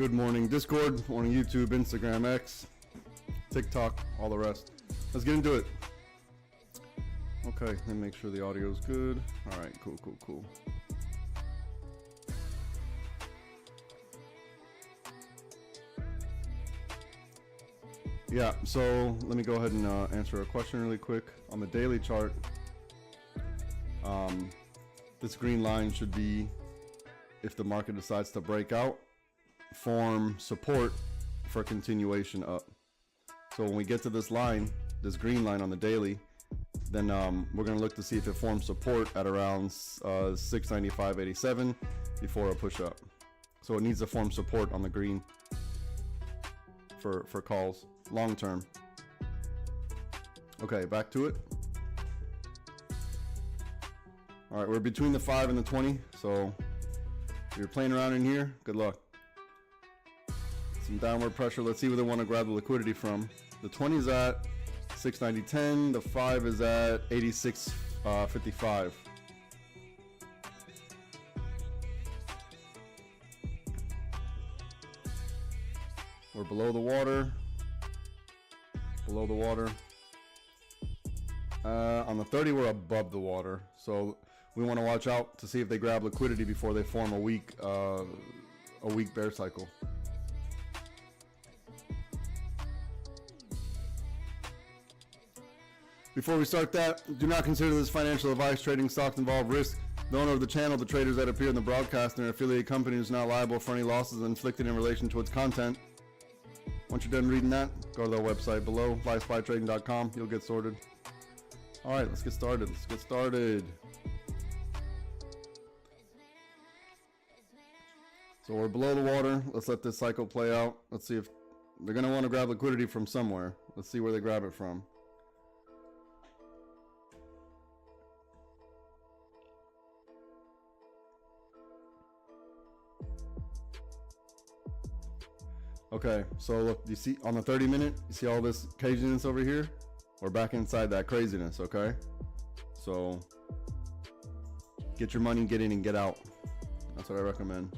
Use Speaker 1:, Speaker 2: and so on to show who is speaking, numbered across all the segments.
Speaker 1: Good morning, Discord, morning, YouTube, Instagram, X, TikTok, all the rest. Let's get into it. Okay, let me make sure the audio is good. All right, cool. Yeah, so let me go ahead and answer a question really quick. On the daily chart, this green line should be, if the market decides to break out, form support for continuation up. So when we get to this line, this green line on the daily, then we're going to look to see if it forms support at around 695.87 before a push up. So it needs to form support on the green for calls long term. Okay, back to it. All right, we're between the 5 and the 20, so if you're playing around in here, good luck. Some downward pressure. Let's see where they want to grab the liquidity from. The 20 is at 690.10. The 5 is at 86.55. We're below the water. Below the water. On the 30, we're above the water. So we want to watch out to see if they grab liquidity before they form a weak bear cycle. Before we start that, do not consider this financial advice. Trading stocks involve risk. The owner of the channel, the traders that appear in the broadcast, and their affiliate company is not liable for any losses inflicted in relation to its content. Once you're done reading that, go to their website below, flyspytrading.com. You'll get sorted. All right, let's get started. So we're below the water. Let's let this cycle play out. Let's see if they're going to want to grab liquidity from somewhere. Let's see where they grab it from. Okay, so look, you see on the 30-minute, you see all this craziness over here? We're back inside that craziness, okay? So get your money, get in and get out. That's what I recommend.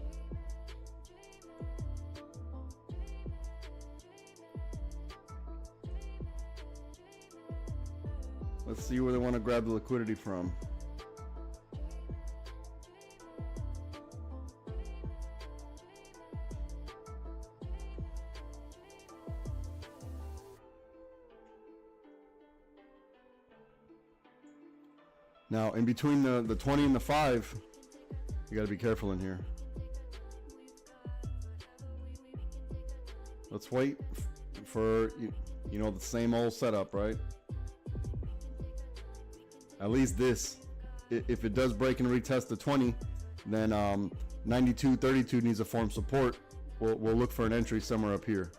Speaker 1: Let's see where they want to grab the liquidity from. Now, in between the 20 and the 5, you got to be careful in here. Let's wait for, you know, the same old setup, right? At least this, if it does break and retest the 20, then 92.32 needs to form support. We'll look for an entry somewhere up here.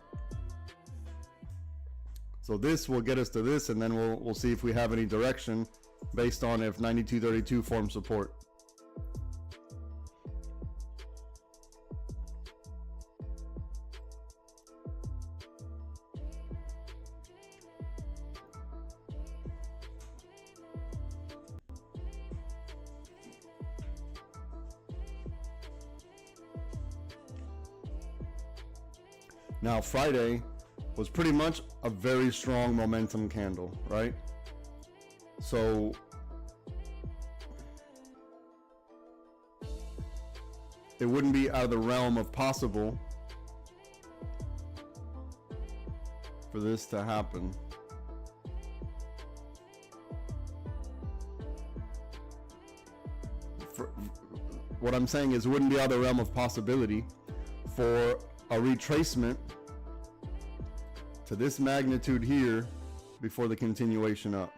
Speaker 1: So this will get us to this, and then we'll see if we have any direction based on if 92.32 forms support. Now Friday was pretty much a very strong momentum candle, right? So it wouldn't be out of the realm of possible for this to happen. What I'm saying is it wouldn't be out of the realm of possibility for a retracement to this magnitude here before the continuation up.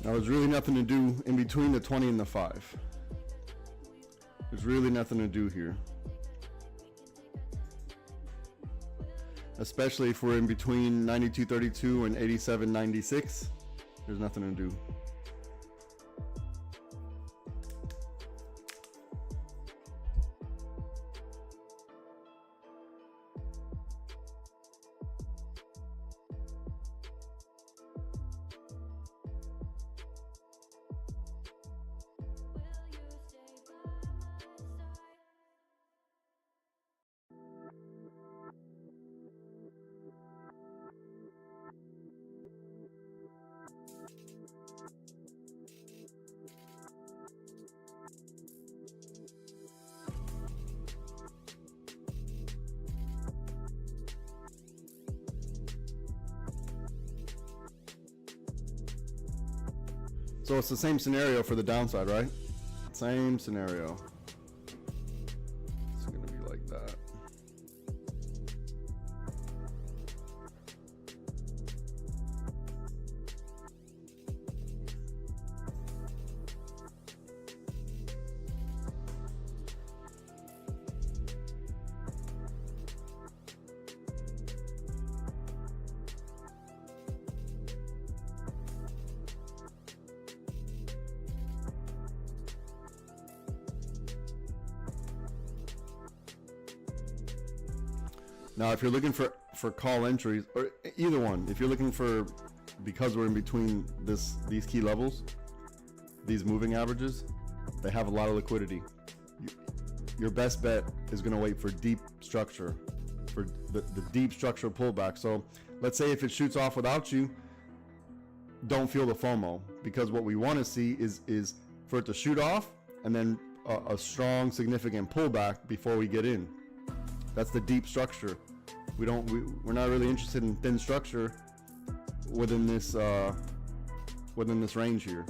Speaker 1: Now, there's really nothing to do in between the 20 and the 5. There's really nothing to do here. Especially if we're in between 92.32 and 87.96. There's nothing to do. So it's the same scenario for the downside, right? Same scenario. It's gonna be like that. Now, if you're looking for call entries, or either one, if you're looking for, because we're in between these key levels, these moving averages, they have a lot of liquidity. Your best bet is going to wait for deep structure, for the deep structure pullback. So let's say if it shoots off without you, don't feel the FOMO, because what we want to see is for it to shoot off and then a strong, significant pullback before we get in. That's the deep structure. We're not really interested in thin structure within this range here.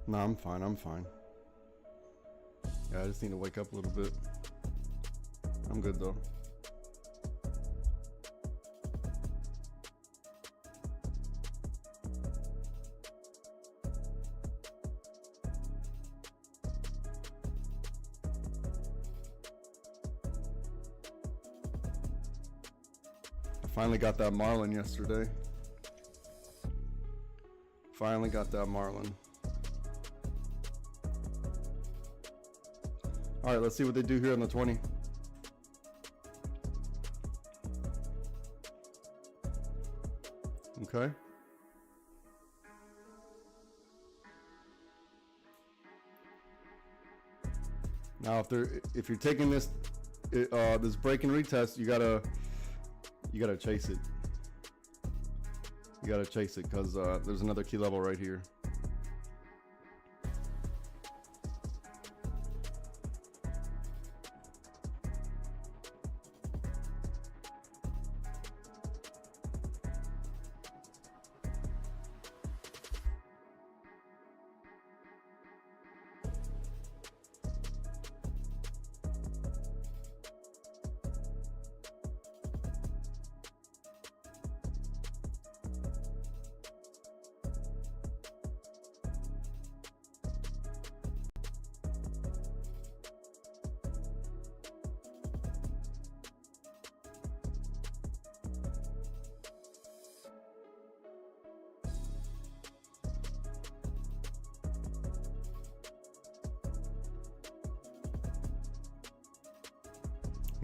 Speaker 1: No, I'm fine. Yeah, I just need to wake up a little bit. I'm good though. I finally got that Marlin yesterday. Finally got that Marlin. All right, let's see what they do here on the 20. Okay. Now, if you're taking this this break and retest, you gotta chase it. You gotta chase it because there's another key level right here.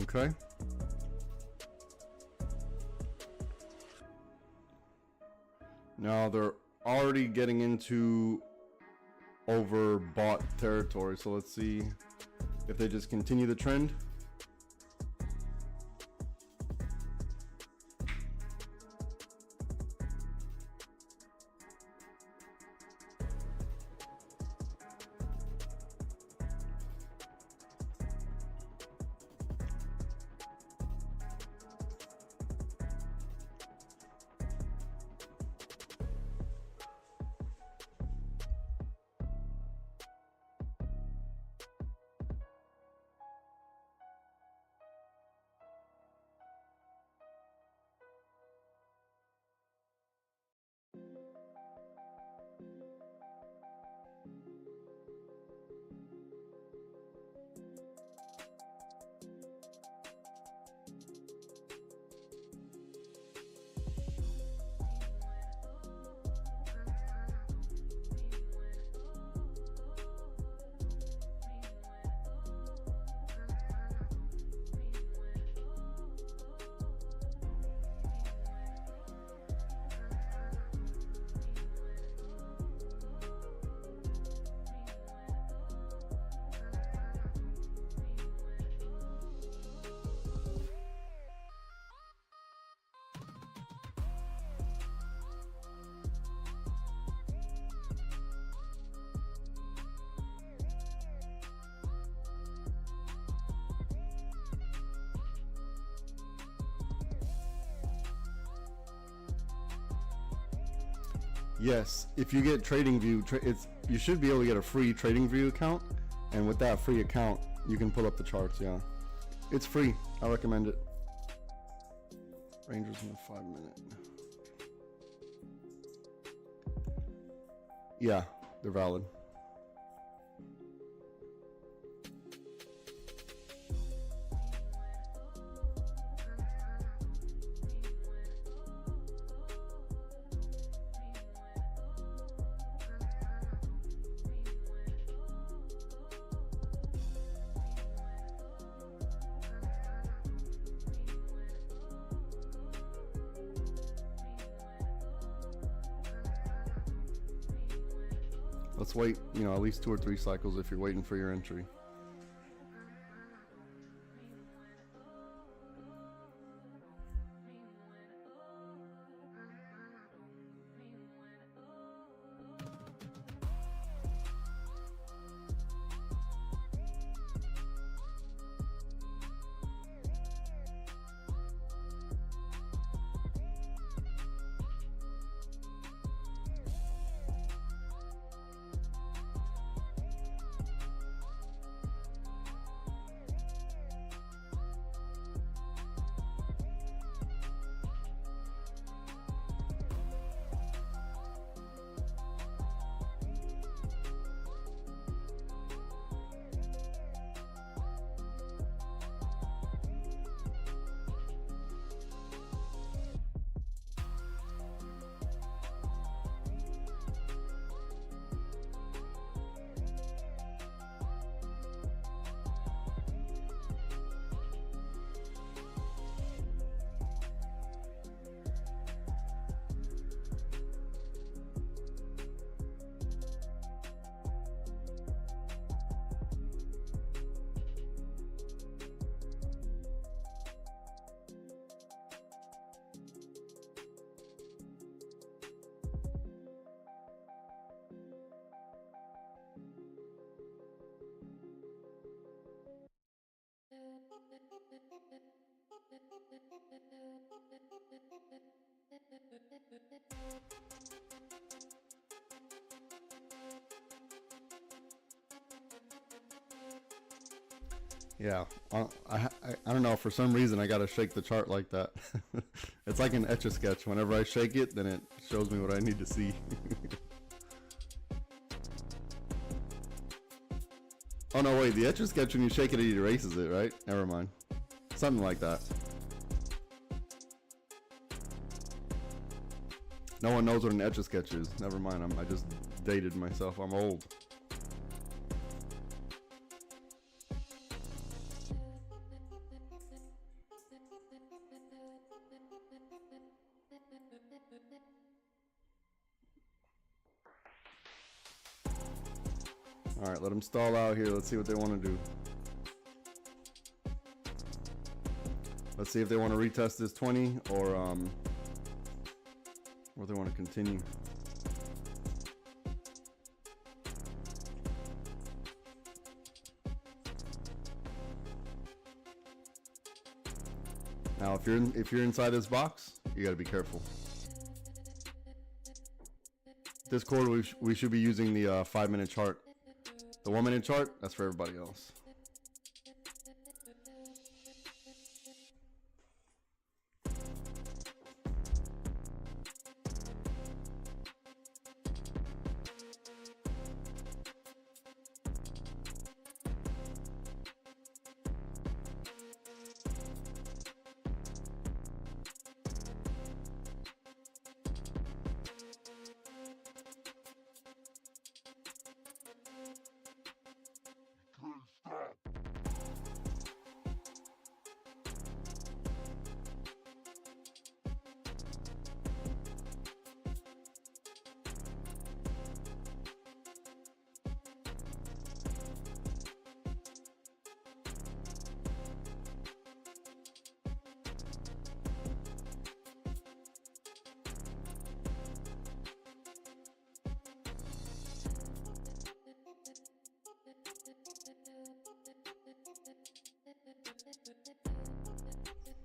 Speaker 1: Okay. Now they're already getting into overbought territory. So let's see if they just continue the trend. Yes, if you get TradingView, you should be able to get a free TradingView account, and with that free account, you can pull up the charts. Yeah, it's free. I recommend it. Rangers in the 5 minute. Yeah, they're valid. Let's wait, you know, at least 2 or 3 cycles if you're waiting for your entry. Yeah, I don't know, for some reason I gotta shake the chart like that. It's like an Etch-a-Sketch. Whenever I shake it, then it shows me what I need to see. Oh no, wait, the Etch-a-Sketch, when you shake it erases it, right? Never mind. Something like that. No one knows what an Etch-a-Sketch is. Never mind, I just dated myself. I'm old. All right, let them stall out here. Let's see what they want to do. Let's see if they want to retest this 20 or they want to continue. Now, if you're inside this box, you got to be careful. This quarter, we should be using the 5-minute chart. The 1-minute chart, that's for everybody else.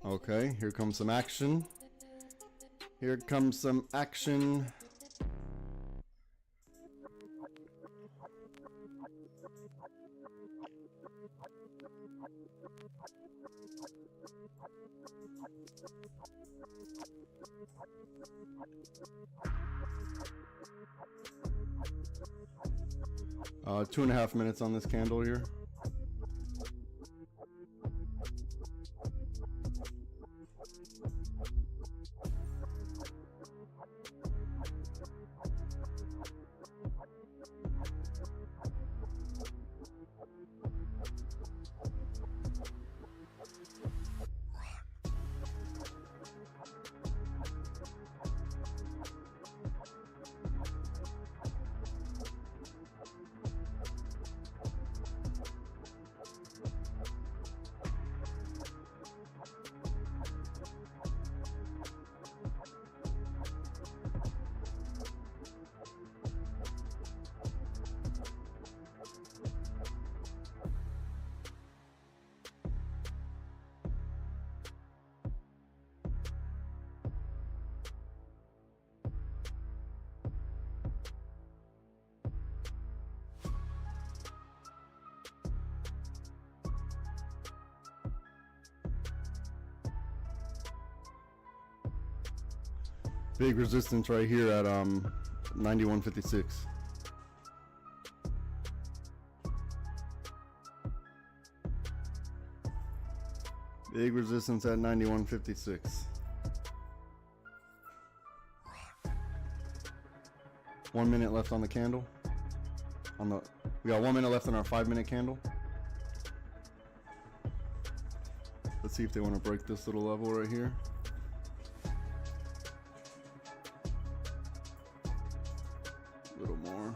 Speaker 1: Okay, here comes some action. Here comes some action. 2.5 minutes on this candle here. Big resistance right here at 91.56. Big resistance at 91.56. One minute left on the candle. We got 1 minute left on our 5-minute candle. Let's see if they want to break this little level right here. A little more.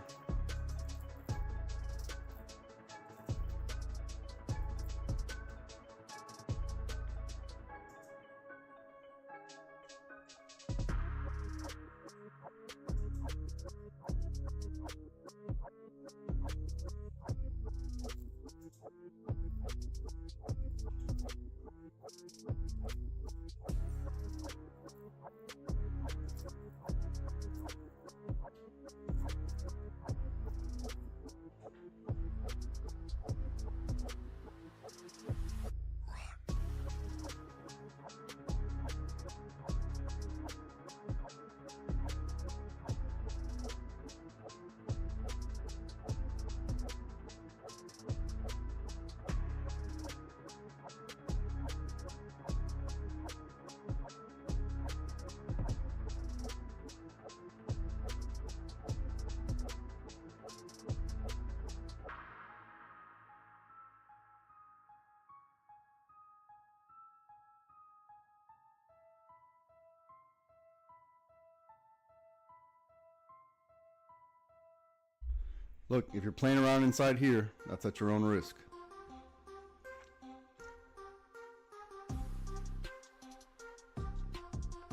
Speaker 1: Look, if you're playing around inside here, that's at your own risk.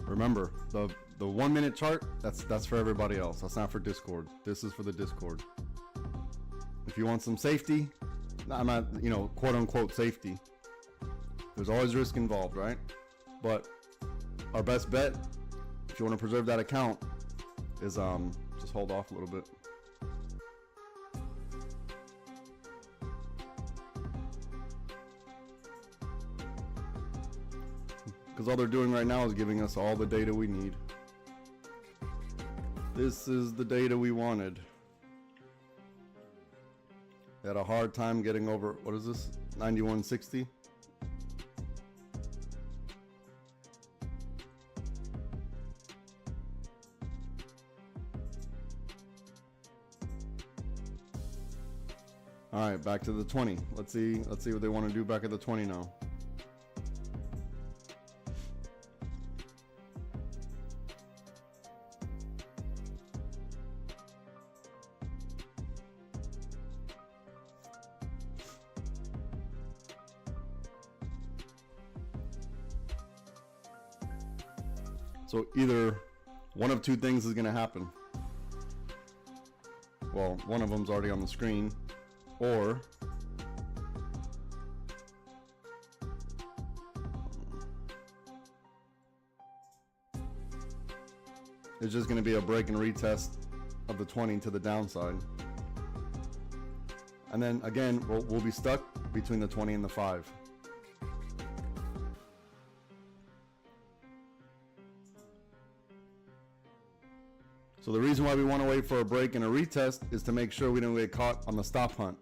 Speaker 1: Remember, the 1 minute chart, that's for everybody else. That's not for Discord. This is for the Discord. If you want some safety, I'm not, quote unquote safety. There's always risk involved, right? But our best bet, if you want to preserve that account, is just hold off a little bit. Because all they're doing right now is giving us all the data we need. This is the data we wanted. They had a hard time getting over, what is this, 91.60? All right, back to the 20. Let's see what they want to do back at the 20 now. So either one of two things is going to happen. Well, one of them's already on the screen, or it's just going to be a break and retest of the 20 to the downside. And then again, we'll be stuck between the 20 and the 5. So the reason why we want to wait for a break and a retest is to make sure we don't get caught on the stop hunt.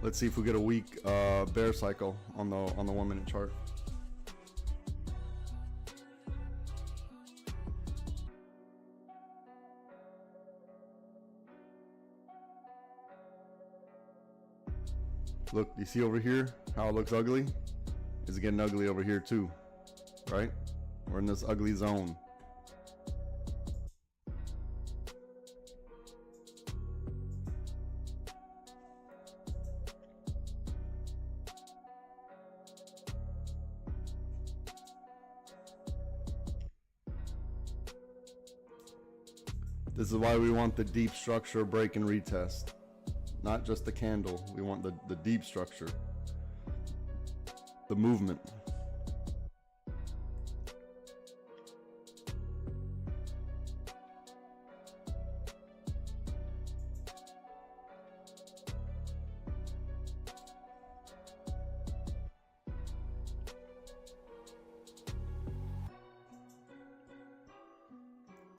Speaker 1: Let's see if we get a weak bear cycle on the 1 minute chart. Look, you see over here how it looks ugly? It's getting ugly over here too, right? We're in this ugly zone. This is why we want the deep structure break and retest. Not just the candle. We want the deep structure. The movement.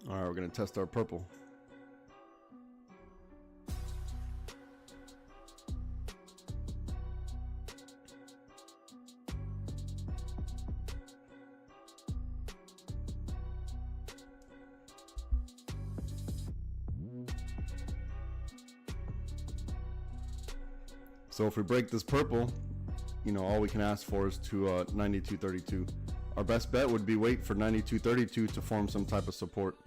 Speaker 1: All right, we're going to test our purple. So if we break this purple, you know, all we can ask for is to 92.32. Our best bet would be wait for 92.32 to form some type of support.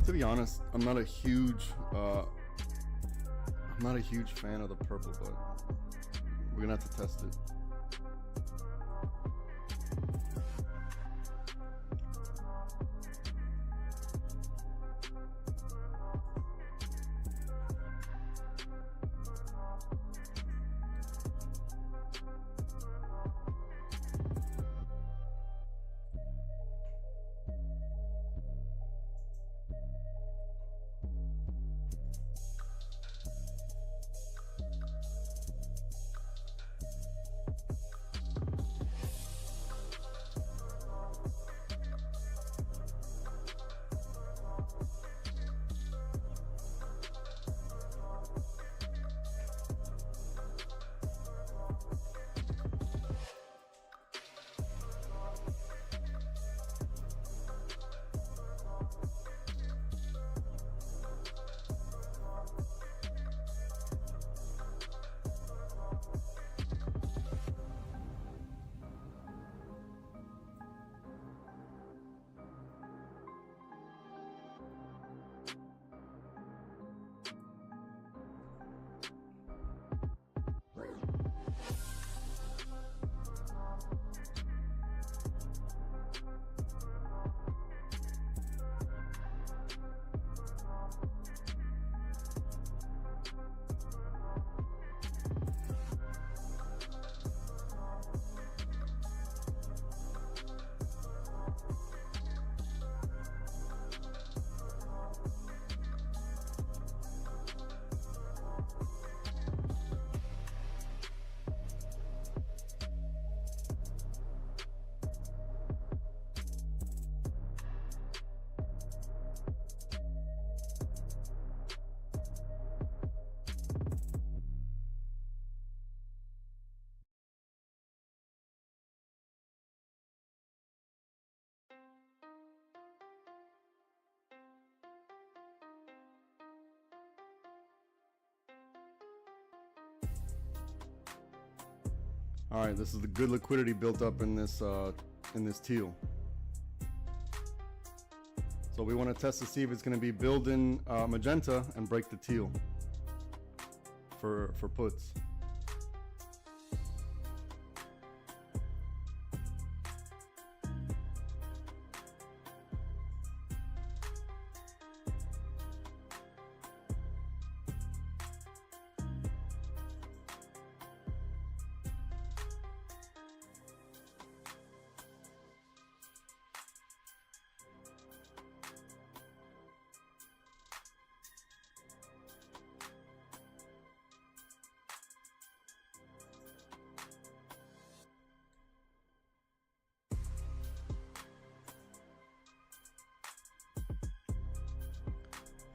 Speaker 1: To be honest, I'm not a huge fan of the purple, but we're gonna have to test it. All right, this is the good liquidity built up in this teal. So we want to test to see if it's going to be building magenta and break the teal for puts.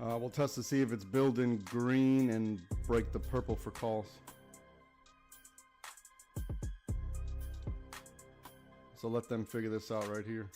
Speaker 1: We'll test to see if it's building green and break the purple for calls. So let them figure this out right here.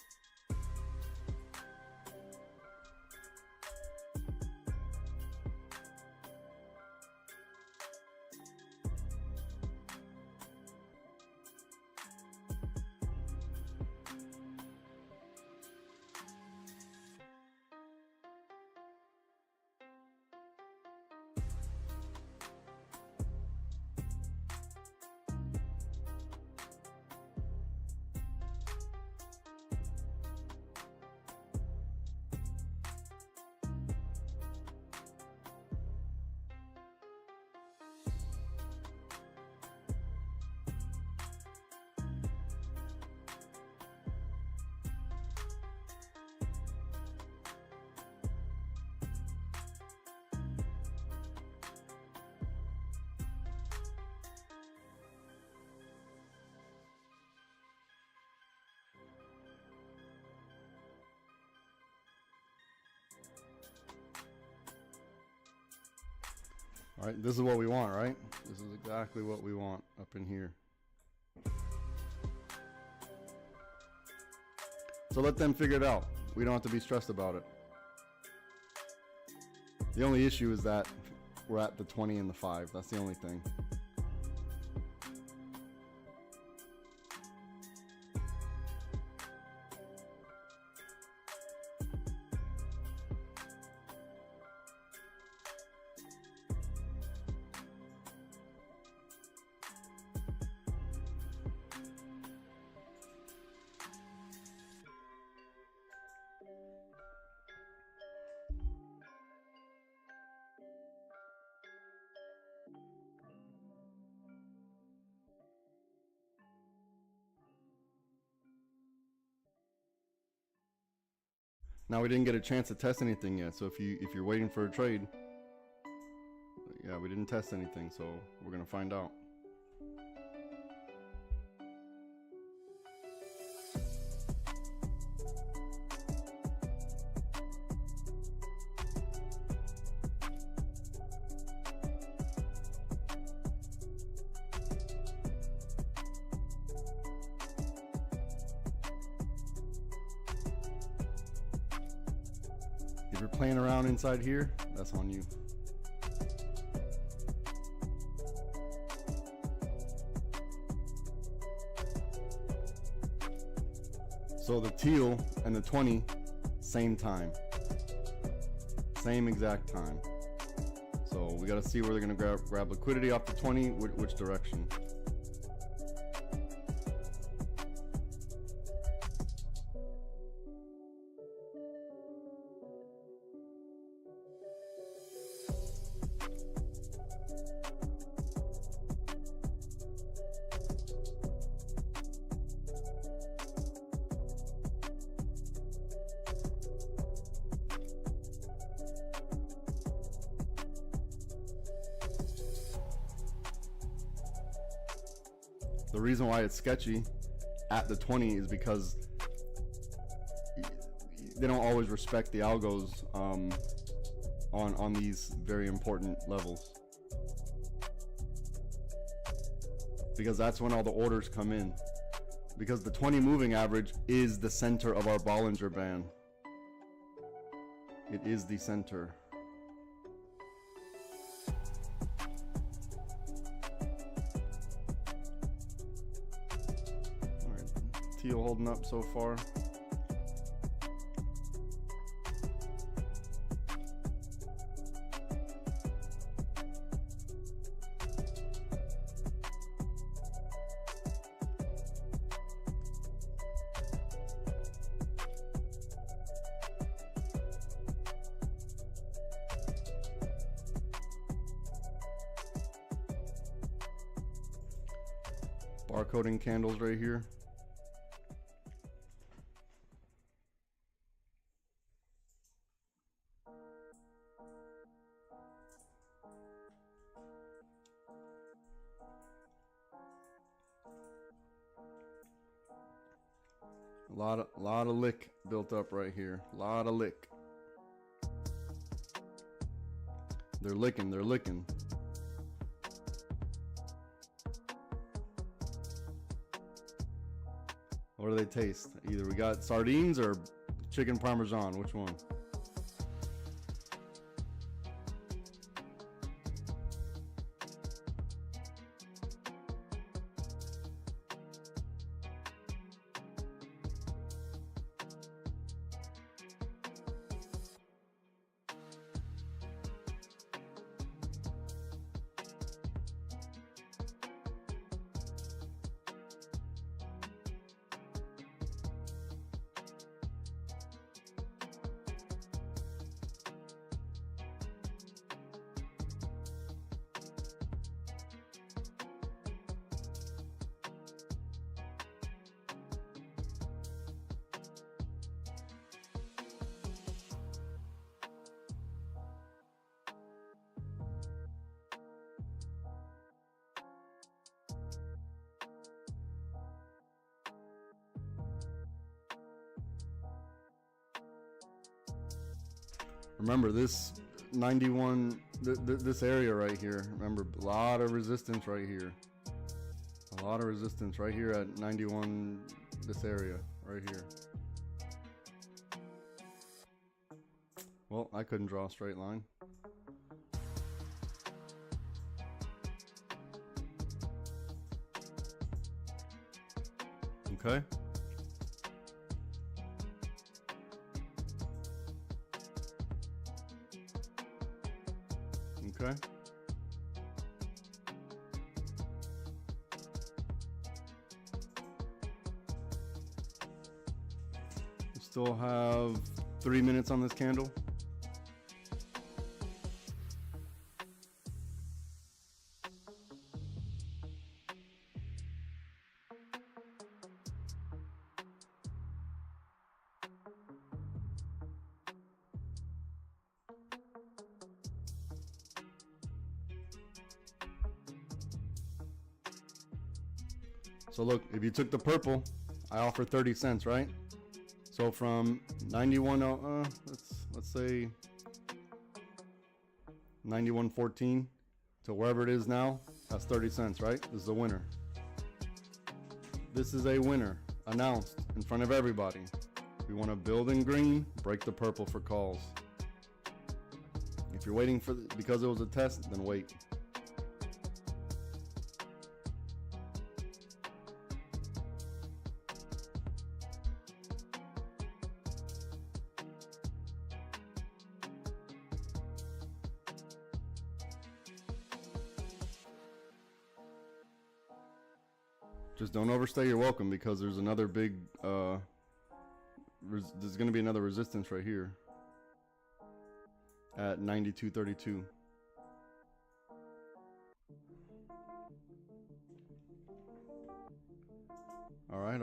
Speaker 1: All right, this is what we want, right? This is exactly what we want up in here. So let them figure it out. We don't have to be stressed about it. The only issue is that we're at the 20 and the 5. That's the only thing. Now we didn't get a chance to test anything yet, so if you're waiting for a trade, yeah, we didn't test anything, so we're gonna find out. If you're playing around inside here, that's on you. So the teal and the 20, same time. Same exact time. So we got to see where they're going to grab liquidity off the 20, which direction. The reason why it's sketchy at the 20 is because they don't always respect the algos on these very important levels, because that's when all the orders come in, because the 20 moving average is the center of our Bollinger Band. It is the center. teal holding up so far. Barcoding candles right here. A lot of lick built up right here. A lot of lick. They're licking, they're licking. What do they taste? Either we got sardines or chicken parmesan. Which one? Remember this 91, this area right here. Remember, a lot of resistance right here. A lot of resistance right here at 91, this area right here. Well, I couldn't draw a straight line. Okay. Okay. We still have 3 minutes on this candle. So look, if you took the purple, I offer 30 cents, right? So from 91, let's say 91.14 to wherever it is now, that's 30 cents, right? This is a winner. This is a winner announced in front of everybody. If you want to build in green, break the purple for calls. If you're waiting for because it was a test, then wait. Just don't overstay your welcome, because there's another big, there's going to be another resistance right here at 92.32. All right,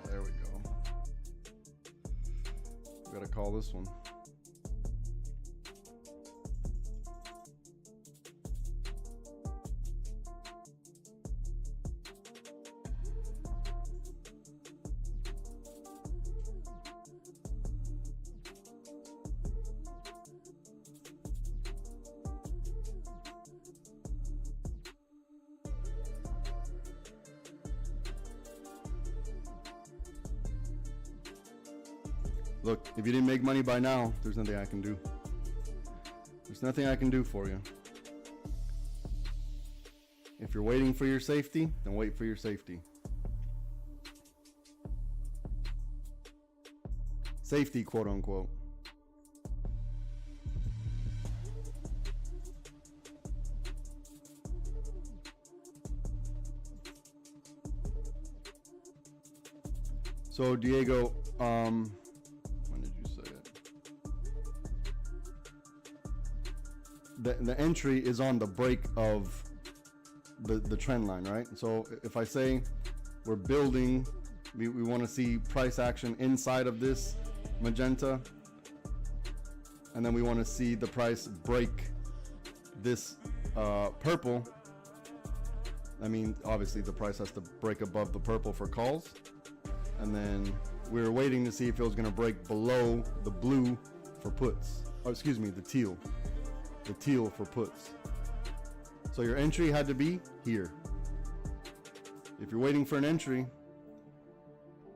Speaker 1: there we go. We got to call this one. Look, if you didn't make money by now, there's nothing I can do. There's nothing I can do for you. If you're waiting for your safety, then wait for your safety. safety, quote unquote. So Diego, when did you say it? The entry is on the break of the trend line, right? So if I say we're building, we want to see price action inside of this magenta, and then we want to see the price break this purple. I mean, obviously the price has to break above the purple for calls, and then we're waiting to see if it was going to break below the blue for puts. Oh, excuse me, the teal for puts. So your entry had to be here. If you're waiting for an entry,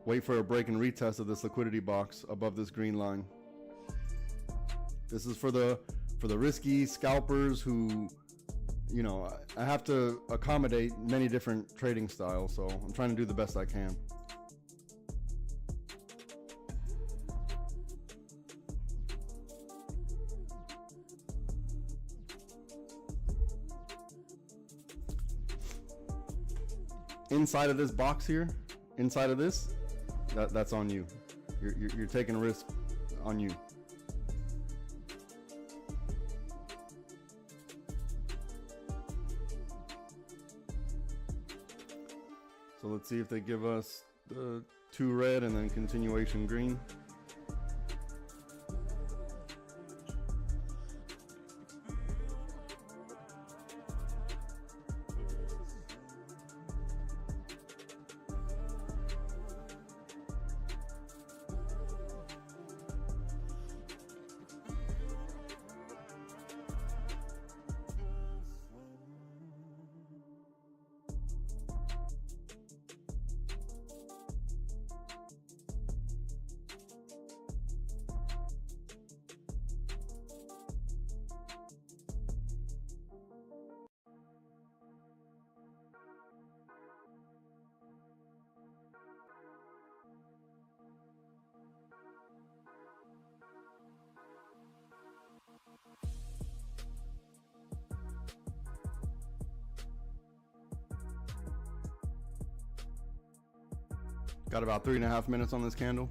Speaker 1: wait for a break and retest of this liquidity box above this green line. This is for the risky scalpers who, you know, I have to accommodate many different trading styles, so I'm trying to do the best I can. Inside of this box here, inside of this, that's on you. You're taking a risk on you. So let's see if they give us the 2 red and then continuation green. Got about 3.5 minutes on this candle.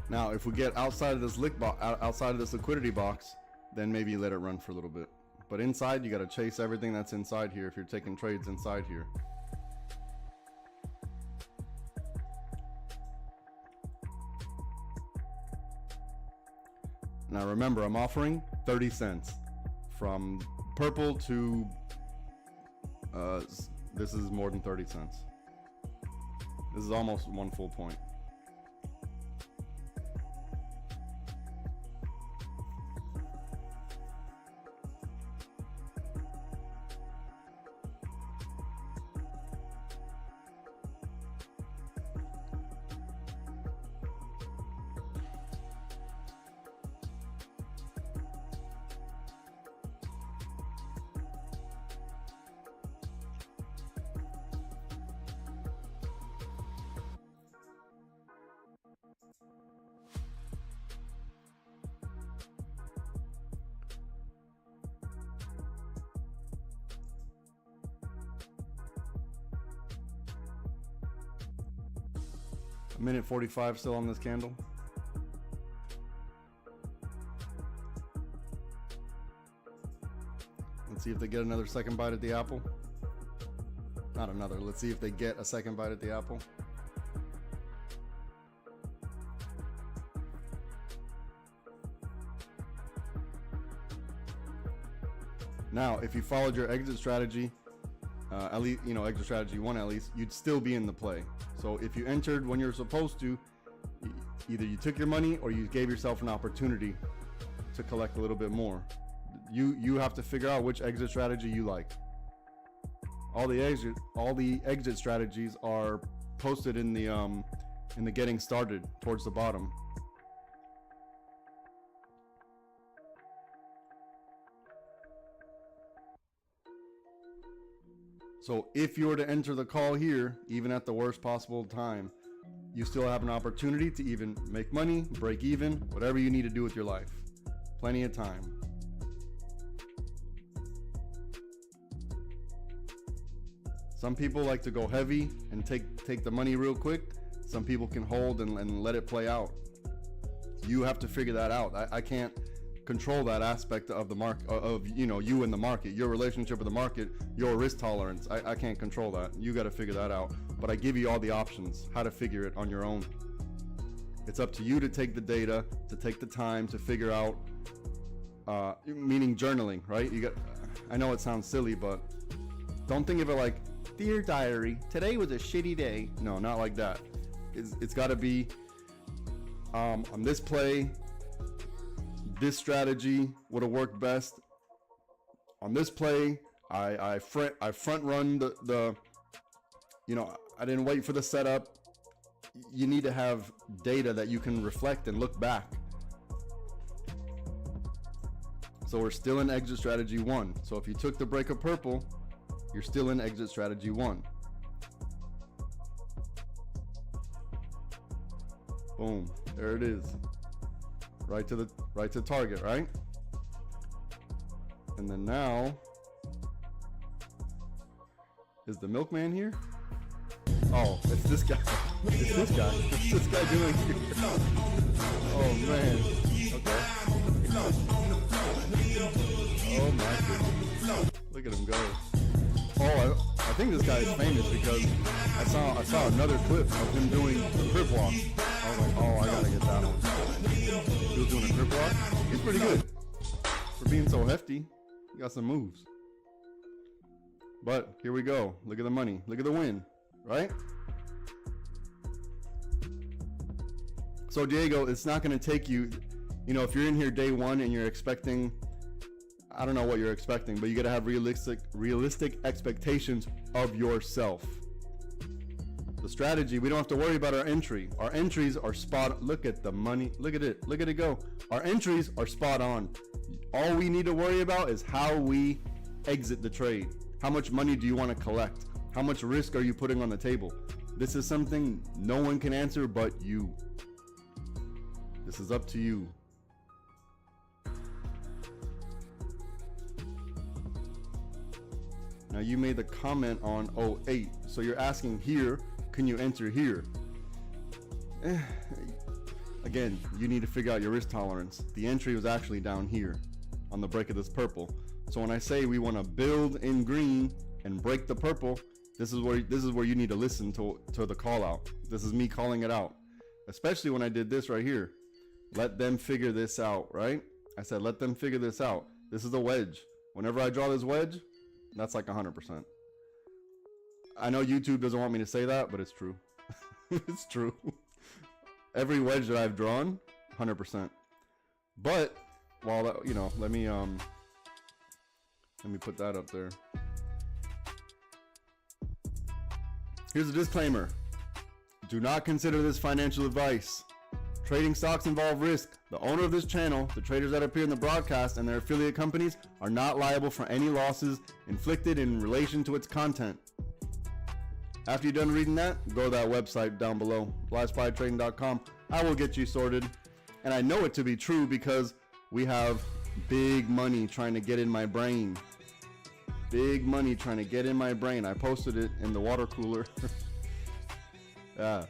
Speaker 1: Now, if we get outside of this outside of this liquidity box, then maybe let it run for a little bit. But inside, you got to chase everything that's inside here if you're taking trades inside here. Now remember, I'm offering 30 cents from purple to this is more than 30 cents. This is almost 1 full point. A minute 45 still on this candle. Let's see if they get another second bite at the apple. Not another. Let's see if they get a second bite at the apple. Now, if you followed your exit strategy, at least, you know, exit strategy 1 at least, you'd still be in the play. So if you entered when you're supposed to, either you took your money or you gave yourself an opportunity to collect a little bit more. You have to figure out which exit strategy you like. All the exit strategies are posted in the getting started towards the bottom. So if you were to enter the call here, even at the worst possible time, you still have an opportunity to even make money, break even, whatever you need to do with your life. Plenty of time. Some people like to go heavy and take the money real quick. Some people can hold and let it play out. You have to figure that out. I can't control that aspect of the market, of you and the market, your relationship with the market, your risk tolerance. I can't control that. You got to figure that out. But I give you all the options how to figure it on your own. It's up to you to take the data, to take the time to figure out, meaning journaling, right? I know it sounds silly, but don't think of it like, dear diary, today was a shitty day. No, not like that. It's got to be, on this play, this strategy would have worked best. On this play, I front run the I didn't wait for the setup. You need to have data that you can reflect and look back. So we're still in exit strategy 1. So if you took the break of purple, you're still in exit strategy 1. Boom, there it is. Right to target, right? And then now, is the milkman here? Oh, it's this guy. It's this guy. What's this guy doing here? Oh man. Okay. Oh my goodness. Look at him go. Oh, I think this guy is famous because I saw another clip of him doing the crib walk. I was like, oh, I gotta get that one. He was doing a crib walk. He's pretty good for being so hefty. He got some moves. But here we go. Look at the money. Look at the win, right? So Diego, it's not going to take you, if you're in here day 1 and you're expecting, I don't know what you're expecting, but you got to have realistic expectations of yourself. The strategy, we don't have to worry about our entry. Our entries are spot. Look at the money. Look at it. Look at it go. Our entries are spot on. All we need to worry about is how we exit the trade. How much money do you want to collect? How much risk are you putting on the table? This is something no one can answer but you. This is up to you. Now you made the comment on 08. So you're asking here, can you enter here? Again, you need to figure out your risk tolerance. The entry was actually down here on the break of this purple. So when I say we want to build in green and break the purple, this is where you need to listen to the call out. This is me calling it out. Especially when I did this right here. Let them figure this out, right? I said, let them figure this out. This is a wedge. Whenever I draw this wedge, that's like 100%. I know YouTube doesn't want me to say that, but it's true. It's true. Every wedge that I've drawn, 100%. But, while let me put that up there. Here's a disclaimer. Do not consider this financial advice. Trading stocks involve risk. The owner of this channel, the traders that appear in the broadcast, and their affiliate companies are not liable for any losses inflicted in relation to its content. After you're done reading that, go to that website down below, livespytrading.com. I will get you sorted. And I know it to be true because we have big money trying to get in my brain. Big money trying to get in my brain. I posted it in the water cooler. Yeah.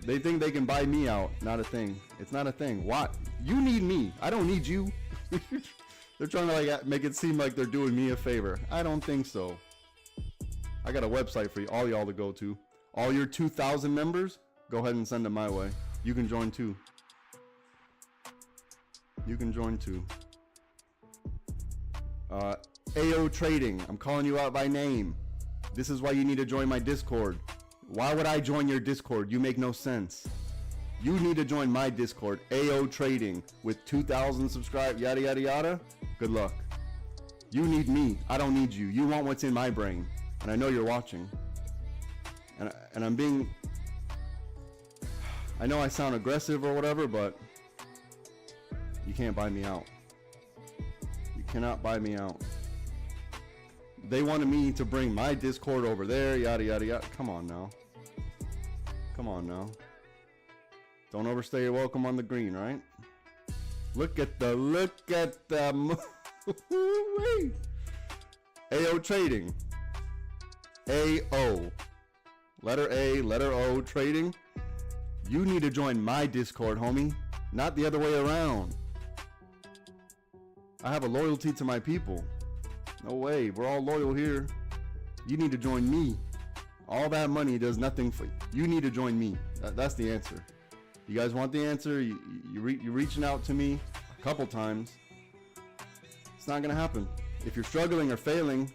Speaker 1: They think they can buy me out. Not a thing. It's not a thing. What? You need me. I don't need you. They're trying to make it seem like they're doing me a favor. I don't think so. I got a website for all y'all to go to. All your 2,000 members, go ahead and send them my way. You can join too. You can join too. AO Trading. I'm calling you out by name. This is why you need to join my Discord. Why would I join your Discord? You make no sense. You need to join my Discord, AO Trading, with 2,000 subscribers, yada, yada, yada. Good luck. You need me. I don't need you. You want what's in my brain. and I know you're watching, and I know I sound aggressive or whatever, but you can't buy me out. You cannot buy me out. They wanted me to bring my Discord over there, yada, yada, yada. Come on now. Come on now. Don't overstay your welcome on the green, right? Look at the AO trading. AO. Letter A, letter O trading. You need to join my Discord, homie. Not the other way around. I have a loyalty to my people. No way. We're all loyal here. You need to join me. All that money does nothing for you. You need to join me. That's the answer. You guys want the answer? You're reaching out to me a couple times. It's not going to happen. If you're struggling or failing,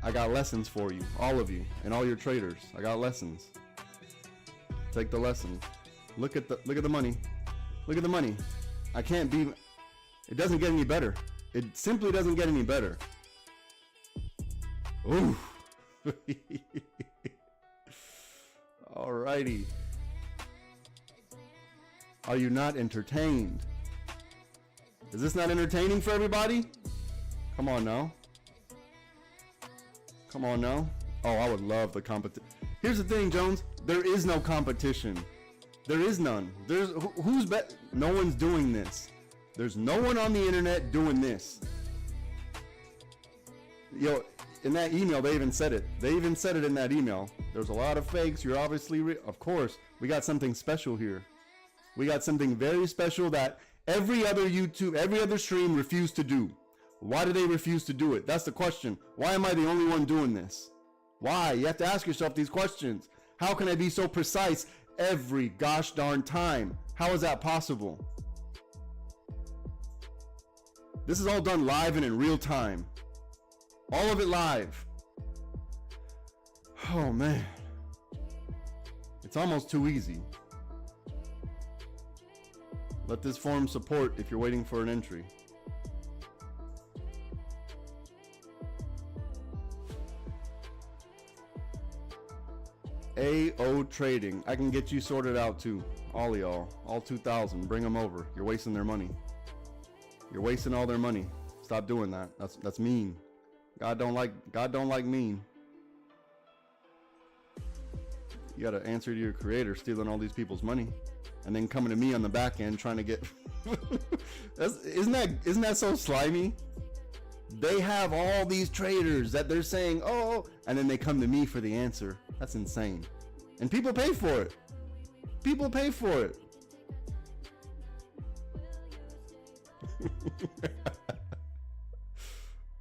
Speaker 1: I got lessons for you. All of you and all your traders. I got lessons. Take the lesson. Look at the money. Look at the money. I can't be... It doesn't get any better. It simply doesn't get any better. Ooh. Alrighty. Are you not entertained? Is this not entertaining for everybody? Come on now. Come on now. Oh, I would love the competition. Here's the thing, Jones. There is no competition. There is none. Who's bet? No one's doing this. There's no one on the internet doing this. Yo, in that email, they even said it. They even said it in that email. There's a lot of fakes. You're obviously, of course, we got something special here. We got something very special that every other YouTube, every other stream refused to do. Why do they refuse to do it? That's the question. Why am I the only one doing this? Why? You have to ask yourself these questions. How can I be so precise every gosh darn time? How is that possible? This is all done live and in real time. All of it live. Oh man. It's almost too easy. Let this form support if you're waiting for an entry. AO trading. I can get you sorted out too. All of y'all. All 2,000. Bring them over. You're wasting their money. You're wasting all their money. Stop doing that. That's mean. God don't like mean. You gotta answer to your creator stealing all these people's money and then coming to me on the back end trying to get isn't that so slimy? They have all these traders that they're saying, oh, and then they come to me for the answer. That's insane. And people pay for it. People pay for it.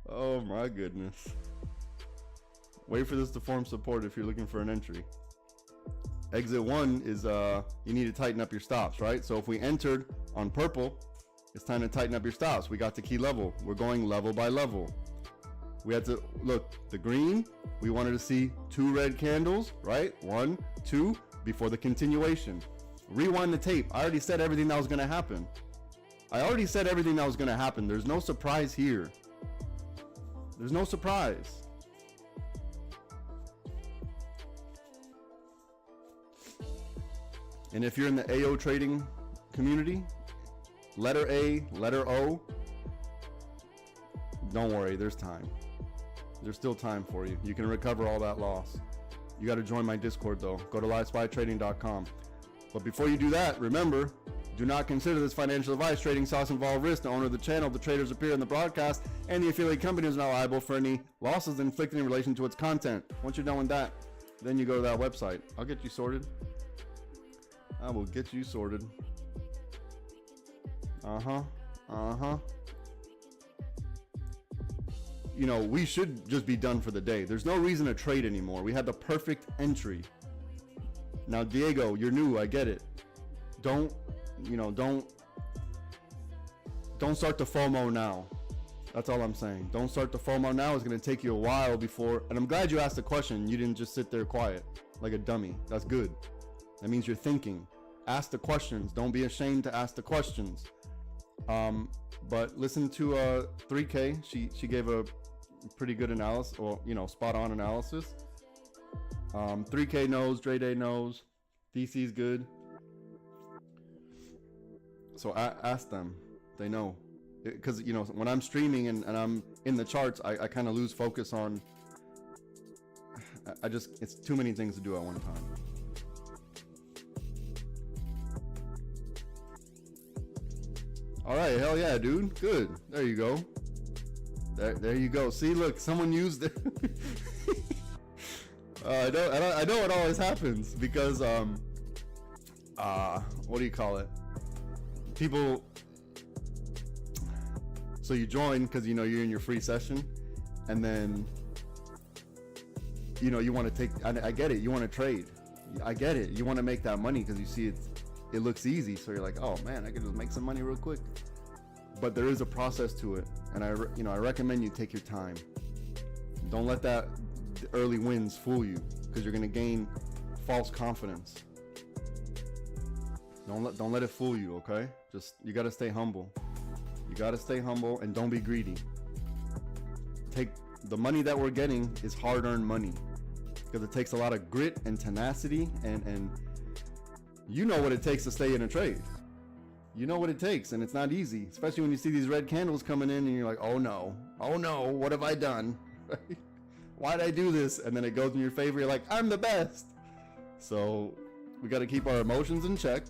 Speaker 1: Oh my goodness. Wait for this to form support if you're looking for an entry. Exit 1 is you need to tighten up your stops, right? So if we entered on purple, it's time to tighten up your stops. We got the key level. We're going level by level. We had to look the green. We wanted to see 2 red candles, right? 1, 2 before the continuation. Rewind the tape. I already said everything that was going to happen. There's no surprise here. There's no surprise. And if you're in the AO trading community, letter A, letter O, don't worry, there's time. There's still time for you. You can recover all that loss. You got to join my Discord though. Go to livespytrading.com. But before you do that, remember, do not consider this financial advice. Trading stocks involve risk. The owner of the channel, the traders appear in the broadcast, and the affiliate company is not liable for any losses inflicted in relation to its content. Once you're done with that, then you go to that website. I'll get you sorted. I will get you sorted. You know, we should just be done for the day. There's no reason to trade anymore. We had the perfect entry. Now, Diego, you're new. I get it. Don't start the FOMO now. That's all I'm saying. Don't start the FOMO now. It's going to take you a while before. And I'm glad you asked the question. You didn't just sit there quiet like a dummy. That's good. That means you're thinking. Ask the questions. Don't be ashamed to ask the questions. But listen to 3K. She gave a pretty good analysis, or spot on analysis. 3K knows, Dre Day knows, DC's good. So I ask them, they know, because when I'm streaming and I'm in the charts, I kind of lose focus on. It's too many things to do at one time. All right, hell yeah, dude. Good. There you go. There you go. See, look, someone used it. I know it always happens because what do you call it? People. So you join because you're in your free session, and then you want to take. I get it. You want to trade. I get it. You want to make that money because you see it looks easy. So you're like, oh man, I can just make some money real quick. But there is a process to it, and I recommend you take your time. Don't let the early wins fool you, because you're gonna gain false confidence. Don't let it fool you, okay? You gotta stay humble. You gotta stay humble and don't be greedy. Take the money that we're getting is hard-earned money, because it takes a lot of grit and tenacity, and you know what it takes to stay in a trade. You know what it takes, and it's not easy, especially when you see these red candles coming in and you're like, oh no, what have I done? Why'd I do this? And then it goes in your favor. You're like, I'm the best. So we got to keep our emotions in check.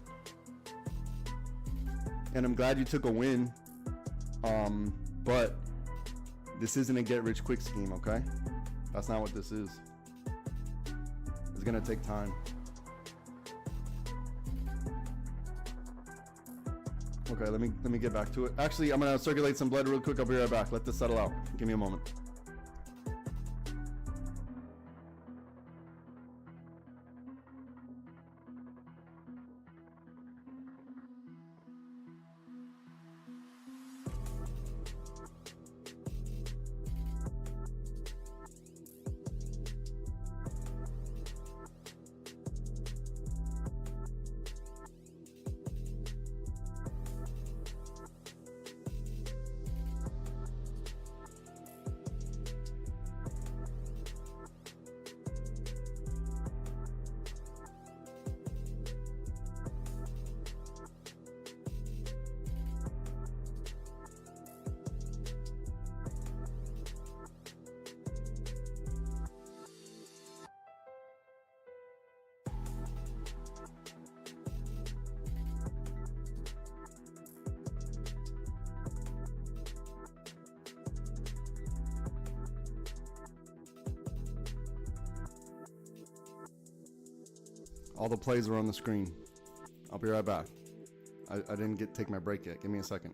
Speaker 1: And I'm glad you took a win. But this isn't a get rich quick scheme, okay? That's not what this is. It's gonna take time. Okay, let me get back to it. Actually, I'm gonna circulate some blood real quick. I'll be right back. Let this settle out. Give me a moment. All the plays are on the screen. I'll be right back. I didn't take my break yet. Give me a second.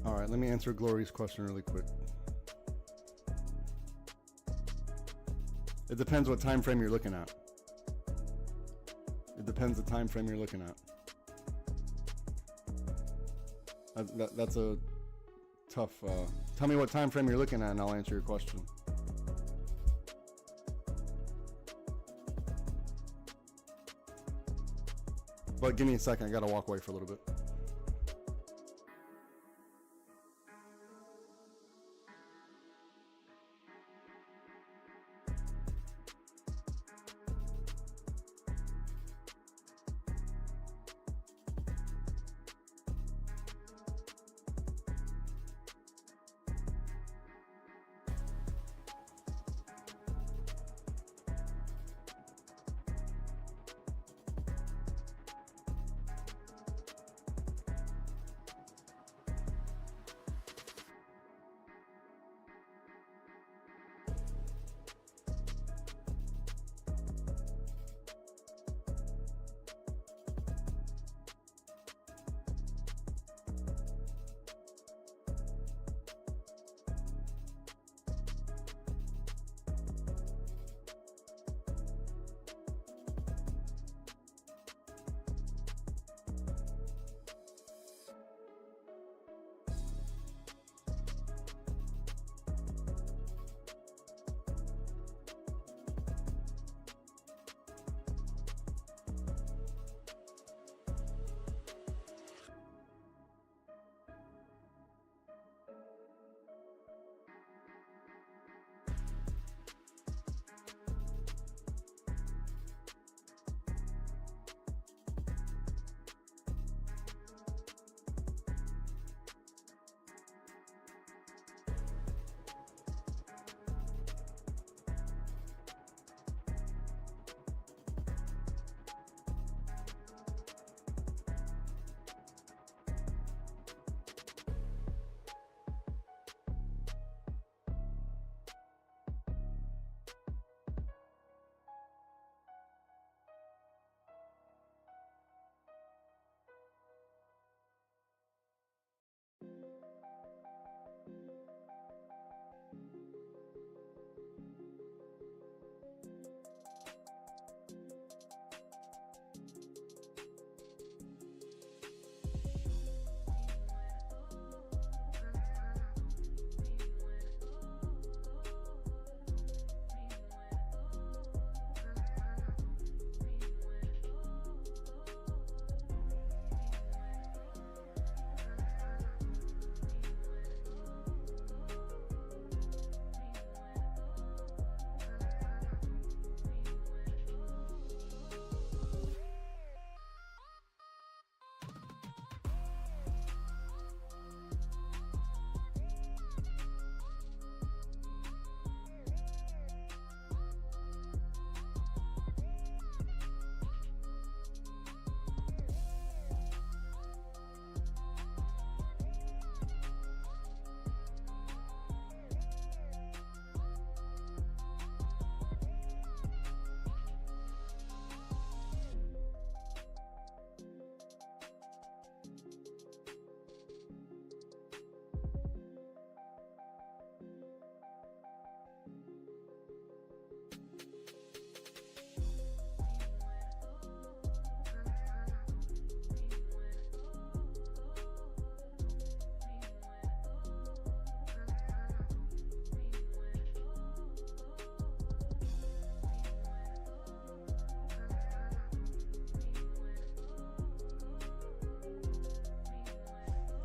Speaker 1: All right, let me answer Glory's question really quick. It depends what time frame you're looking at. It depends the time frame you're looking at. That's a tough. Tell me what time frame you're looking at, and I'll answer your question. But give me a second. I gotta walk away for a little bit.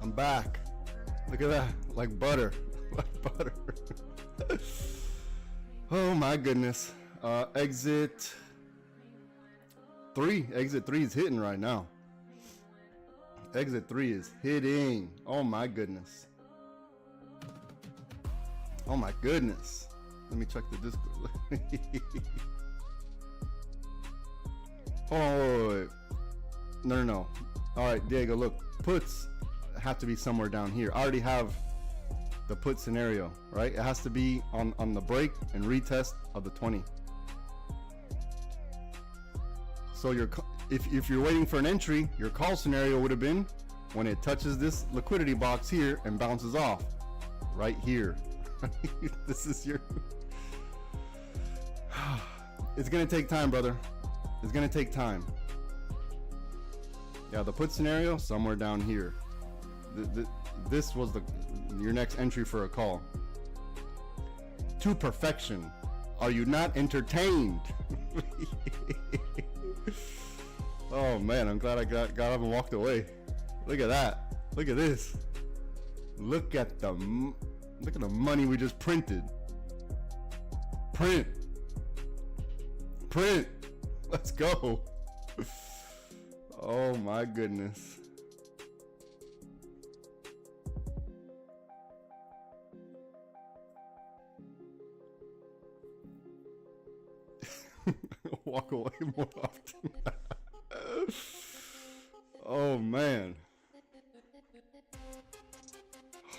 Speaker 1: I'm back. Look at that, like butter, like butter. Oh my goodness. Exit 3 is hitting right now. Exit 3 is hitting. Oh my goodness. Oh my goodness. Let me check the Discord. Oh, wait. No. All right, Diego, look, puts have to be somewhere down here. I already have the put scenario, right? It has to be on the break and retest of the 20. So if you're waiting for an entry, your call scenario would have been when it touches this liquidity box here and bounces off right here. This is your it's gonna take time, brother. It's gonna take time. Yeah, the put scenario somewhere down here. This was your next entry for a call. To perfection. Are you not entertained? Oh man, I'm glad I got up and walked away. Look at that. Look at this. Look at the money we just printed. Print. Let's go. Oh my goodness. Walk away more often. Oh man.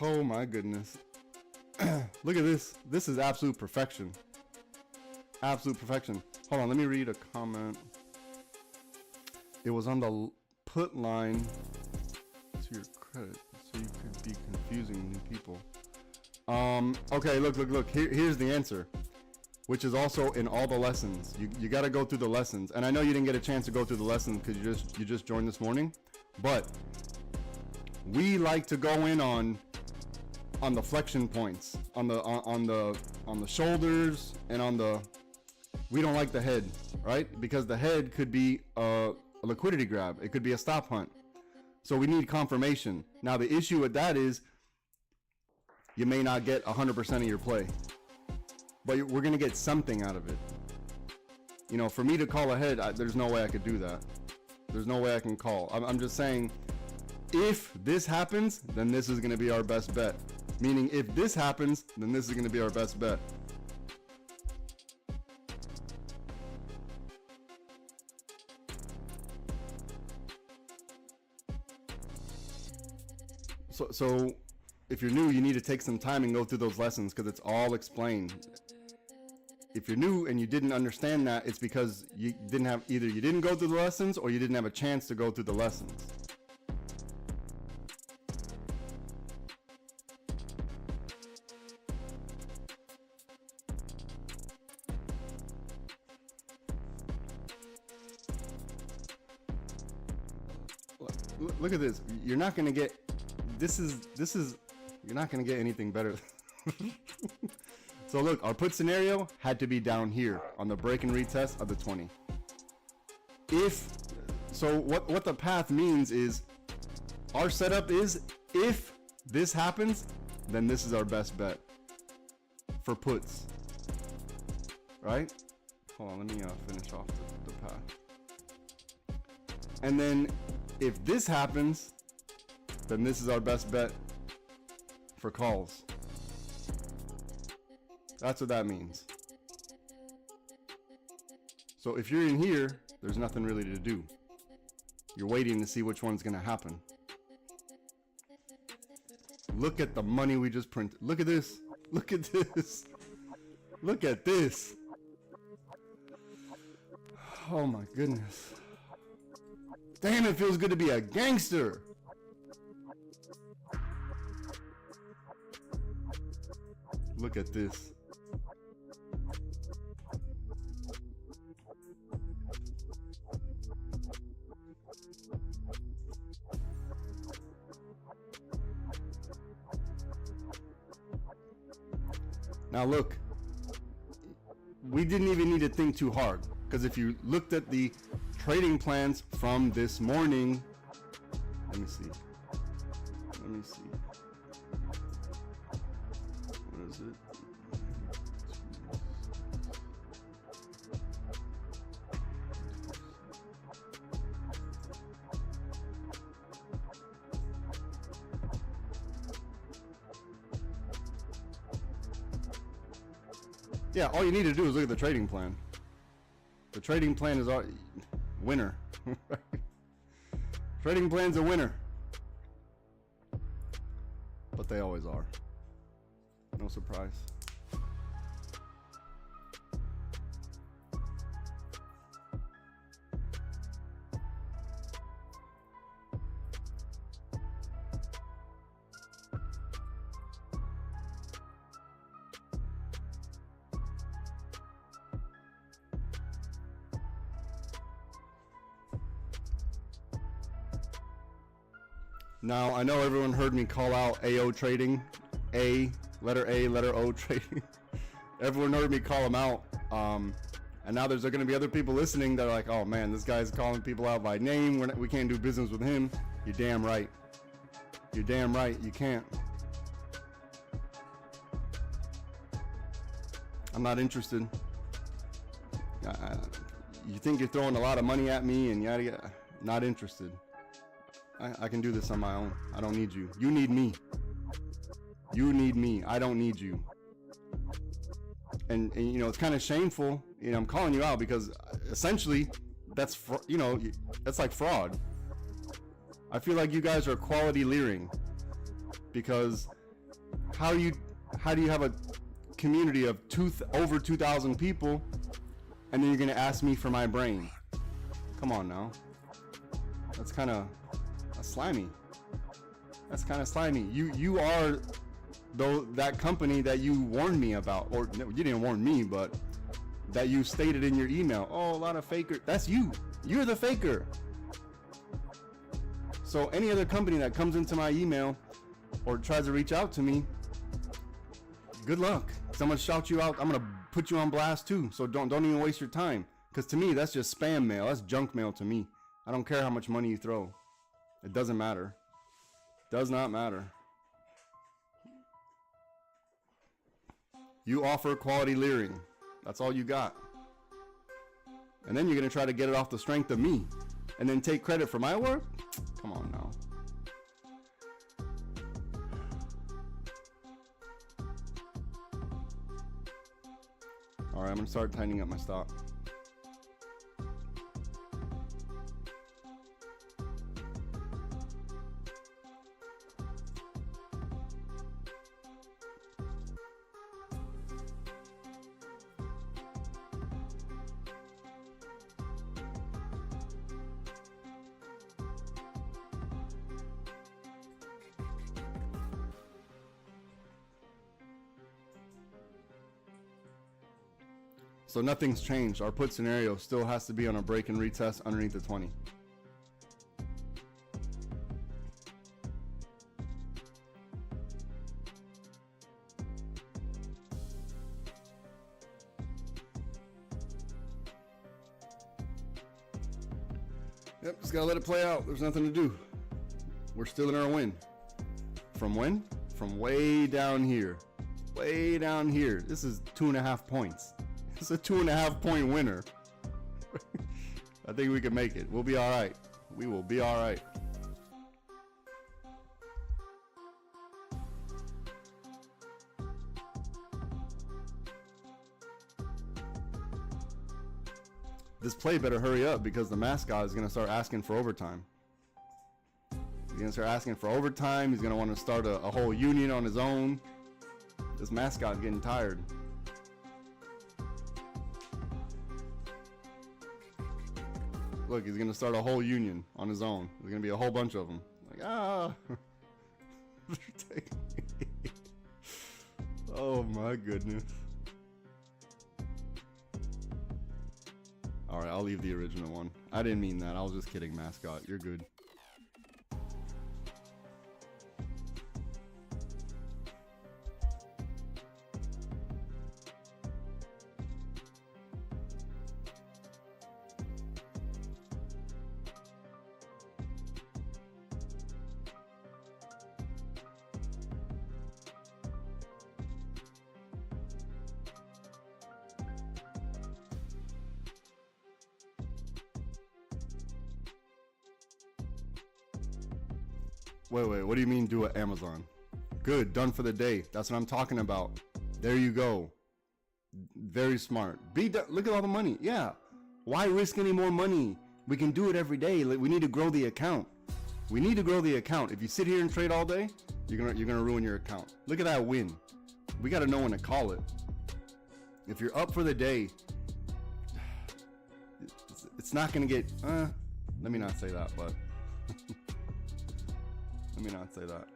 Speaker 1: Oh my goodness. Look at this. This is absolute perfection. Absolute perfection. Hold on, let me read a comment. It was on the put line to your credit, so you could be confusing new people. Okay, look. Here's the answer, which is also in all the lessons. You got to go through the lessons, and I know you didn't get a chance to go through the lessons because you just joined this morning, but we like to go in on the flexion points, on the shoulders, and on the. We don't like the head, right? Because the head could be a liquidity grab. It could be a stop hunt. So we need confirmation. Now the issue with that is you may not get 100% of your play, but we're going to get something out of it. You know, for me to call ahead, there's no way I could do that. There's no way I can call. I'm just saying, if this happens, then this is going to be our best bet. Meaning if this happens, then this is going to be our best bet. So if you're new, you need to take some time and go through those lessons because it's all explained. If you're new and you didn't understand that, it's because you didn't go through the lessons or you didn't have a chance to go through the lessons. Look at this. You're not going to get you're not going to get anything better. So look, our put scenario had to be down here on the break and retest of the 20. What the path means is our setup is if this happens, then this is our best bet for puts, right? Hold on, let me finish off the path. And then if this happens, then this is our best bet for calls. That's what that means. So if you're in here, there's nothing really to do. You're waiting to see which one's going to happen. Look at the money we just printed. Look at this. Look at this. Look at this. Oh my goodness. Damn, it feels good to be a gangster. Look at this. Now look, we didn't even need to think too hard, because if you looked at the trading plans from this morning, let me see. Let Let me see. What is it? Yeah, all you need to do is look at the trading plan. The trading plan is our winner. Trading plan's a winner. But they always are. No surprise. Now, I know everyone heard me call out AO trading, letter O trading. Everyone heard me call them out. And now there's going to be other people listening that are like, oh man, this guy's calling people out by name. We can't do business with him. You're damn right. You're damn right. You can't. I'm not interested. You think you're throwing a lot of money at me and yada yada. Not interested. I can do this on my own. I don't need you. You need me. You need me. I don't need you. And you know, it's kind of shameful. You know, I'm calling you out because essentially that's, you know, that's like fraud. I feel like you guys are quality leering because how do you have a community of over 2,000 people and then you're going to ask me for my brain? Come on now. That's kind of slimy. That's kind of slimy. You are that company that you warned me about, or no, you didn't warn me, but that you stated in your email. Oh, a lot of faker. That's you. You're the faker. So any other company that comes into my email or tries to reach out to me, good luck. Someone shouts you out, I'm gonna put you on blast too. So don't even waste your time. Because to me, that's just spam mail. That's junk mail to me. I don't care how much money you throw. It doesn't matter. Does not matter. You offer quality leering. That's all you got. And then you're going to try to get it off the strength of me. And then take credit for my work? Come on now. Alright, I'm going to start tightening up my stop. So nothing's changed. Our put scenario still has to be on a break and retest underneath the 20. Yep, just gotta let it play out. There's nothing to do. We're still in our win. From when? From way down here. Way down here. This is 2.5 points. It's a 2.5 point winner. I think we can make it. We'll be all right. We will be all right. This play better hurry up because the mascot is going to start asking for overtime. He's going to start asking for overtime. He's going to want to start a whole union on his own. This mascot's getting tired. Look, he's gonna start a whole union on his own. There's gonna be a whole bunch of them. Like, ah. Oh my goodness. All right, I'll leave the original one. I didn't mean that. I was just kidding, mascot. You're good. Wait, what do you mean do it Amazon? Good, done for the day. That's what I'm talking about. There you go. Very smart. Look at all the money. Yeah. Why risk any more money? We can do it every day. We need to grow the account. We need to grow the account. If you sit here and trade all day, you're gonna ruin your account. Look at that win. We got to know when to call it. If you're up for the day, it's not gonna get. Let me not say that, but let me not say that.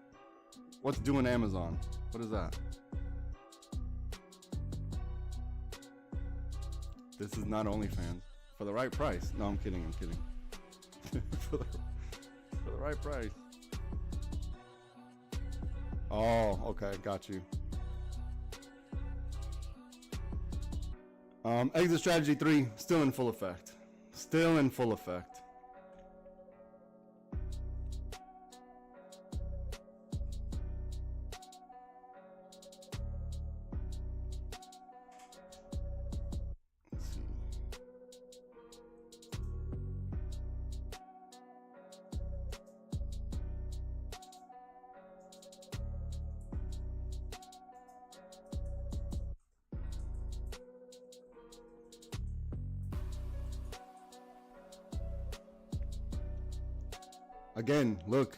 Speaker 1: What's doing Amazon? What is that? This is not OnlyFans. For the right price. No, I'm kidding. for the right price. Oh, okay, got you. Exit strategy 3, still in full effect. Still in full effect. Again, look,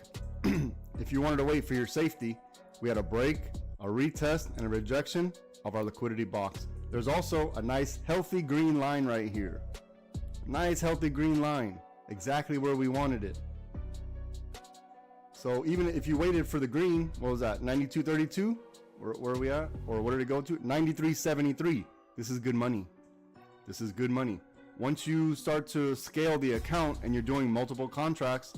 Speaker 1: if you wanted to wait for your safety, we had a break, a retest, and a rejection of our liquidity box. There's also a nice healthy green line right here. Nice healthy green line, exactly where we wanted it. So even if you waited for the green, what was that, 92.32? Where are we at? Or what did it go to? 93.73. This is good money. This is good money. Once you start to scale the account and you're doing multiple contracts,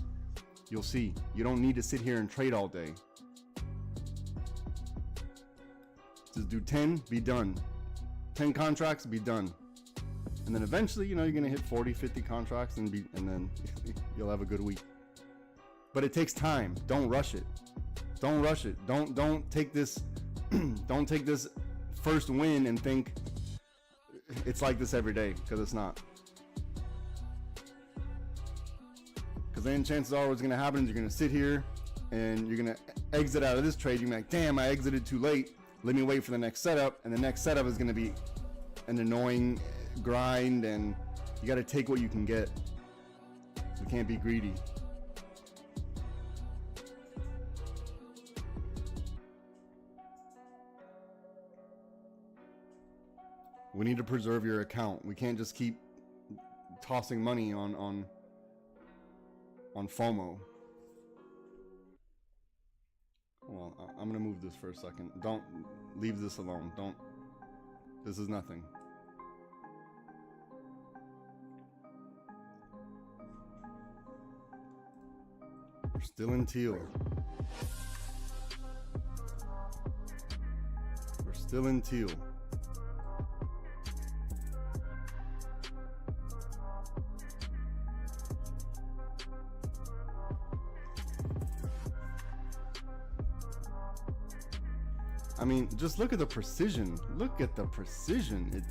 Speaker 1: you'll see you don't need to sit here and trade all day. Just do 10, be done. 10 contracts, be done. And then eventually, you know, you're gonna hit 40, 50 contracts and then you'll have a good week. But it takes time. Don't rush it. Don't rush it. Don't take this don't take this first win and think it's like this every day, because it's not. Because then chances are what's going to happen is you're going to sit here and you're going to exit out of this trade. You're going to be like, damn, I exited too late. Let me wait for the next setup. And the next setup is going to be an annoying grind, and you got to take what you can get. You can't be greedy. We need to preserve your account. We can't just keep tossing money on FOMO. Well, I'm gonna move this for a second. Don't leave this alone. Don't. This is nothing. We're still in teal. We're still in teal. I mean, just look at the precision. Look at the precision.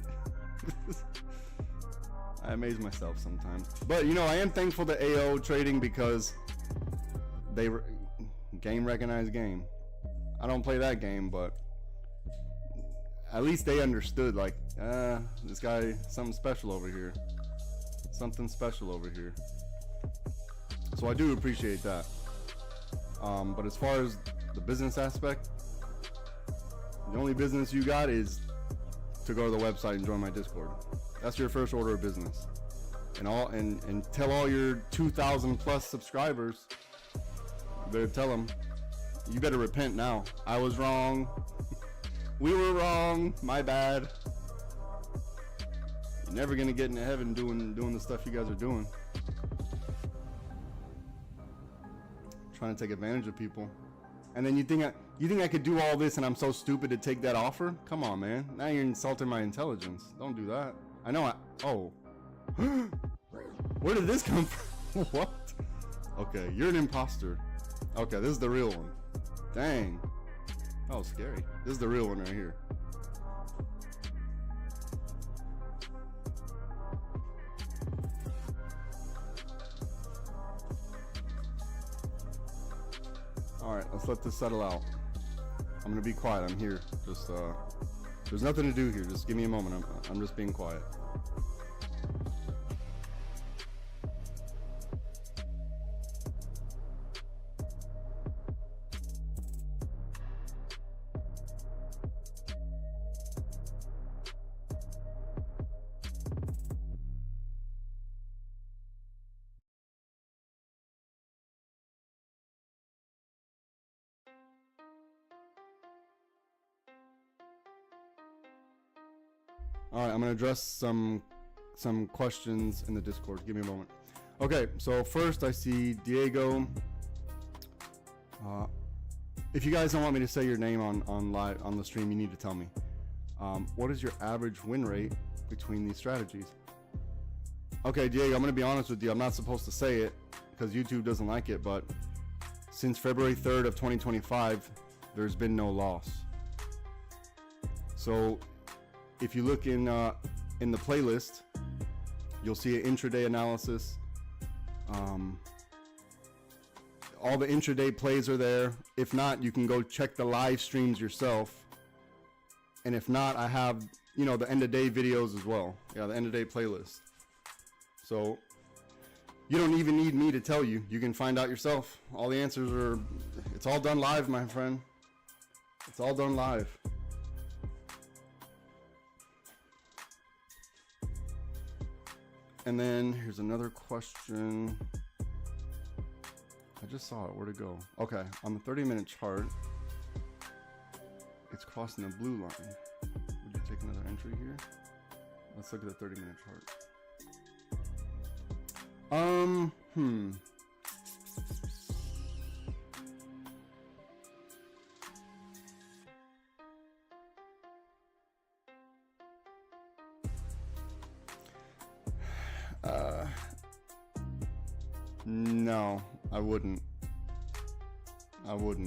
Speaker 1: I amaze myself sometimes. But, you know, I am thankful to AO Trading because they game recognized game. I don't play that game, but at least they understood, like, this guy, something special over here. Something special over here. So I do appreciate that. But as far as the business aspect, the only business you got is to go to the website and join my Discord. That's your first order of business. And tell all your 2,000 plus subscribers, you better tell them, you better repent now. I was wrong. We were wrong. My bad. You're never gonna get into heaven doing the stuff you guys are doing. Trying to take advantage of people. And then you think I could do all this and I'm so stupid to take that offer? Come on, man. Now you're insulting my intelligence. Don't do that. I know oh. Where did this come from? What? Okay, you're an imposter. Okay, this is the real one. Dang. Oh, scary. This is the real one right here. All right, let's let this settle out. I'm gonna be quiet. I'm here. Just there's nothing to do here. Just give me a moment. I'm just being quiet. All right, I'm gonna address some questions in the Discord. Give me a moment. Okay, so first I see Diego. If you guys don't want me to say your name on live on the stream, you need to tell me. What is your average win rate between these strategies? Okay, Diego, I'm gonna be honest with you. I'm not supposed to say it because YouTube doesn't like it, but since February 3rd of 2025, there's been no loss. So if you look in the playlist, you'll see an intraday analysis. All the intraday plays are there. If not, you can go check the live streams yourself. And if not, I have, you know, the end of day videos as well. Yeah, the end of day playlist. So you don't even need me to tell you. You can find out yourself. All the answers are, it's all done live, my friend. It's all done live. And then here's another question. I just saw it. Where'd it go? Okay, on the 30-minute chart, it's crossing the blue line. Would you take another entry here? Let's look at the 30-minute chart. No, I wouldn't. I would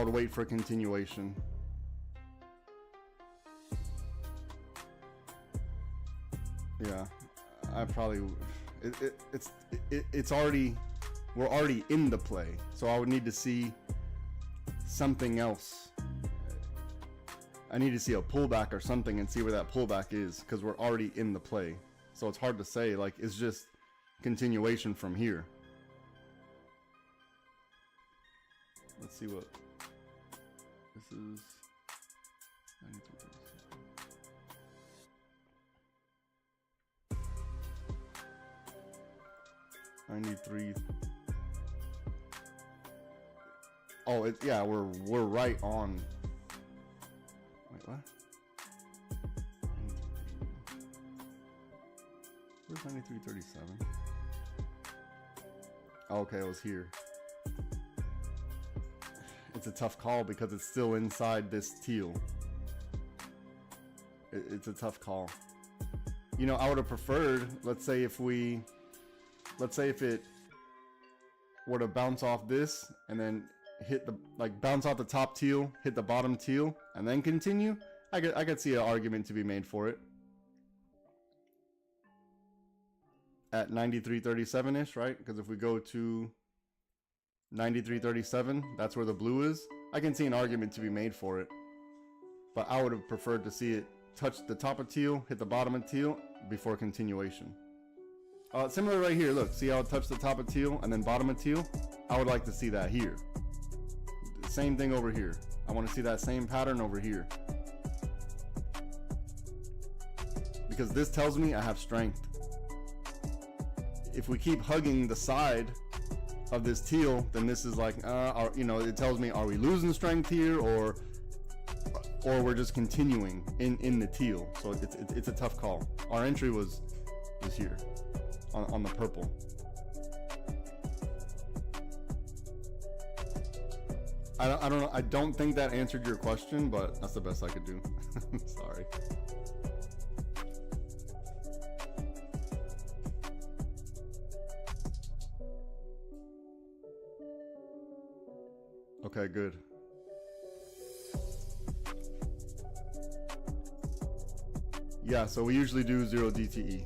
Speaker 1: wait for a continuation. Yeah, I probably. It's already. We're already in the play, so I would need to see something else. I need to see a pullback or something and see where that pullback is, because we're already in the play. So it's hard to say, like, it's just continuation from here. Let's see what this is. 93. Oh, yeah, we're right on. Wait, what? Where's 93.37? Oh, okay, it was here. It's a tough call because it's still inside this teal. It's a tough call. You know, I would have preferred, let's say if it were to bounce off this and then hit the, like, bounce off the top teal, hit the bottom teal, and then continue, I could see an argument to be made for it. At 93.37-ish, right? Because if we go to 93.37, that's where the blue is. I can see an argument to be made for it. But I would have preferred to see it touch the top of teal, hit the bottom of teal before continuation. Similar right here, look, see how it touched the top of teal and then bottom of teal? I would like to see that here. The same thing over here. I want to see that same pattern over here. Because this tells me I have strength. If we keep hugging the side of this teal, then this is like, you know, it tells me, are we losing strength here, or we're just continuing in the teal? So it's a tough call. Our entry was here on the purple. I don't know. I don't think that answered your question, but that's the best I could do. Sorry. Okay, good. Yeah, so we usually do 0 DTE.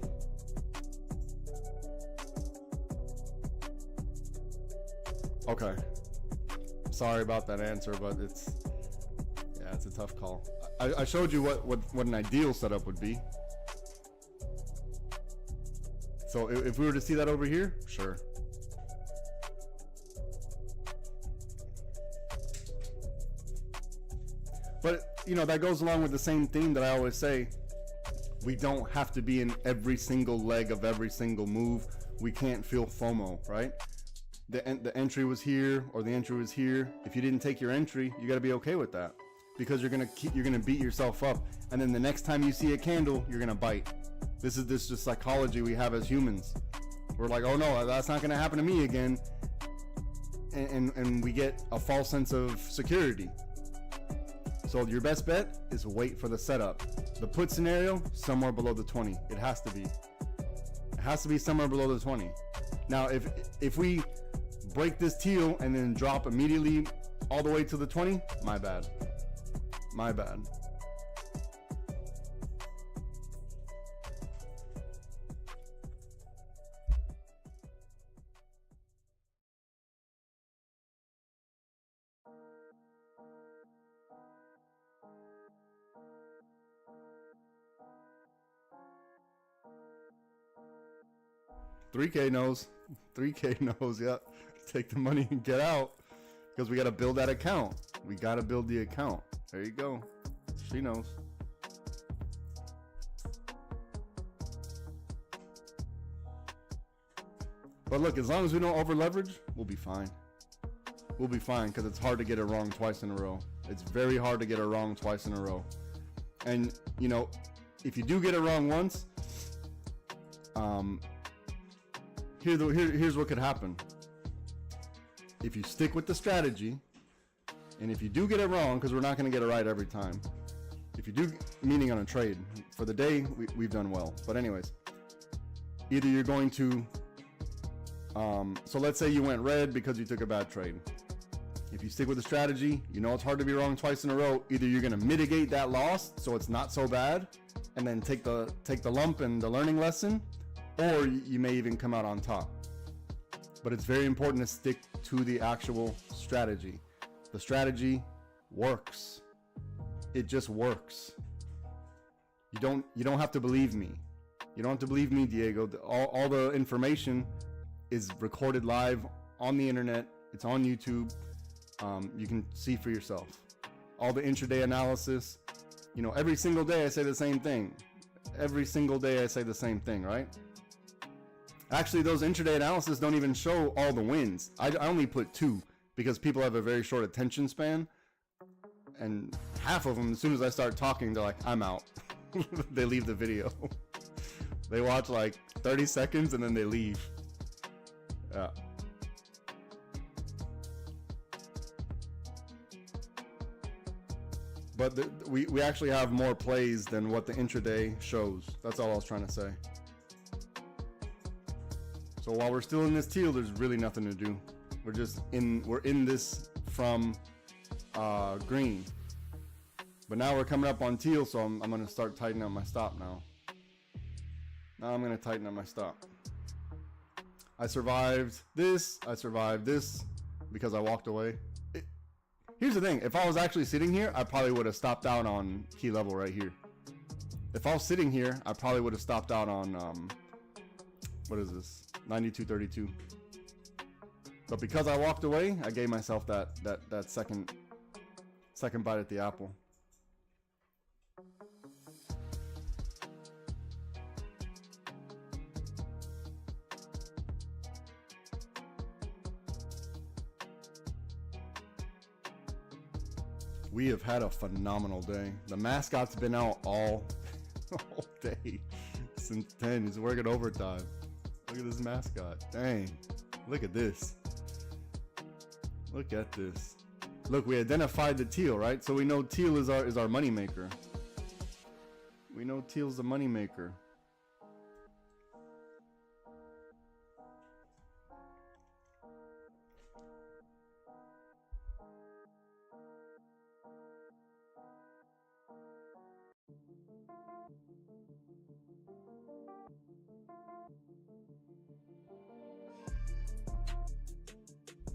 Speaker 1: Okay. Sorry about that answer, but it's a tough call. I showed you what an ideal setup would be. So if we were to see that over here, sure. But, you know, that goes along with the same theme that I always say. We don't have to be in every single leg of every single move. We can't feel FOMO, right? The entry was here or the entry was here. If you didn't take your entry, you got to be okay with that, because you're gonna beat yourself up, and then the next time you see a candle, you're gonna bite. This is just psychology we have as humans. We're like, oh no, that's not gonna happen to me again, and we get a false sense of security. So your best bet is wait for the setup. The put scenario, somewhere below the 20. It has to be. It has to be somewhere below the 20. Now, if we break this teal and then drop immediately all the way to the 20, my bad. My bad. $3K knows. $3K knows, yeah. Take the money and get out. Because we got to build that account. We got to build the account. There you go. She knows. But look, as long as we don't over leverage, we'll be fine. We'll be fine, because it's hard to get it wrong twice in a row. It's very hard to get it wrong twice in a row. And, you know, if you do get it wrong once, here's what could happen. If you stick with the strategy, and if you do get it wrong, because we're not going to get it right every time. If you do, meaning on a trade, for the day, we've done well. But anyways, either you're going to, so let's say you went red because you took a bad trade. If you stick with the strategy, you know it's hard to be wrong twice in a row. Either you're going to mitigate that loss so it's not so bad, and then take the lump and the learning lesson, or you may even come out on top. But it's very important to stick to the actual strategy. The strategy works. It just works. You don't have to believe me. You don't have to believe me, Diego. All the information is recorded live on the internet. It's on YouTube. You can see for yourself. All the intraday analysis. You know, every single day I say the same thing. Every single day I say the same thing, right? Actually, those intraday analysis don't even show all the wins. I only put 2 because people have a very short attention span. And half of them, as soon as I start talking, they're like, I'm out. They leave the video. They watch like 30 seconds and then they leave. Yeah. But we actually have more plays than what the intraday shows. That's all I was trying to say. So while we're still in this teal, there's really nothing to do. We're in this from green. But now we're coming up on teal, so I'm going to start tightening up my stop now. Now I'm going to tighten up my stop. I survived this because I walked away. Here's the thing. If I was actually sitting here, I probably would have stopped out on key level right here. If I was sitting here, I probably would have stopped out on, what is this? 92.32. But because I walked away, I gave myself that second bite at the apple. We have had a phenomenal day. The mascot's been out all day since 10. He's working overtime. Look at this mascot. Dang. Look at this. Look at this. Look, we identified the teal, right? So we know teal is our money maker. We know teal's the money maker.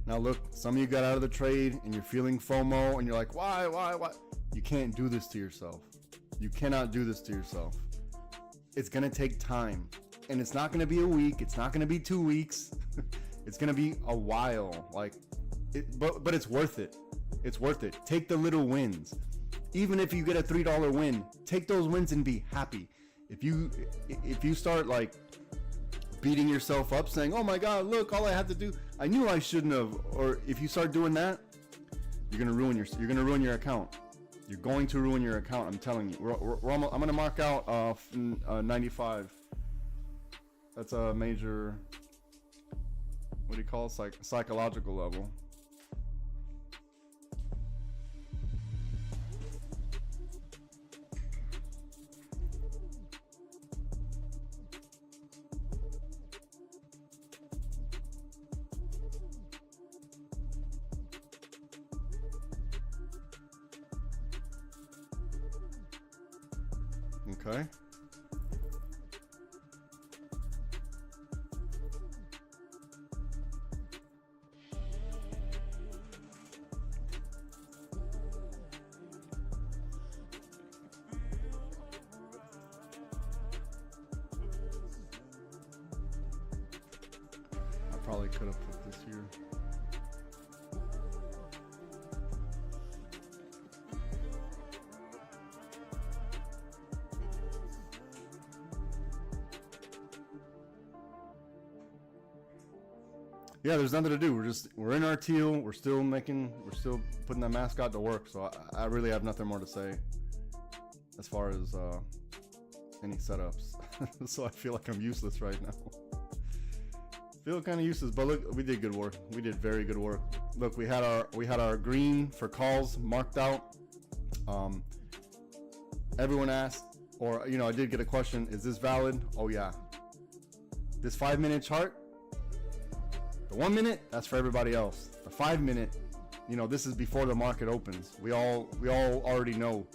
Speaker 1: Now look, some of you got out of the trade and you're feeling FOMO and you're like, why? You can't do this to yourself. You cannot do this to yourself. It's going to take time, and it's not going to be a week. It's not going to be 2 weeks. It's going to be a while, but it's worth it. It's worth it. Take the little wins. Even if you get a $3 win, take those wins and be happy. If you start like beating yourself up saying, oh my God, look, all I have to do, I knew I shouldn't have. Or if you start doing that, you're going to ruin your account. You're going to ruin your account. I'm telling you, I'm going to mark out 95. That's a major, what do you call it? Psychological level. Okay. I probably could have put this here. Yeah, there's nothing to do. We're in our teal. We're still putting that mascot to work. So I really have nothing more to say as far as any setups. So I feel like I'm useless right now. Feel kind of useless, but look, we did good work. We did very good work. Look, we had our green for calls marked out. Everyone asked, or I did get a question. Is this valid? Oh yeah. This 5-minute chart. The 1 minute, that's for everybody else. The 5 minute, this is before the market opens. We all already know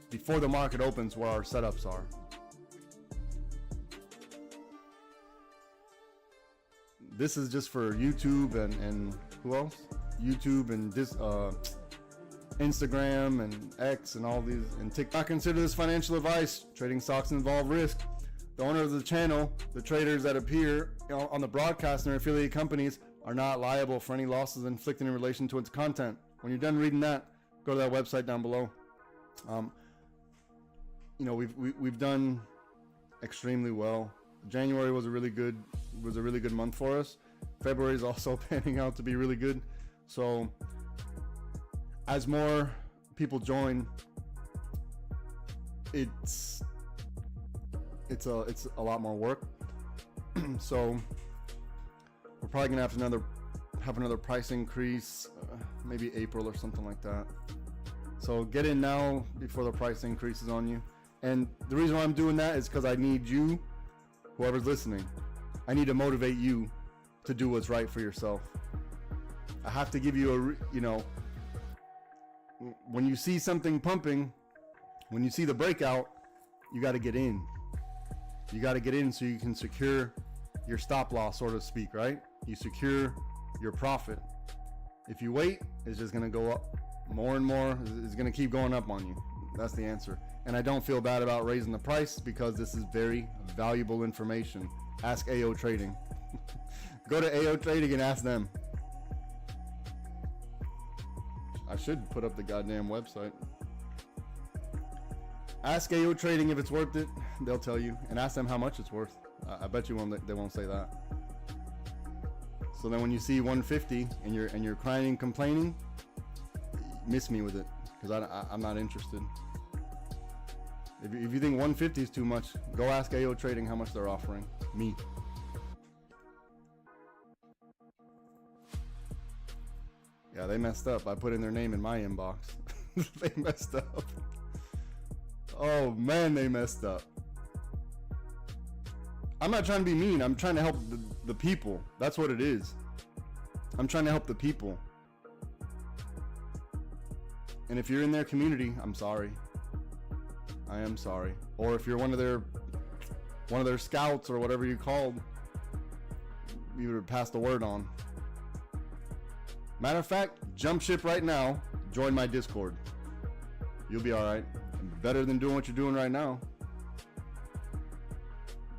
Speaker 1: before the market opens where our setups are. This is just for YouTube and who else? YouTube and this Instagram and X and all these and TikTok. Consider this financial advice. Trading stocks involve risk. The owner of the channel, the traders that appear on the broadcast and their affiliate companies are not liable for any losses inflicted in relation to its content. When you're done reading that, go to that website down below. We've done extremely well. January was a really good month for us. February is also panning out to be really good. So as more people join, it's a lot more work. So we're probably gonna have another price increase, maybe April or something like that. So get in now before the price increases on you. And the reason why I'm doing that is because I need you, whoever's listening, I need to motivate you to do what's right for yourself. I have to give you when you see something pumping, when you see the breakout, you got to get in. You got to get in so you can secure your stop loss, so to speak, right? You secure your profit. If you wait, it's just going to go up more and more. It's going to keep going up on you. That's the answer. And I don't feel bad about raising the price because this is very valuable information. Ask AO Trading. Go to AO Trading and ask them. I should put up the goddamn website. Ask AO Trading if it's worth it. They'll tell you. And ask them how much it's worth. I bet you they won't say that. So then when you see 150 and you're crying and complaining, miss me with it because I'm not interested. If you think 150 is too much, go ask AO Trading how much they're offering me. Yeah, they messed up. I put in their name in my inbox. They messed up. Oh man, they messed up. I'm not trying to be mean. I'm trying to help the people. That's what it is. I'm trying to help the people. And if you're in their community, I'm sorry. I am sorry. Or if you're one of their scouts or whatever you called, you would pass the word on. Matter of fact, jump ship right now. Join my Discord. You'll be all right. Better than doing what you're doing right now.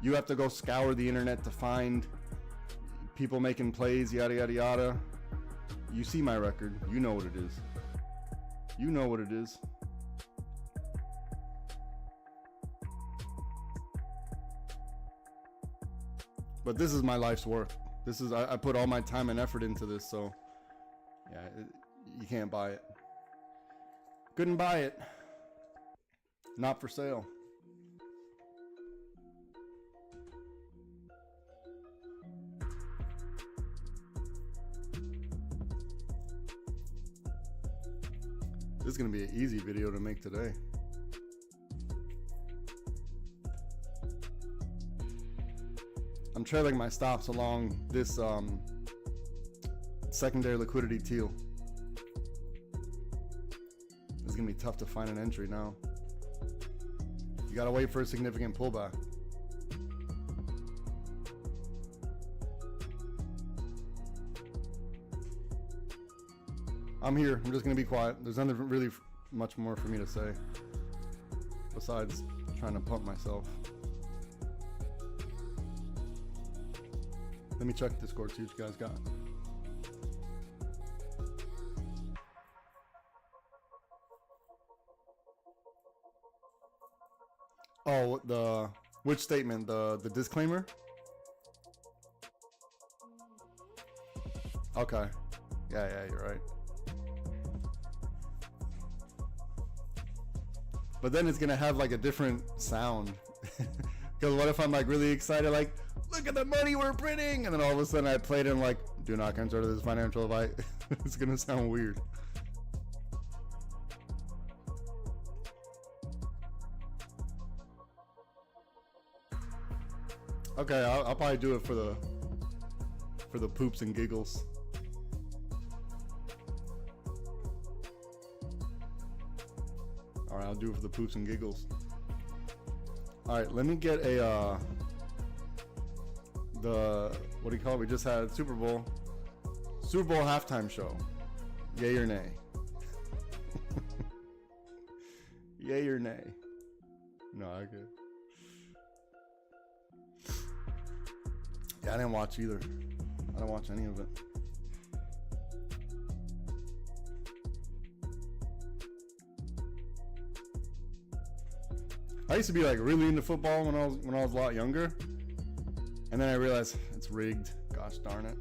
Speaker 1: You have to go scour the internet to find people making plays, yada, yada, yada. You see my record. You know what it is. You know what it is. But this is my life's work. This is, I put all my time and effort into this, so yeah, you can't buy it. Couldn't buy it. Not for sale. This is going to be an easy video to make today. I'm trailing my stops along this secondary liquidity teal. It's going to be tough to find an entry now. You got to wait for a significant pullback. I'm here. I'm just going to be quiet. There's nothing really much more for me to say besides trying to pump myself. Let me check Discord, see what you guys got. Oh, which statement? The disclaimer? Okay. Yeah, you're right. But then it's gonna have like a different sound. Because what if I'm like really excited, like, look at the money we're printing, and then all of a sudden I played in like, do not consider this financial advice. It's gonna sound weird. Okay, I'll probably do it for the poops and giggles. All right, I'll do it for the poops and giggles. All right, let me get a what do you call it? We just had Super Bowl halftime show. Yay or nay? Yay or nay? No, okay. Yeah, I didn't watch either. I didn't watch any of it. I used to be like really into football when I was a lot younger, and then I realized it's rigged. Gosh darn it.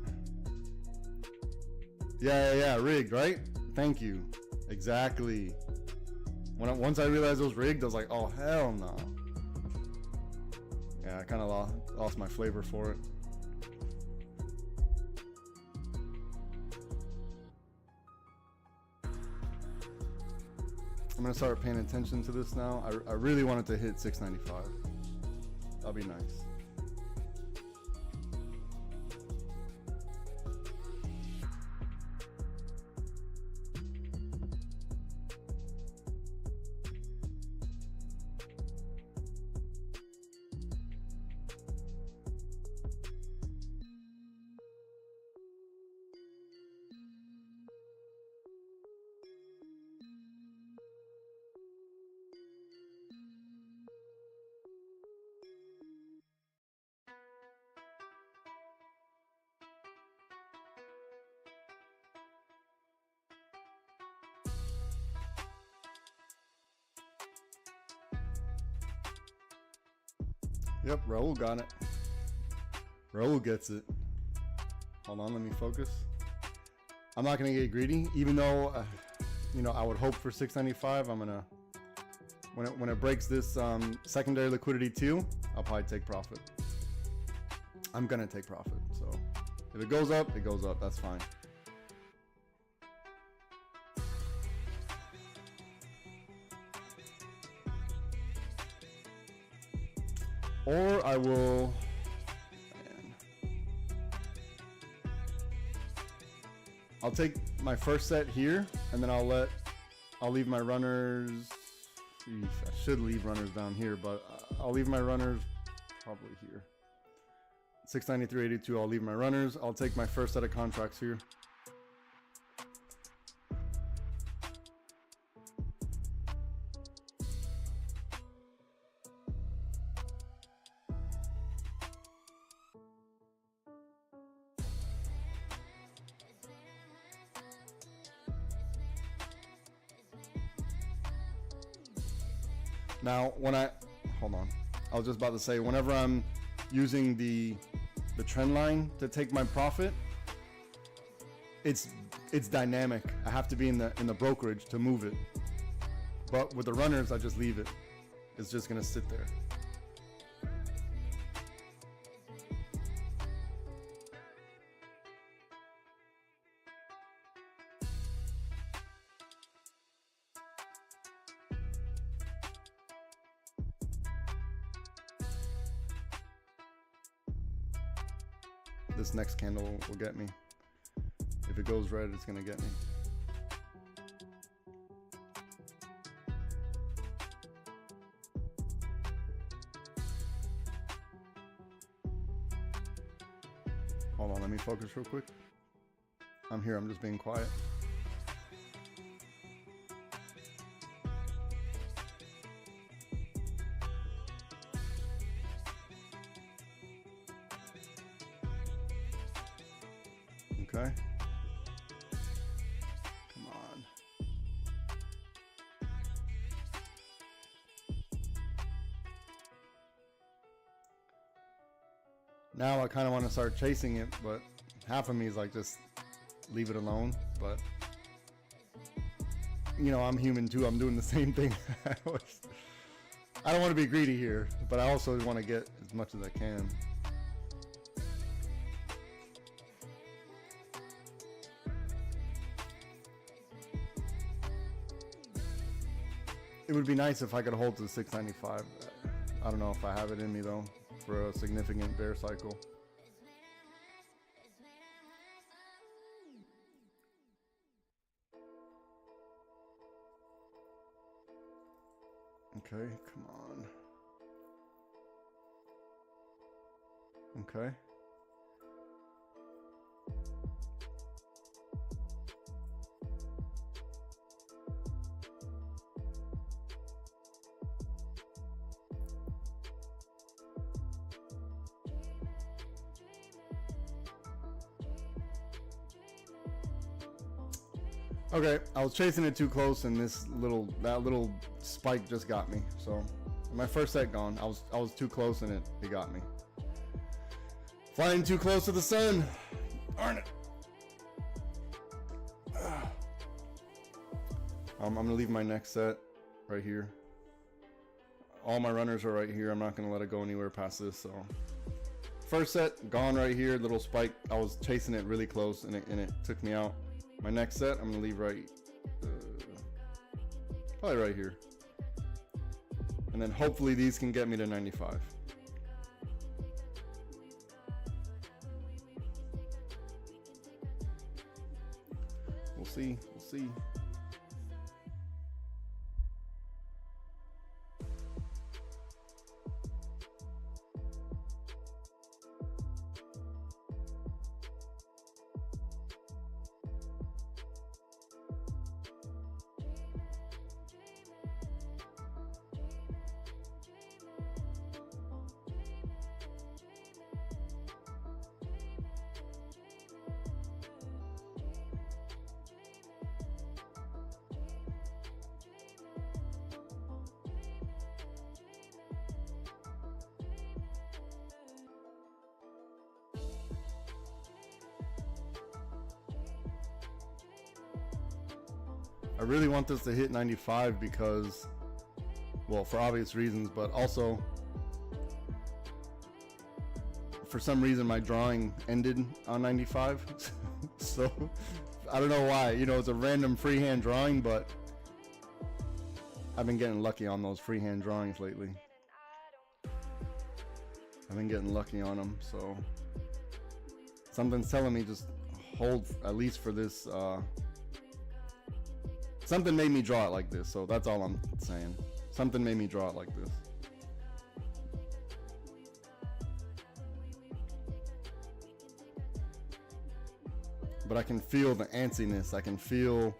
Speaker 1: Yeah, rigged, right? Thank you. Exactly. Once I realized it was rigged, I was like, oh hell no. Yeah, I kind of lost my flavor for it. I'm gonna start paying attention to this now. I really wanted to hit 695. That'll be nice. Yep, Raul got it. Raul gets it. Hold on, let me focus. I'm not gonna get greedy, even though I would hope for 695. I'm gonna when it breaks this secondary liquidity teal, I'll probably take profit. I'm gonna take profit. So if it goes up, it goes up. That's fine. Or I will, I'll take my first set here, and then I'll leave my runners. I should leave runners down here, but I'll leave my runners probably here. 693.82. I'll leave my runners. I'll take my first set of contracts here. Now, hold on. I was just about to say, whenever I'm using the trend line to take my profit, it's dynamic. I have to be in the brokerage to move it. But with the runners, I just leave it. It's just gonna sit there. This next candle will get me. If it goes red, it's gonna get me. Hold on, let me focus real quick. I'm here, I'm just being quiet. Okay. Come on. Now I kind of want to start chasing it, but half of me is like, just leave it alone. But you know, I'm human too. I'm doing the same thing. I don't want to be greedy here, but I also want to get as much as I can. It would be nice if I could hold to the 695. I don't know if I have it in me though for a significant bear cycle. Okay, come on. Okay. Okay, I was chasing it too close, and that little spike just got me. So my first set gone. I was too close, and it got me. Flying too close to the sun. Darn it. I'm gonna leave my next set right here. All my runners are right here. I'm not gonna let it go anywhere past this. So first set gone right here. Little spike. I was chasing it really close, and it took me out. My next set, I'm gonna leave right, probably right here. And then hopefully these can get me to 95. We'll see, we'll see. I really want this to hit 95 because, well, for obvious reasons, but also for some reason my drawing ended on 95. So I don't know why. You know, it's a random freehand drawing, but I've been getting lucky on those freehand drawings lately. I've been getting lucky on them, so something's telling me just hold at least for this. Something made me draw it like this, so that's all I'm saying. Something made me draw it like this. But I can feel the antsiness. I can feel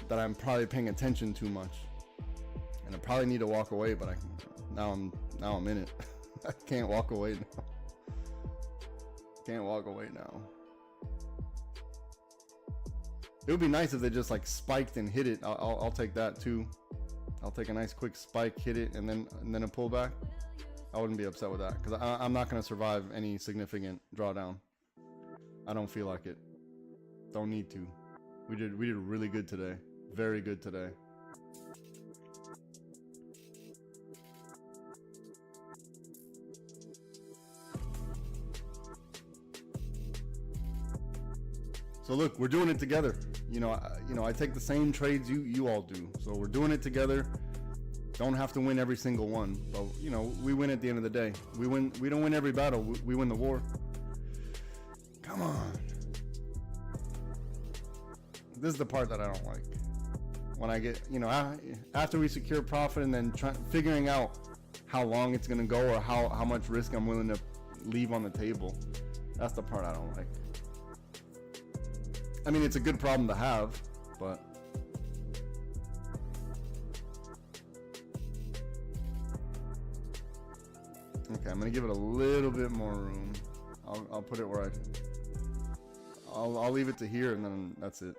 Speaker 1: that I'm probably paying attention too much, and I probably need to walk away. But now I'm in it. I can't walk away now. Can't walk away now. It would be nice if they just like spiked and hit it. I'll take that too. I'll take a nice quick spike, hit it, and then a pullback. I wouldn't be upset with that because I'm not going to survive any significant drawdown. I don't feel like it. Don't need to. We did really good today. Very good today. So look, we're doing it together. You know, I take the same trades you all do. So we're doing it together. Don't have to win every single one, but you know, we win at the end of the day. We win. We don't win every battle. We win the war. Come on. This is the part that I don't like. When I get, you know, after we secure profit and then figuring out how long it's gonna go or how much risk I'm willing to leave on the table. That's the part I don't like. I mean, it's a good problem to have, but okay, I'm gonna give it a little bit more room. I'll put it where I'll leave it to here, and then that's it.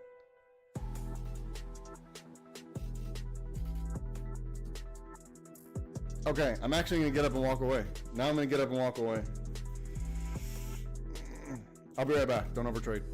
Speaker 1: Okay, I'm actually gonna get up and walk away. Now I'm gonna get up and walk away. I'll be right back. Don't overtrade.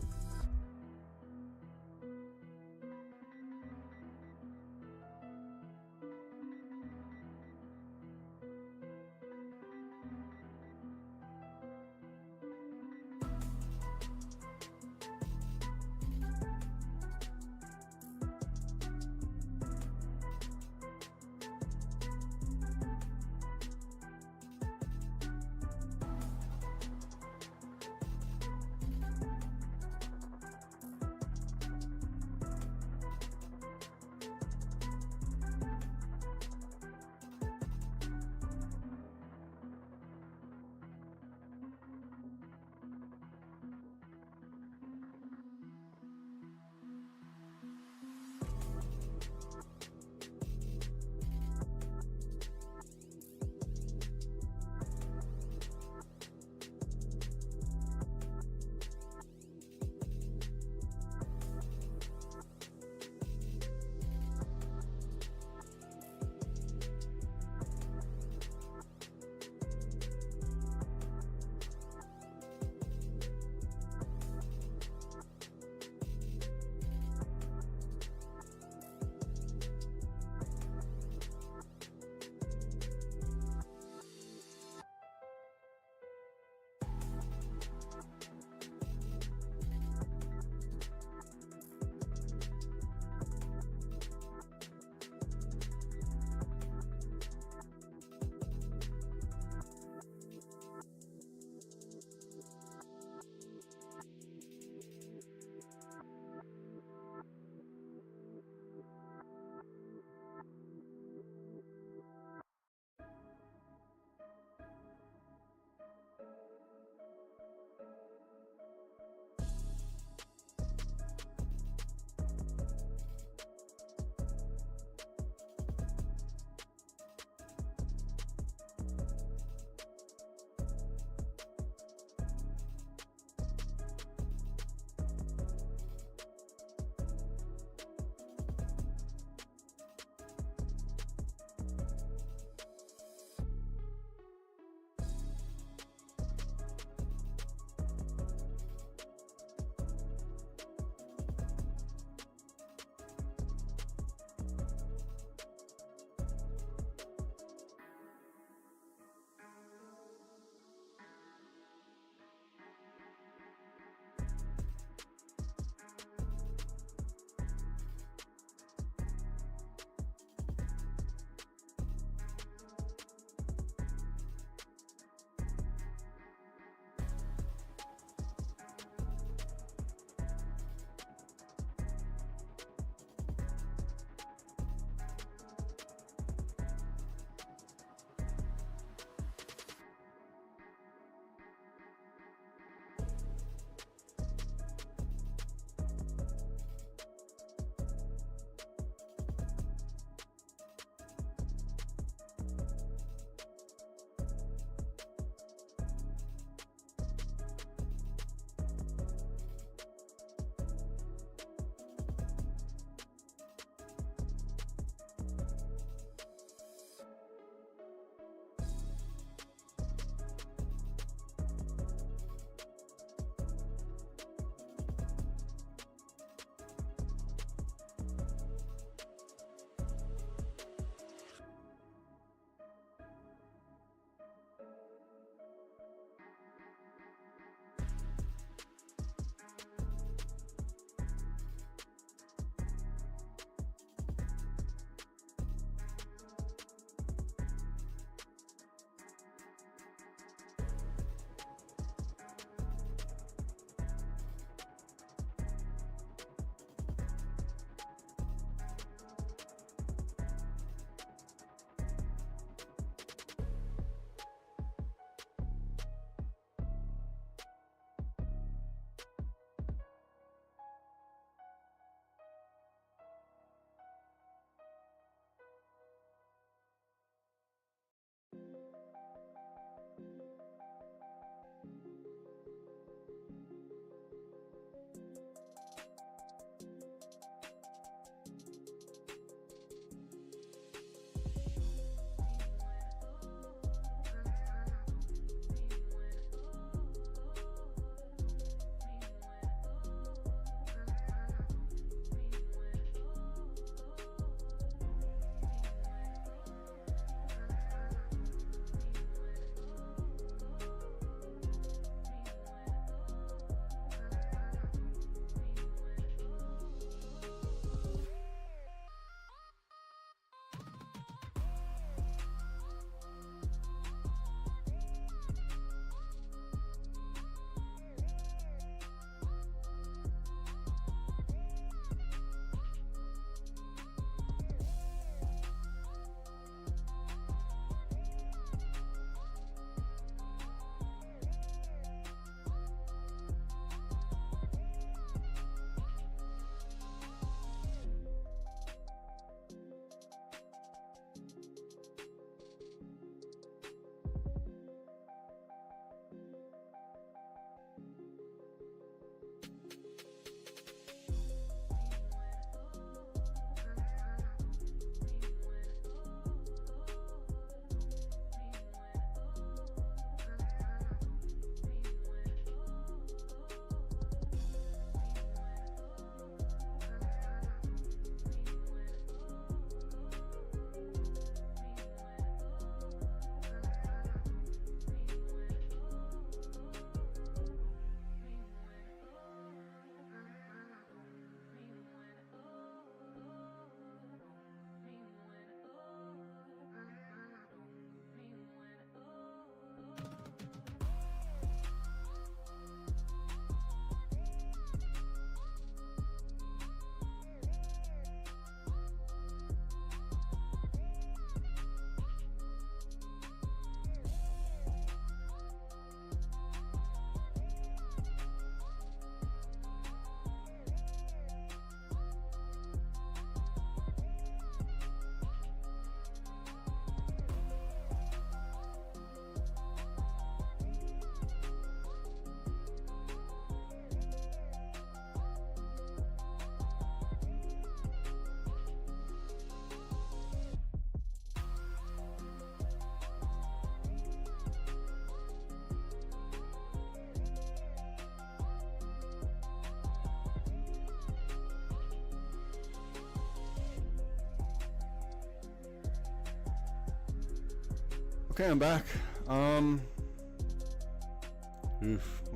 Speaker 1: Okay, I'm back. We're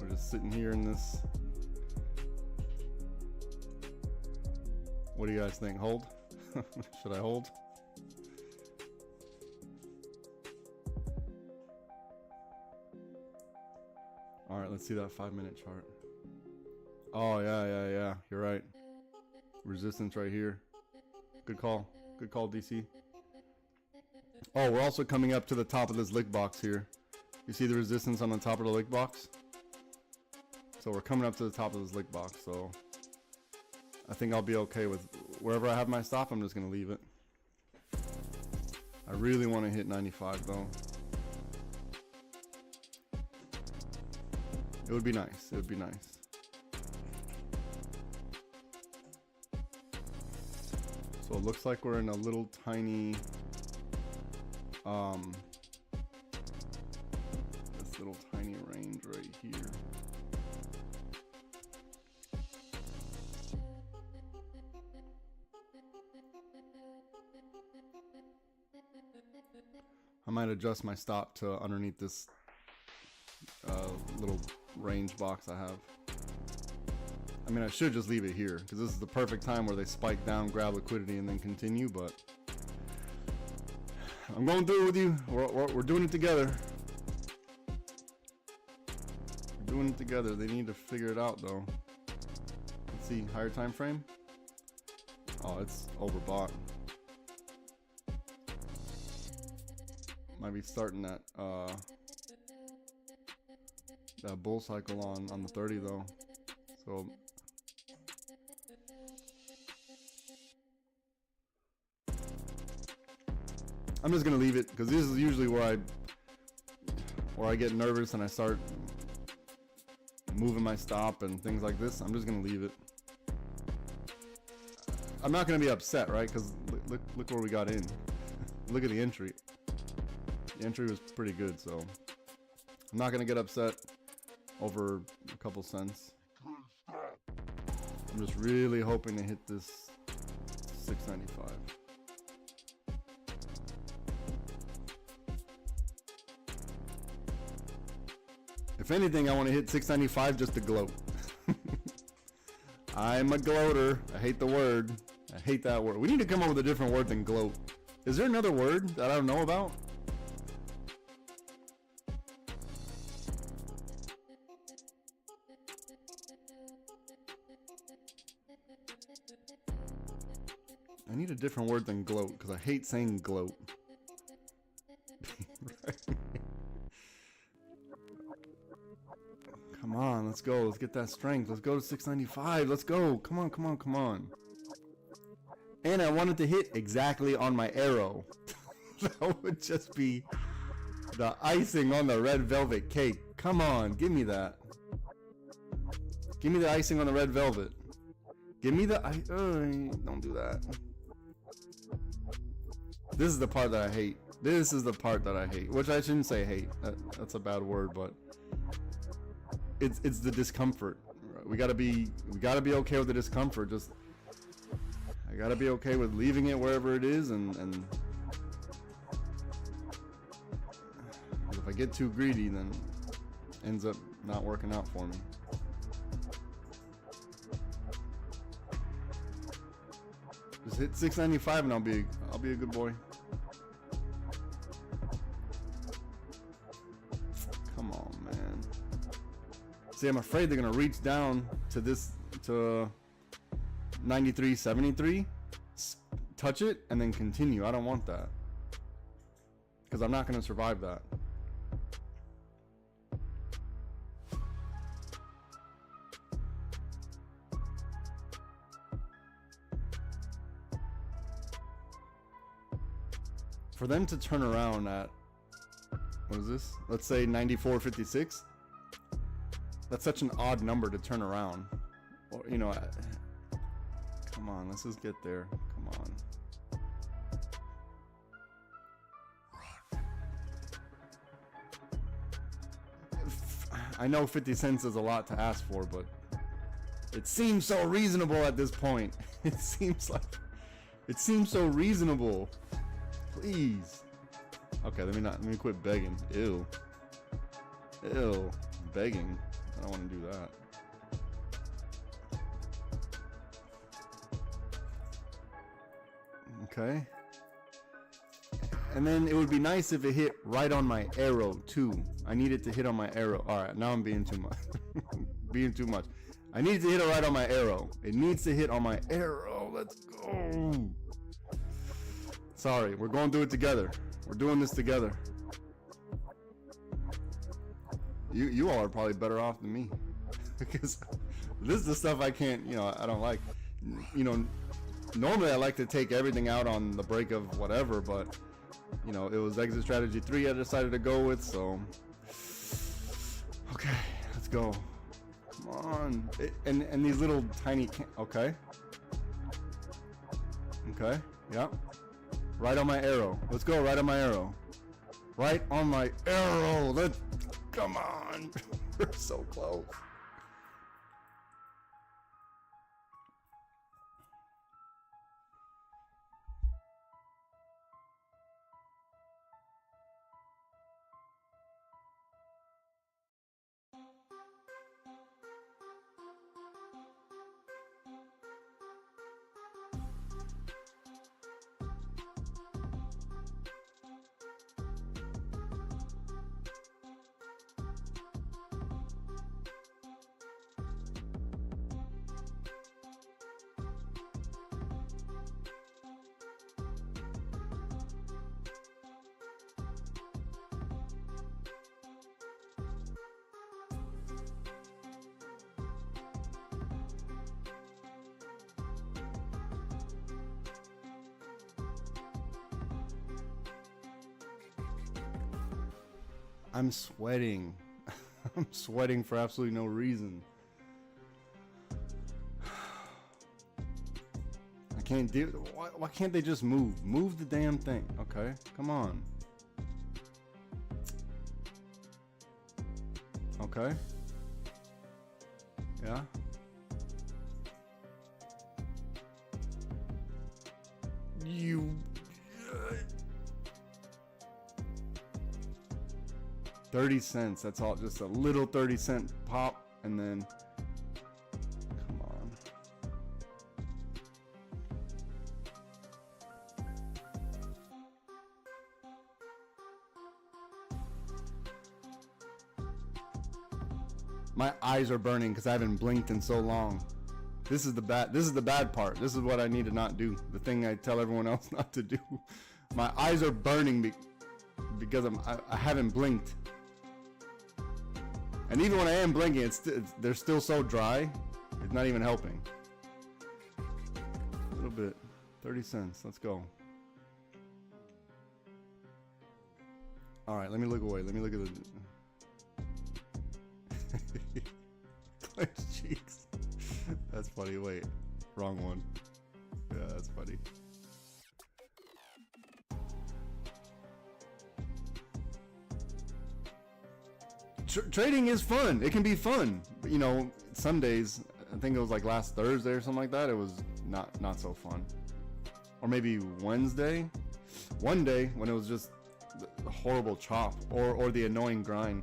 Speaker 1: just sitting here in this. What do you guys think? Hold? Should I hold? All right, let's see that 5-minute chart. Oh, yeah. You're right. Resistance right here. Good call. Good call, DC. Oh, we're also coming up to the top of this lick box here. You see the resistance on the top of the lick box? So we're coming up to the top of this lick box. So I think I'll be okay with wherever I have my stop. I'm just going to leave it. I really want to hit 95 though. It would be nice. It would be nice. So it looks like we're in a little tiny this little tiny range right here. I might adjust my stop to underneath this little range box I have. I mean, I should just leave it here because this is the perfect time where they spike down, grab liquidity, and then continue, but I'm going through it with you. We're doing it together. We're doing it together. They need to figure it out though. Let's see, higher time frame. Oh, it's overbought. Might be starting that that bull cycle on the 30 though. So I'm just gonna leave it because this is usually where I get nervous and I start moving my stop and things like this. I'm just gonna leave it. I'm not gonna be upset, right? Because look where we got in. Look at the entry. The entry was pretty good, so I'm not gonna get upset over a couple cents. I'm just really hoping to hit this 695. If anything, I want to hit 695 just to gloat. I'm a gloater. I hate the word. I hate that word. We need to come up with a different word than gloat. Is there another word that I don't know about? I need a different word than gloat because I hate saying gloat. Come on, let's go. Let's get that strength. Let's go to 695. Let's go. Come on, come on, come on. And I wanted to hit exactly on my arrow. That would just be the icing on the red velvet cake. Come on, give me that. Give me the icing on the red velvet. Give me the don't do that. This is the part that I hate. This is the part that I hate. Which I shouldn't say hate. That's a bad word, but it's the discomfort. We gotta be okay with the discomfort. Just I gotta be okay with leaving it wherever it is, and if I get too greedy, then it ends up not working out for me. Just hit 695 and I'll be a good boy. Come on, man. See, I'm afraid they're gonna reach down to this to 93.73, touch it, and then continue. I don't want that because I'm not gonna survive that. For them to turn around at, what is this? Let's say 94.56. That's such an odd number to turn around. Or, you know, come on, let's just get there. Come on. I know 50 cents is a lot to ask for, but it seems so reasonable at this point. It seems so reasonable. Please. Okay, let me quit begging. Ew. Ew. Begging. I don't want to do that. Okay. And then it would be nice if it hit right on my arrow too. I need it to hit on my arrow. All right, now I'm being too much. Being too much. I need it to hit right on my arrow. It needs to hit on my arrow. Let's go. Sorry, we're going through it together. We're doing this together. You all are probably better off than me. Because this is the stuff I can't, I don't like. Normally I like to take everything out on the break of whatever, but it was exit strategy 3 I decided to go with, so okay, let's go. Come on. And these little tiny okay. Okay, yeah. Right on my arrow. Let's go, right on my arrow. Right on my arrow. Come on. We're so close. I'm sweating. I'm sweating for absolutely no reason. I can't do. Why can't they just move? Move the damn thing. Okay, come on. Okay. Yeah. You. 30 cents, that's all, just a little 30-cent pop, and then, come on. My eyes are burning because I haven't blinked in so long. This is the bad part. This is what I need to not do. The thing I tell everyone else not to do. My eyes are burning because I haven't blinked. And even when I am blinking, they're still so dry, it's not even helping. A little bit. 30 cents. Let's go. Alright, let me look away. Let me look at the... Clenched cheeks. That's funny. Wait. Wrong one. Yeah, that's funny. Trading is fun. It can be fun. But, some days, I think it was like last Thursday or something like that, it was not so fun. Or maybe Wednesday. One day when it was just the horrible chop or the annoying grind.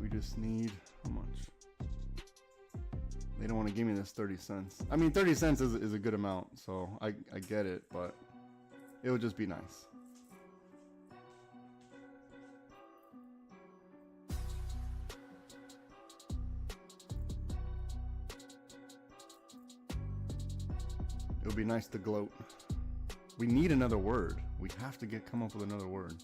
Speaker 1: We just need how much? They don't want to give me this 30 cents. I mean, 30 cents is a good amount, so I get it, but it would just be nice. It would be nice to gloat. We need another word. We have to come up with another word.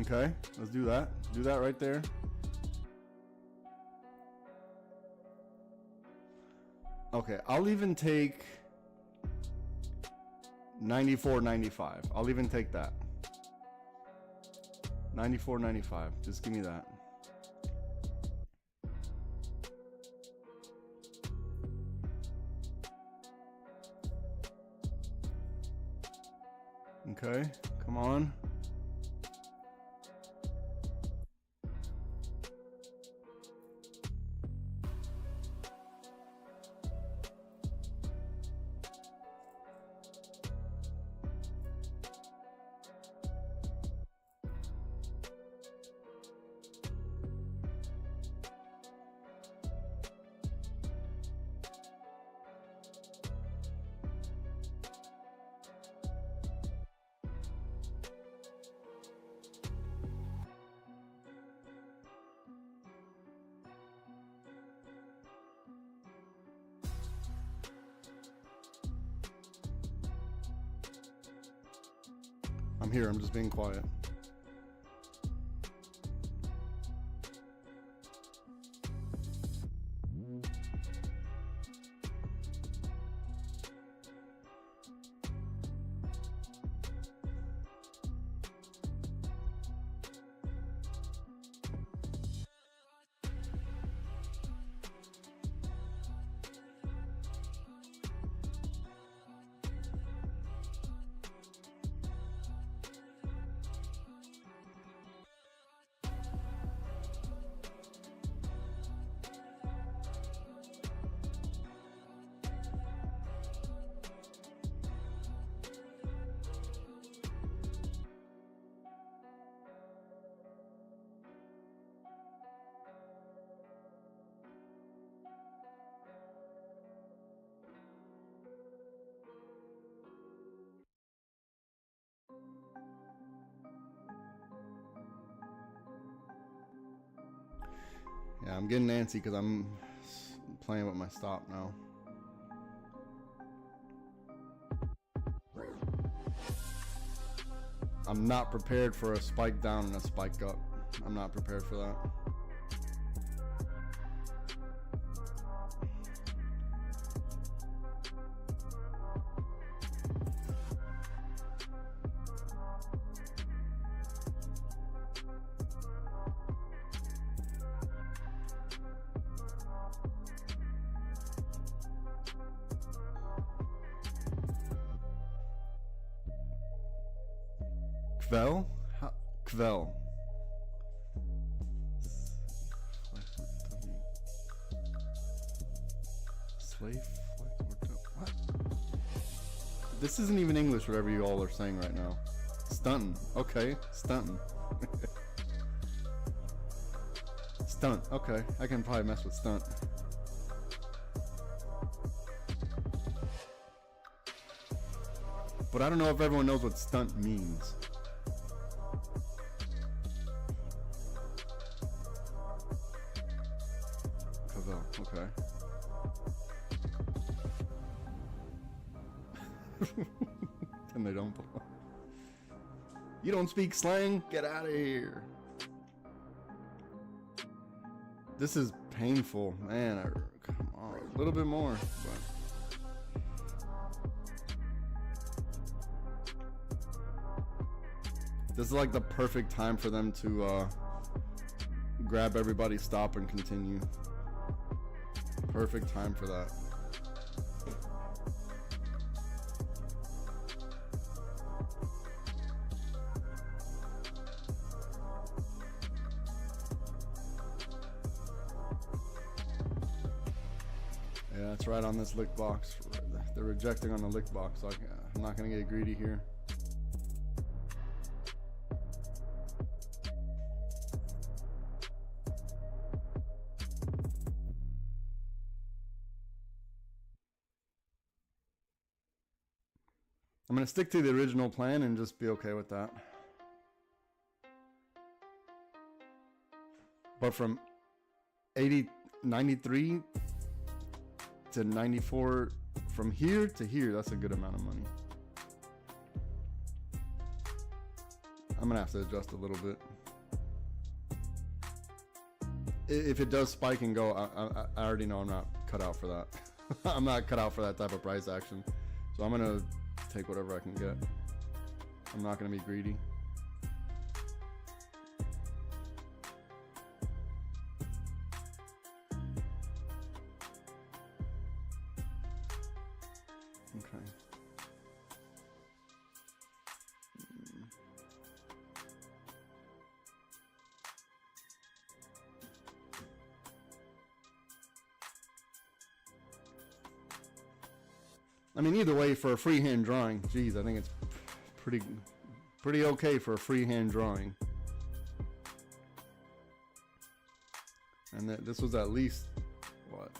Speaker 1: Okay, let's do that. Do that right there. Okay, I'll even take 94.95. I'll even take that. 94.95. Just give me that. Okay, come on. I'm here, I'm just being quiet. Yeah, I'm getting antsy because I'm playing with my stop now. I'm not prepared for a spike down and a spike up. I'm not prepared for that. Kvel? Kvel. Slave? What? This isn't even English, whatever you all are saying right now. Stunting. Okay, stunting. Stunt. Okay, I can probably mess with stunt. But I don't know if everyone knows what stunt means. Okay. And they don't. You don't speak slang? Get out of here. This is painful, man. Come on, a little bit more. But this is like the perfect time for them to grab everybody's stop and continue. Perfect time for that. Yeah, that's right on this lick box. They're rejecting on the lick box, so I'm not going to get greedy here. I'm going to stick to the original plan and just be okay with that. But from 93 to 94, from here to here, that's a good amount of money. I'm going to have to adjust a little bit. If it does spike and go, I already know I'm not cut out for that. I'm not cut out for that type of price action. So I'm going to take whatever I can get. I'm not going to be greedy. Okay. I mean, either way, for a freehand drawing, geez, I think it's pretty okay for a freehand drawing. And this was at least, what?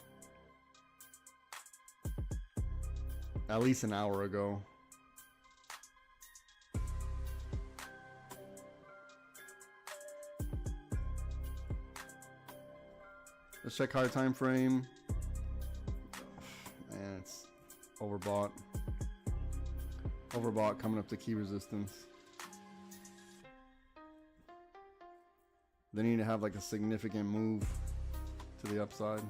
Speaker 1: At least an hour ago. Let's check higher time frame. Man, it's overbought. Overbought coming up to key resistance. They need to have like a significant move to the upside.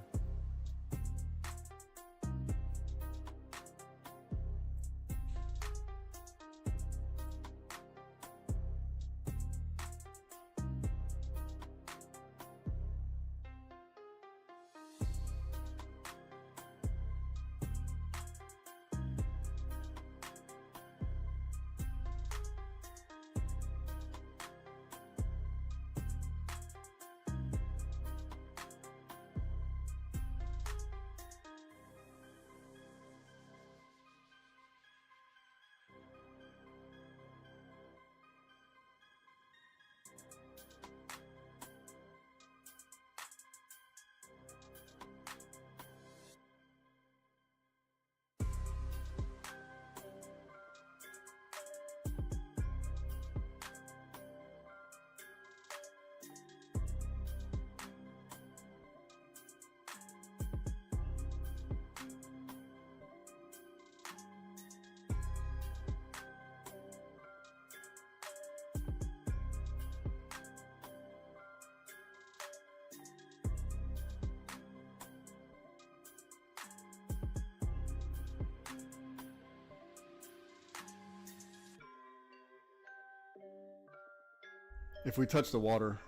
Speaker 1: If we touch the water,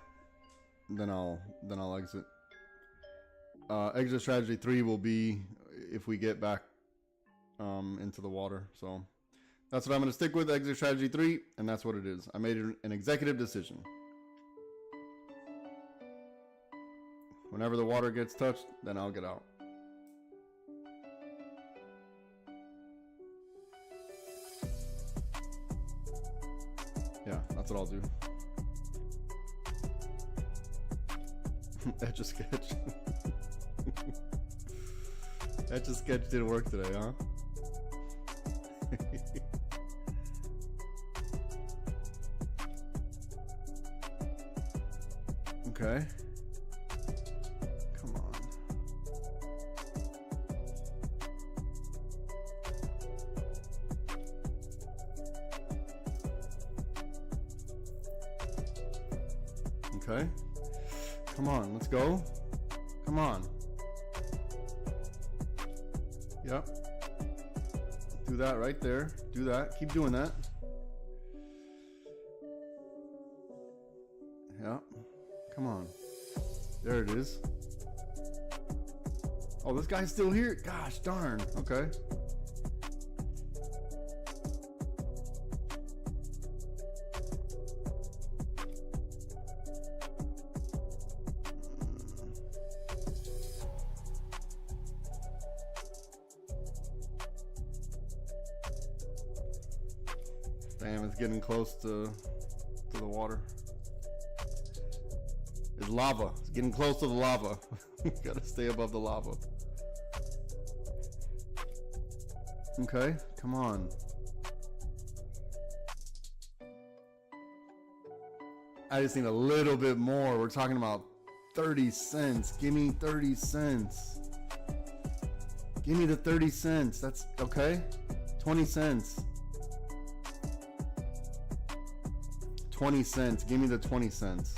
Speaker 1: then I'll exit. Exit strategy 3 will be if we get back into the water. So that's what I'm going to stick with, exit strategy 3, and that's what it is. I made an executive decision. Whenever the water gets touched, then I'll get out. Yeah, that's what I'll do. Etch a sketch. Etch a sketch didn't work today, huh? Okay. Come on. Okay. Come on, let's go. Come on. Yep. Do that right there. Do that. Keep doing that. Yep. Come on. There it is. Oh, this guy's still here? Gosh darn. Okay. Damn, it's getting close to the water. It's lava. It's getting close to the lava. Gotta stay above the lava. Okay, come on. I just need a little bit more. We're talking about 30 cents. Give me 30 cents. Give me the 30 cents. That's okay. 20 cents. 20 cents. Give me the 20 cents.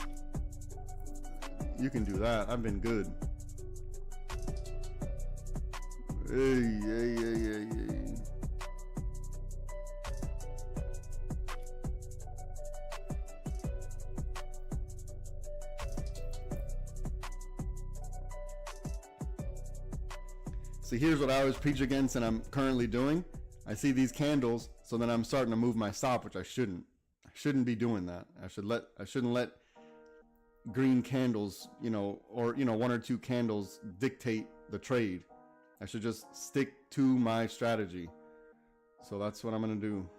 Speaker 1: You can do that. I've been good. Hey. See, here's what I always preach against and I'm currently doing. I see these candles, so then I'm starting to move my stop, which I shouldn't. I shouldn't be doing that. I shouldn't let green candles, or one or two candles dictate the trade. I should just stick to my strategy. So that's what I'm going to do.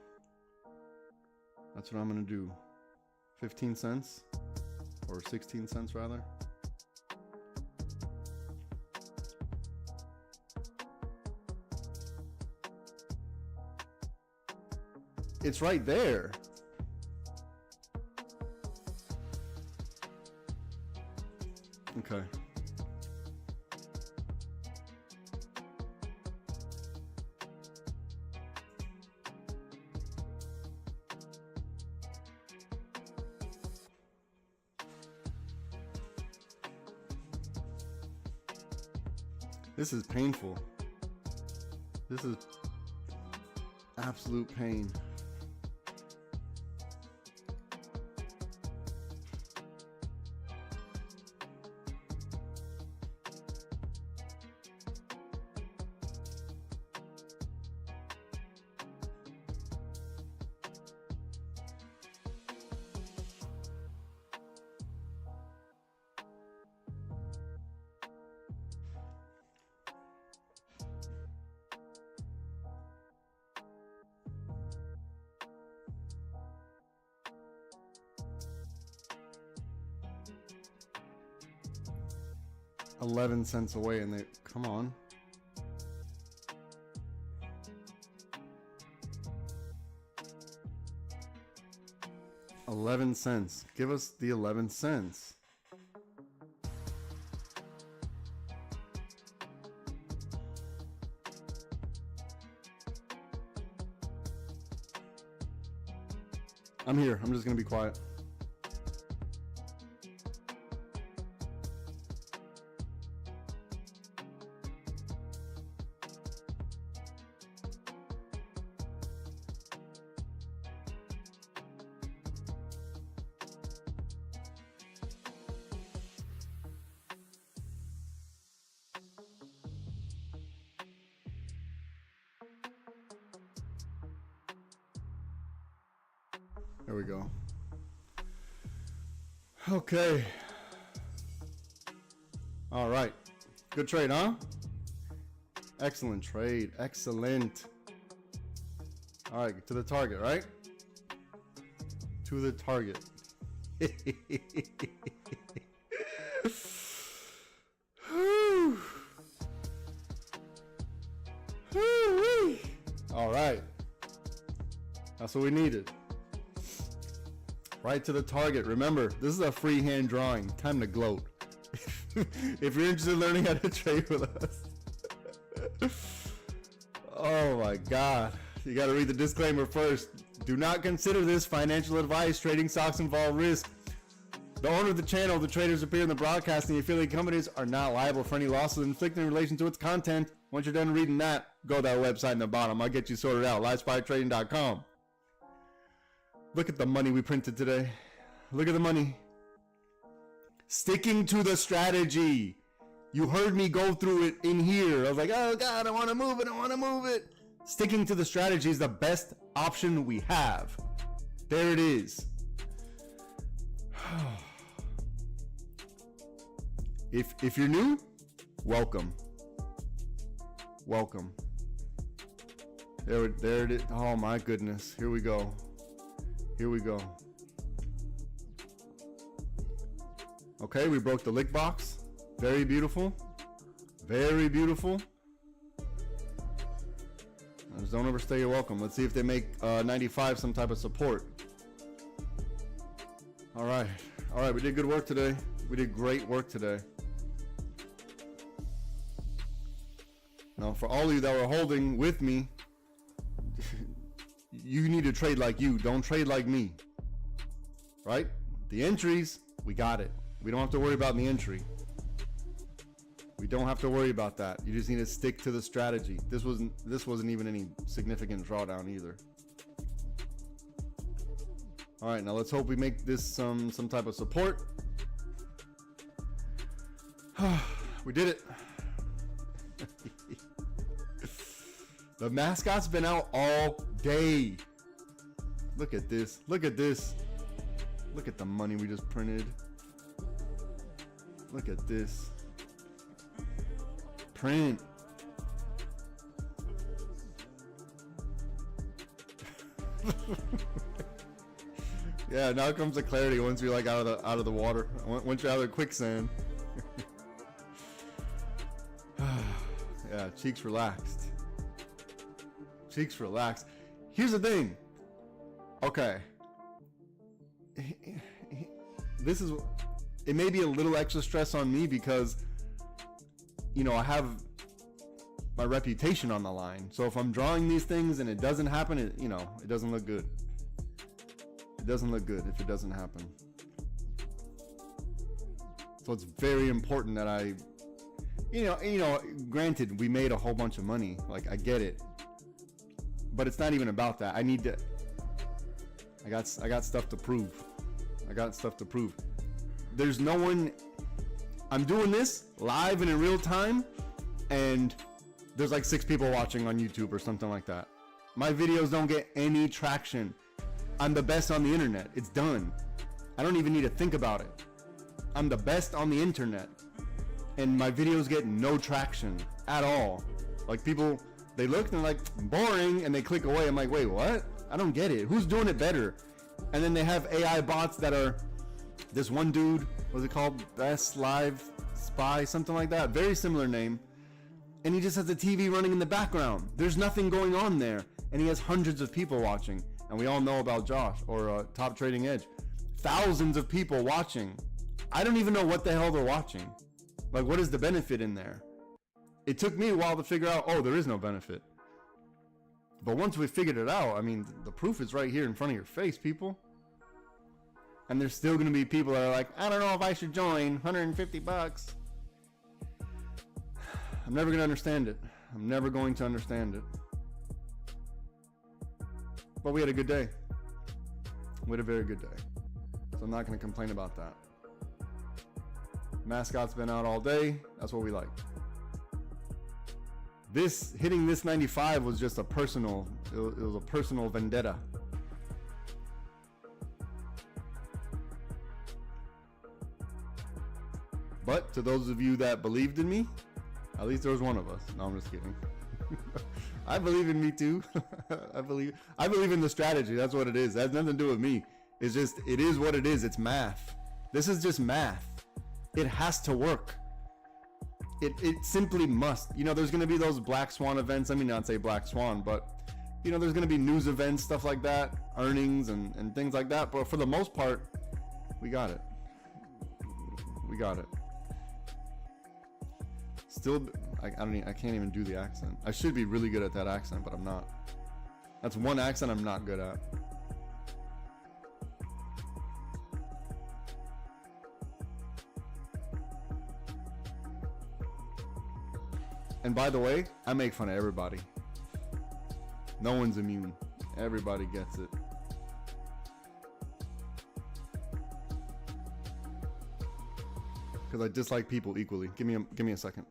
Speaker 1: That's what I'm going to do. 15 cents or 16 cents rather. It's right there. Okay. This is painful. This is absolute pain. $0.11 away, and they come on. $0.11. Give us the 11 cents. I'm here. I'm just gonna be quiet. There we go. Okay. All right. Good trade, huh? Excellent trade. Excellent. All right, to the target, right? To the target. All right. That's what we needed. Right to the target. Remember, this is a free hand drawing. Time to gloat. If you're interested in learning how to trade with us. Oh my God. You got to read the disclaimer first. Do not consider this financial advice. Trading stocks involve risk. The owner of the channel, the traders appear in the broadcast, and the affiliate companies are not liable for any losses inflicted in relation to its content. Once you're done reading that, go to that website in the bottom. I'll get you sorted out. LiveSpyTrading.com. Look at the money we printed today. Look at the money. Sticking to the strategy. You heard me go through it in here. I was like, oh God, I want to move it. I want to move it. Sticking to the strategy is the best option we have. There it is. If you're new, welcome. Welcome. There it is. Oh my goodness. Here we go. Here we go. Okay, we broke the lick box. Very beautiful. Very beautiful. Just don't overstay your welcome. Let's see if they make 95 some type of support. All right. All right, we did good work today. We did great work today. Now, for all of you that were holding with me, you need to trade like you. Don't trade like me. Right? The entries, we got it. We don't have to worry about the entry. We don't have to worry about that. You just need to stick to the strategy. This wasn't even any significant drawdown either. All right, now let's hope we make this some type of support. We did it. The mascot's been out all day. Look at this. Look at this. Look at the money we just printed. Look at this. Print. Yeah, now comes the clarity once you're like out of the water. Once you're out of the quicksand. Yeah, cheeks relaxed. Cheeks relaxed. Here's the thing. Okay. This is, it may be a little extra stress on me because, you know, I have my reputation on the line. So if I'm drawing these things and it doesn't happen, it, you know, it doesn't look good. It doesn't look good if it doesn't happen. So it's very important that I, you know, granted, we made a whole bunch of money. Like, I get it. But it's not even about that. I need to, I got stuff to prove. I got stuff to prove. There's no one, I'm doing this live and in real time, and there's like 6 people watching on YouTube or something like that. My videos don't get any traction. I'm the best on the internet. It's done. I don't even need to think about it. I'm the best on the internet, and my videos get no traction at all. Like, people, they look and they're like, boring, and they click away. I'm like, wait, what? I don't get it. Who's doing it better? And then they have AI bots that are, this one dude, what's it called? Best Live Spy, something like that. Very similar name. And he just has the TV running in the background. There's nothing going on there. And he has hundreds of people watching. And we all know about Josh or Top Trading Edge. Thousands of people watching. I don't even know what the hell they're watching. Like, what is the benefit in there? It took me a while to figure out, oh, there is no benefit. But once we figured it out, I mean, the proof is right here in front of your face, people. And there's still going to be people that are like, I don't know if I should join, 150 bucks. I'm never going to understand it. I'm never going to understand it. But we had a good day. We had a very good day. So I'm not going to complain about that. Mascot's been out all day. That's what we like. This, hitting this 95 was just a personal, it was a personal vendetta. But to those of you that believed in me, at least there was one of us. No, I'm just kidding. I believe in me too. I believe in the strategy. That's what it is. That has nothing to do with me. It's just, it is what it is. It's math. This is just math. It has to work. It simply must. You know, there's going to be those black swan events. I mean, not say black swan, but, you know, there's going to be news events, stuff like that, earnings and things like that. But for the most part, we got it. We got it. Still, I can't even do the accent. I should be really good at that accent, but I'm not. That's one accent I'm not good at. And by the way, I make fun of everybody. No one's immune. Everybody gets it. Because I dislike people equally. Give me a second.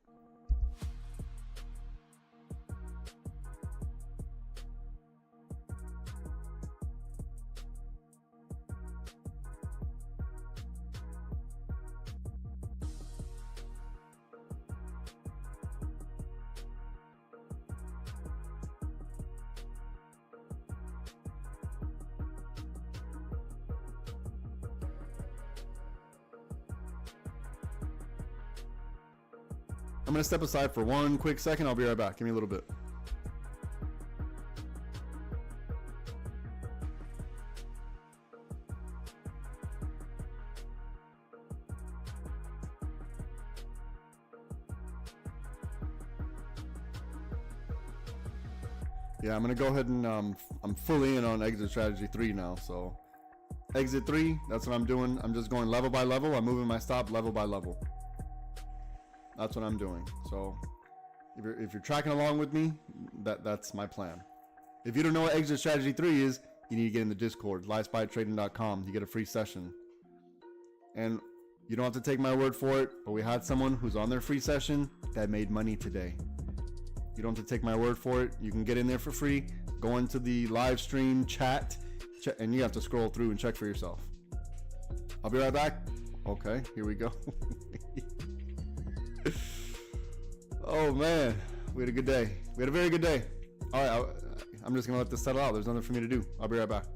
Speaker 1: I'm going to step aside for one quick second. I'll be right back. Give me a little bit. Yeah, I'm going to go ahead and I'm fully in on exit strategy 3 now. So exit 3, that's what I'm doing. I'm just going level by level. I'm moving my stop level by level. That's what I'm doing. So if you're tracking along with me, that's my plan. If you don't know what exit strategy 3 is, you need to get in the Discord, livespytrading.com. You get a free session. And you don't have to take my word for it, but we had someone who's on their free session that made money today. You don't have to take my word for it. You can get in there for free. Go into the live stream chat, and you have to scroll through and check for yourself. I'll be right back. Okay, here we go. Oh man, we had a good day. We had a very good day. All right, I'm just gonna let this settle out. There's nothing for me to do. I'll be right back.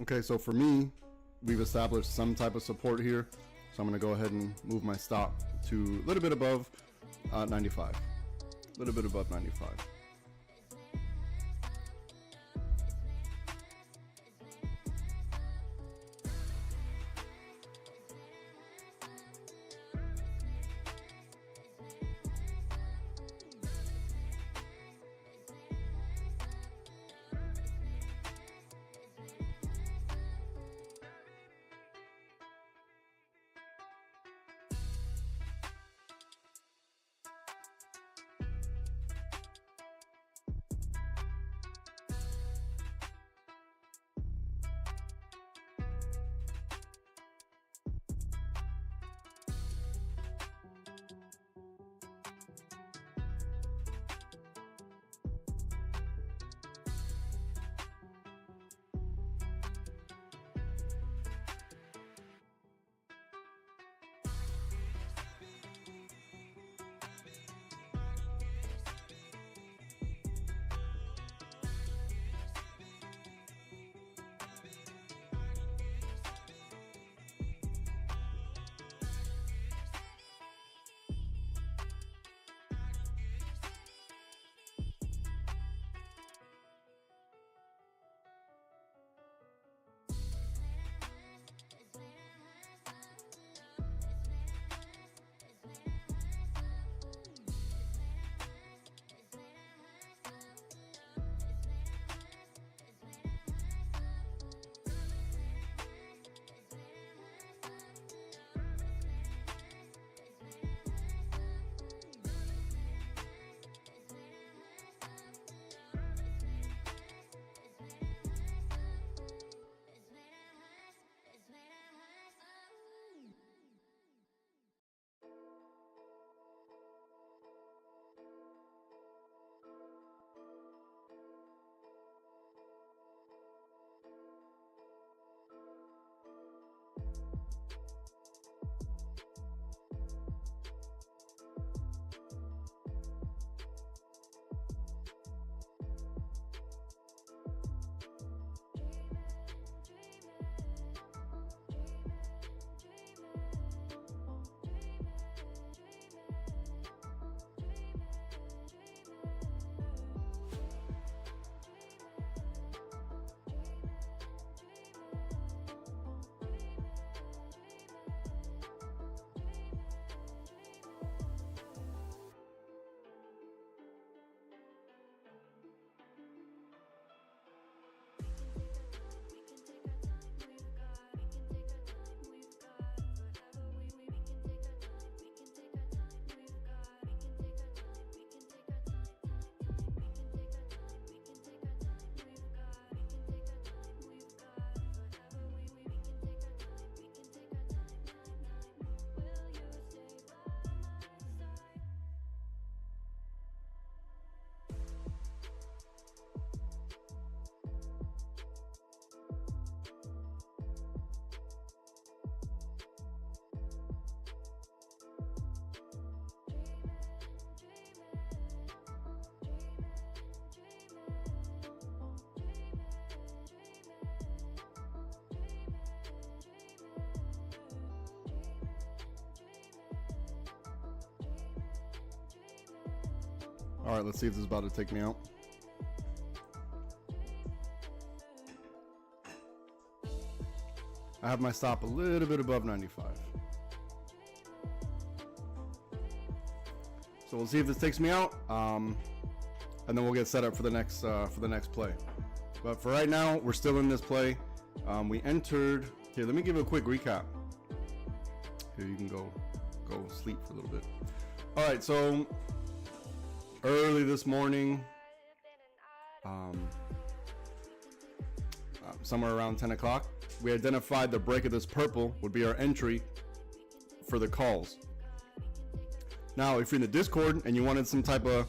Speaker 1: Okay, so for me, we've established some type of support here. So I'm going to go ahead and move my stop to a little bit above 95. A little bit above 95. All right, let's see if this is about to take me out. I have my stop a little bit above 95. So we'll see if this takes me out, and then we'll get set up for the next play. But for right now, we're still in this play. We entered here. Let me give you a quick recap. Here, you can go sleep for a little bit. All right, so early this morning, somewhere around 10 o'clock, we identified the break of this purple would be our entry for the calls. Now, if you're in the Discord and you wanted some type of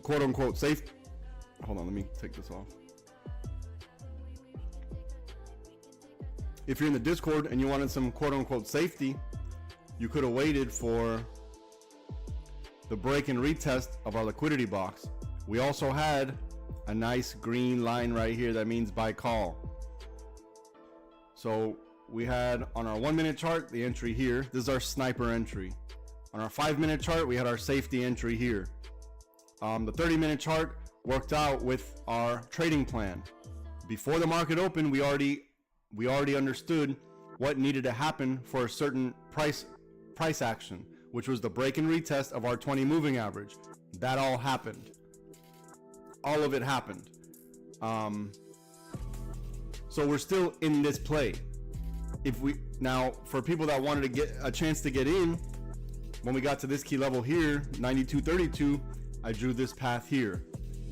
Speaker 1: quote unquote safe, hold on, let me take this off. If you're in the Discord and you wanted some quote unquote safety, you could have waited for the break and retest of our liquidity box. We also had a nice green line right here. That means buy call. So we had on our 1 minute chart, the entry here. This is our sniper entry. On our 5 minute chart, we had our safety entry here. The 30-minute chart worked out with our trading plan. Before the market opened, we already understood what needed to happen for a certain price action, which was the break and retest of our 20 moving average. That all happened. All of it happened. So we're still in this play. Now, for people that wanted to get a chance to get in, when we got to this key level here, 92.32, I drew this path here.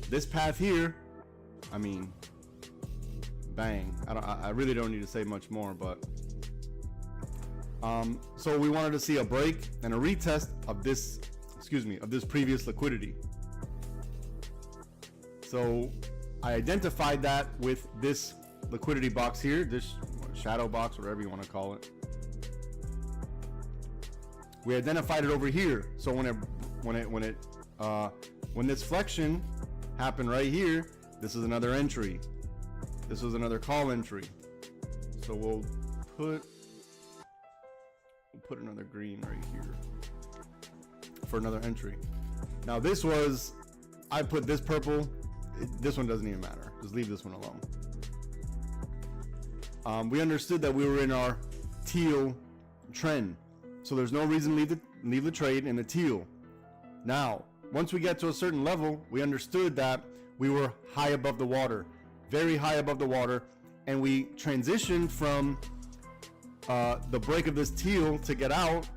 Speaker 1: This path here, I mean, bang. I really don't need to say much more, but so we wanted to see a break and a retest of this, of this previous liquidity. So I identified that with this liquidity box here, this shadow box, whatever you want to call it. We identified it over here. So when this flexion happened right here, this is another entry. This was another call entry. So we'll put another green right here for another entry. Now this was, I put this purple. This one doesn't even matter. Just leave this one alone. We understood that we were in our teal trend, so there's no reason to leave the trade in the teal. Now, once we get to a certain level, we understood that we were high above the water, very high above the water, and we transitioned from the break of this teal to get out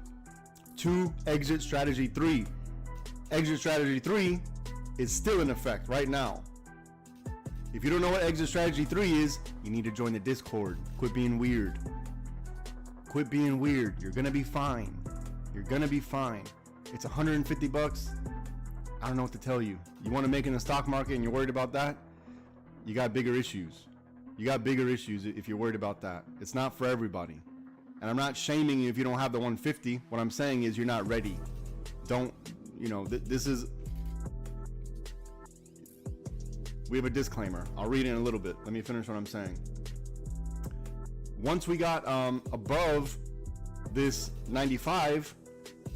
Speaker 1: to exit strategy 3. Exit strategy 3 is still in effect right now. If you don't know what exit strategy 3 is, you need to join the Discord. Quit being weird. Quit being weird. You're gonna be fine. You're gonna be fine. It's 150 bucks. I don't know what to tell you. You want to make it in the stock market and you're worried about that? You got bigger issues. You got bigger issues if you're worried about that. It's not for everybody. And I'm not shaming you if you don't have the 150. What I'm saying is you're not ready. Don't, this is, we have a disclaimer. I'll read it in a little bit. Let me finish what I'm saying. Once we got above this 95,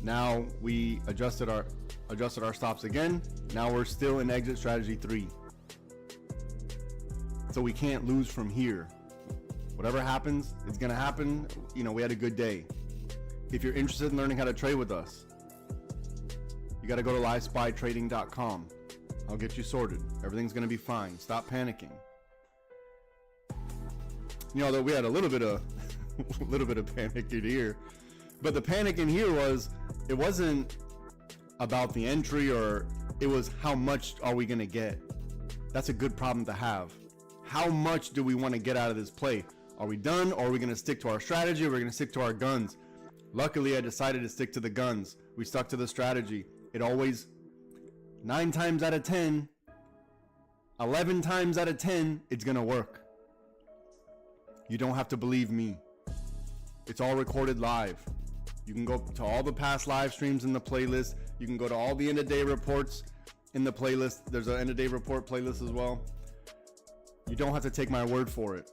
Speaker 1: now we adjusted our stops again. Now we're still in exit strategy 3. So we can't lose from here. Whatever happens, it's gonna happen. We had a good day. If you're interested in learning how to trade with us, you gotta go to livespytrading.com. I'll get you sorted. Everything's gonna be fine. Stop panicking. Though we had a little bit of panic in here, but the panic in here it wasn't about the entry, or it was how much are we gonna get. That's a good problem to have. How much do we want to get out of this play? Are we done, or are we gonna stick to our strategy, or are we gonna stick to our guns? Luckily, I decided to stick to the guns. We stuck to the strategy. It always, 9 times out of 10, 11 times out of 10, it's gonna work. You don't have to believe me. It's all recorded live. You can go to all the past live streams in the playlist. You can go to all the end of day reports in the playlist. There's an end of day report playlist as well. You don't have to take my word for it.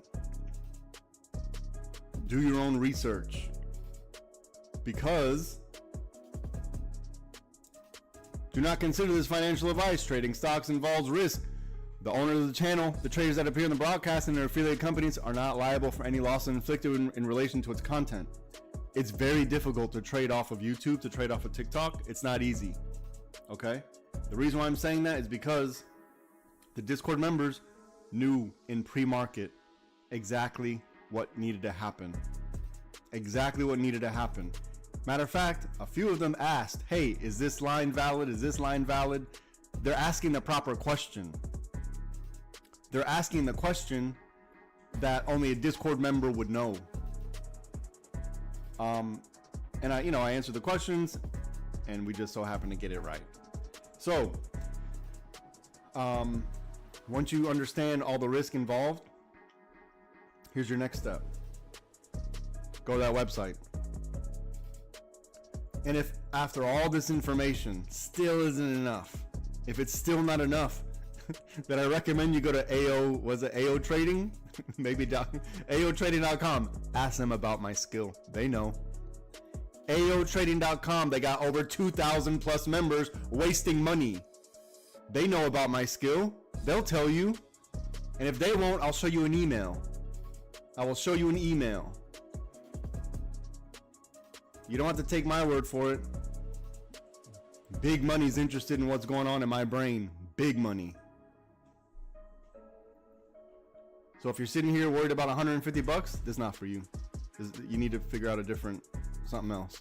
Speaker 1: Do your own research. Because Do not consider this financial advice. Trading stocks involves risk. The owner of the channel, the traders that appear in the broadcast, and their affiliate companies are not liable for any loss inflicted in relation to its content. It's very difficult to trade off of YouTube, to trade off of TikTok. It's not easy. Okay? The reason why I'm saying that is because the Discord members knew in pre-market exactly what needed to happen. Exactly what needed to happen. Matter of fact, a few of them asked, hey, is this line valid? Is this line valid? They're asking the proper question. They're asking the question that only a Discord member would know. And I answered the questions, and we just so happened to get it right. So, once you understand all the risk involved, here's your next step. Go to that website. And if after all this information still isn't enough, if it's still not enough, then I recommend you go to AO Trading? Maybe AOTrading.com. Ask them about my skill. They know. AOTrading.com. They got over 2,000 plus members wasting money. They know about my skill. They'll tell you. And if they won't, I'll show you an email. I will show you an email. You don't have to take my word for it. Big money's interested in what's going on in my brain. Big money. So if you're sitting here worried about 150 bucks, this is not for you. You need to figure out something else.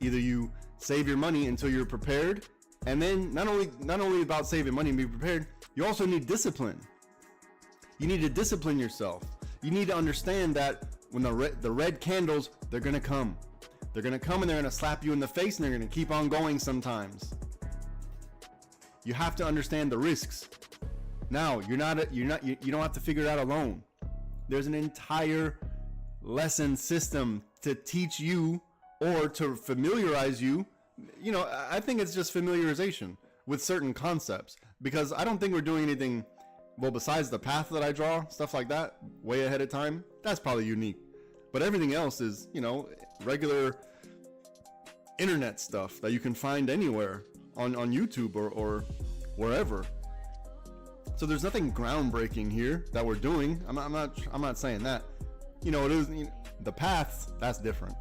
Speaker 1: Either you save your money until you're prepared, and then not only about saving money and be prepared, you also need discipline. You need to discipline yourself. You need to understand that when the red candles, they're gonna come. They're gonna come and they're gonna slap you in the face, and they're gonna keep on going sometimes. You have to understand the risks. Now, you don't have to figure it out alone. There's an entire lesson system to teach you or to familiarize you. I think it's just familiarization with certain concepts, because I don't think we're doing anything, well, besides the path that I draw, stuff like that, way ahead of time. That's probably unique. But everything else is, regular internet stuff that you can find anywhere on YouTube or wherever. So there's nothing groundbreaking here that we're doing. I'm not saying that. It is the paths. That's different.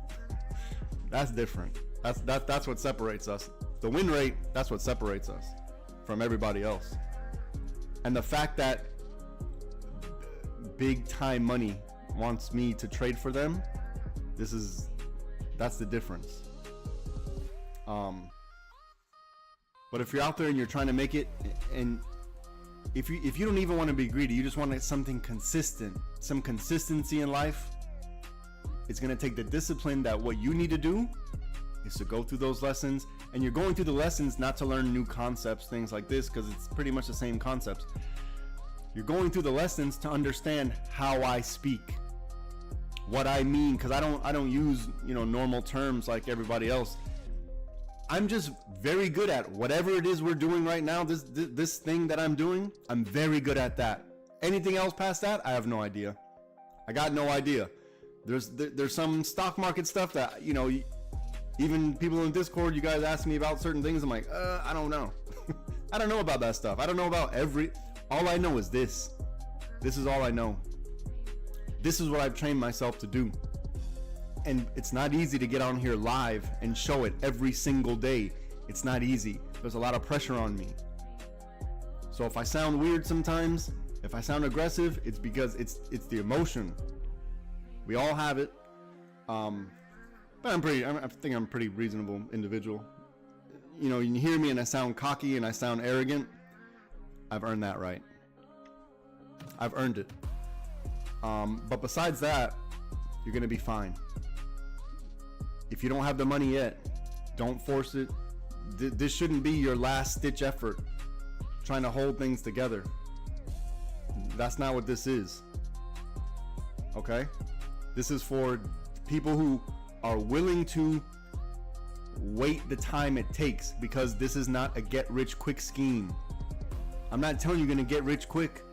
Speaker 1: That's different. That's what separates us. The win rate. That's what separates us from everybody else. And the fact that big time money wants me to trade for them. That's the difference. But if you're out there and you're trying to make it, and if you don't even want to be greedy, you just want something consistent, some consistency in life, it's going to take the discipline that what you need to do is to go through those lessons. And you're going through the lessons not to learn new concepts, things like this, because it's pretty much the same concepts. You're going through the lessons to understand how I speak, what I mean, because I don't use normal terms like everybody else. I'm just very good at whatever it is we're doing right now. This thing that I'm doing, I'm very good at that. Anything else past that, I have no idea. I got no idea. There's some stock market stuff that even people in Discord, you guys ask me about certain things. I'm like, I don't know. I don't know about that stuff. I don't know about all I know is this. This is all I know. This is what I've trained myself to do. And it's not easy to get on here live and show it every single day. It's not easy. There's a lot of pressure on me. So if I sound weird sometimes, if I sound aggressive, it's because it's the emotion. We all have it. But I think I'm a pretty reasonable individual. You hear me and I sound cocky and I sound arrogant. I've earned that right. I've earned it. But besides that, you're gonna be fine. If you don't have the money yet, don't force it. This shouldn't be your last ditch effort trying to hold things together. That's not what this is. Okay? This is for people who are willing to wait the time it takes, because this is not a get rich quick scheme. I'm not telling you you're gonna get rich quick.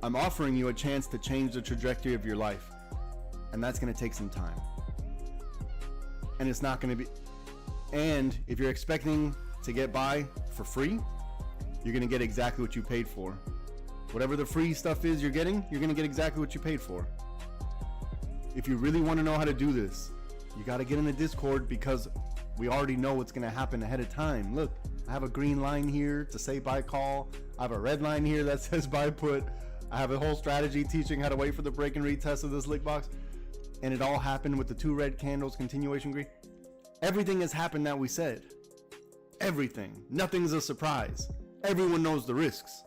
Speaker 1: I'm offering you a chance to change the trajectory of your life, and that's gonna take some time. And it's not gonna be And if you're expecting to get by for free, you're gonna get exactly what you paid for. Whatever the free stuff is you're gonna get exactly what you paid for. If you really want to know how to do this, you got to get in the Discord, because we already know what's going to happen ahead of time. Look, I have a green line here to say buy call. I have a red line here that says buy put. I have a whole strategy teaching how to wait for the break and retest of this lick box. And it all happened with the 2 red candles, continuation green. Everything has happened that we said. Everything. Nothing's a surprise. Everyone knows the risks.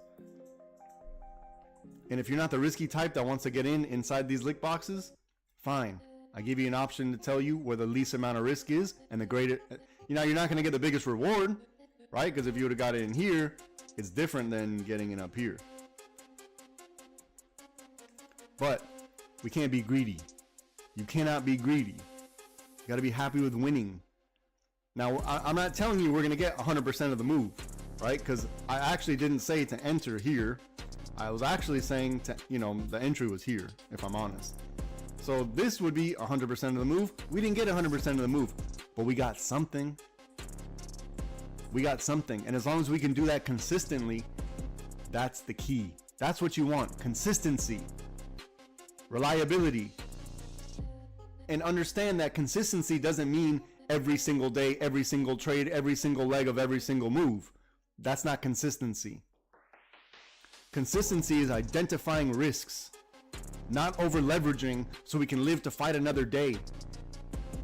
Speaker 1: And if you're not the risky type that wants to get inside these lick boxes, fine. I give you an option to tell you where the least amount of risk is and the greater. You know, you're not going to get the biggest reward, right? Because if you would have got it in here, it's different than getting it up here. But we can't be greedy. You cannot be greedy. You got to be happy with winning. Now, I'm not telling you we're going to get 100% of the move, right? Because I actually didn't say to enter here. I was actually saying to, you know, the entry was here, if I'm honest. So this would be 100% of the move. We didn't get 100% of the move, but we got something. We got something. And as long as we can do that consistently, that's the key. That's what you want. Consistency, reliability. And understand that consistency doesn't mean every single day, every single trade, every single leg of every single move. That's not consistency. Consistency is identifying risks, not over leveraging so we can live to fight another day,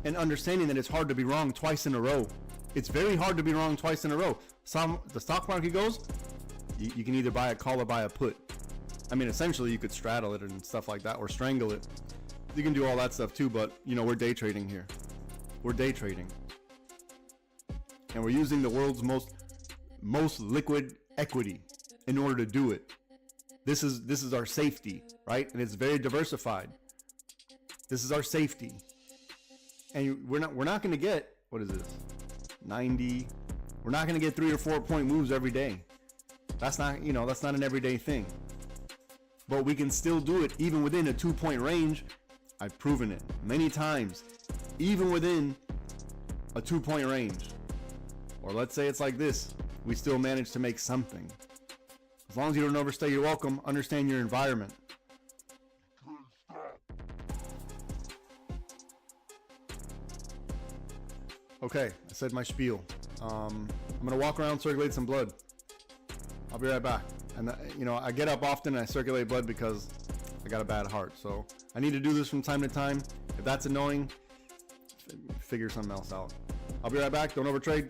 Speaker 1: and understanding that it's hard to be wrong twice in a row. It's very hard to be wrong twice in a row. The stock market goes, you can either buy a call or buy a put. I mean, essentially you could straddle it and stuff like that, or strangle it. You can do all that stuff too, but you know, we're day trading here. We're day trading. And we're using the world's most liquid equity in order to do it. This is our safety, right? And it's very diversified. This is our safety. And we're not going to get, what is this? 90. We're not going to get 3 or 4 point moves every day. That's not, you know, that's not an everyday thing. But we can still do it even within a 2-point range. I've proven it many times. Even within a 2-point range. Or let's say it's like this. We still manage to make something. As long as you don't overstay your welcome, understand your environment. Okay, I said my spiel. I'm gonna walk around, circulate some blood. I'll be right back. And you know, I get up often and I circulate blood because I got a bad heart. So I need to do this from time to time. If that's annoying, figure something else out. I'll be right back. Don't overtrade.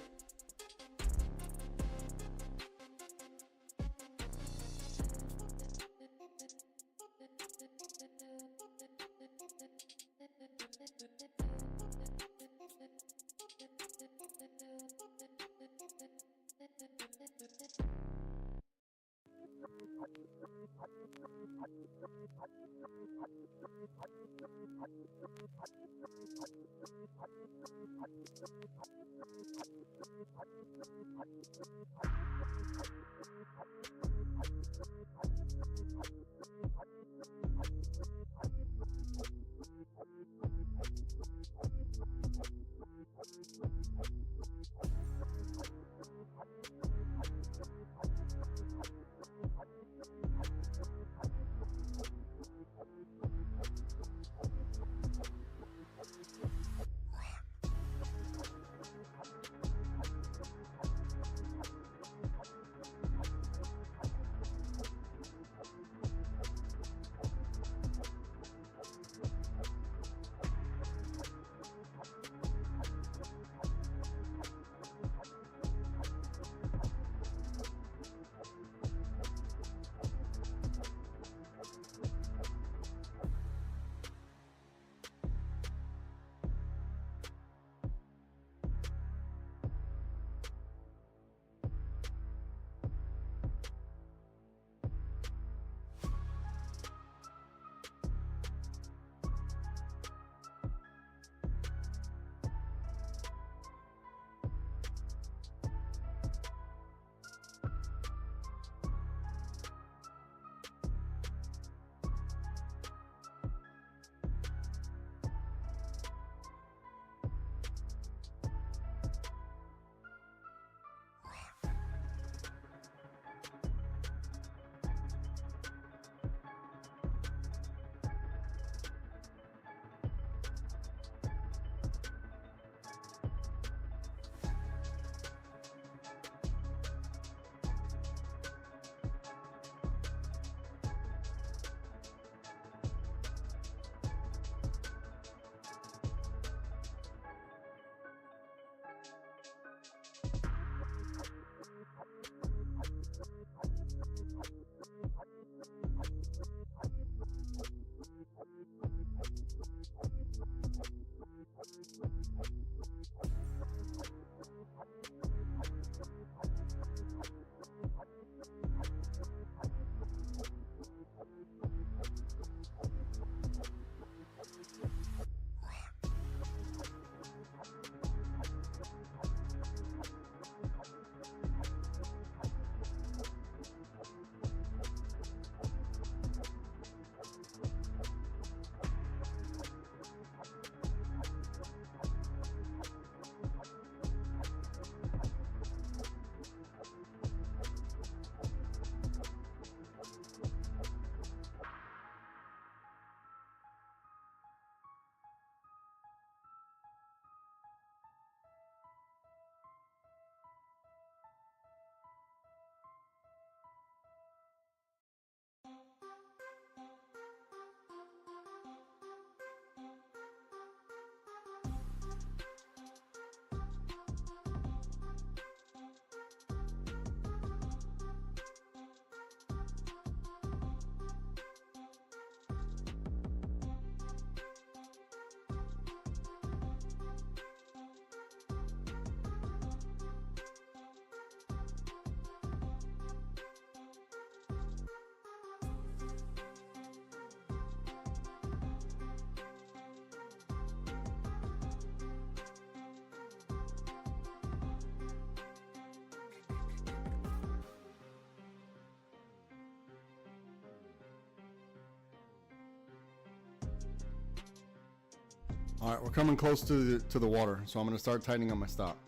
Speaker 1: All right, we're coming close to the water, so I'm gonna start tightening up my stop.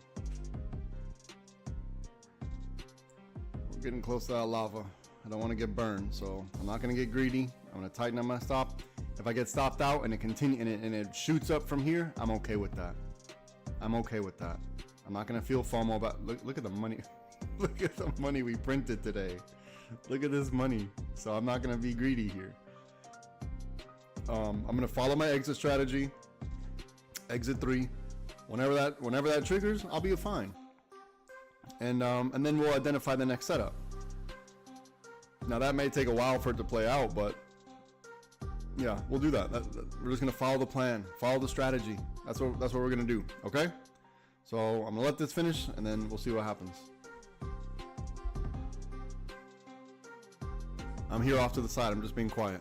Speaker 1: We're getting close to that lava. I don't want to get burned, so I'm not gonna get greedy. I'm gonna tighten up my stop. If I get stopped out and it shoots up from here, I'm okay with that. I'm okay with that. I'm not gonna feel FOMO about. Look at the money. Look at the money we printed today. Look at this money. So I'm not gonna be greedy here. I'm gonna follow my exit strategy. Exit 3. Whenever that triggers, I'll be fine. And then we'll identify the next setup. Now that may take a while for it to play out, but yeah, we'll do that. We're just gonna follow the plan, follow the strategy. That's what we're gonna do. Okay. So I'm gonna let this finish, and then we'll see what happens. I'm here off to the side. I'm just being quiet.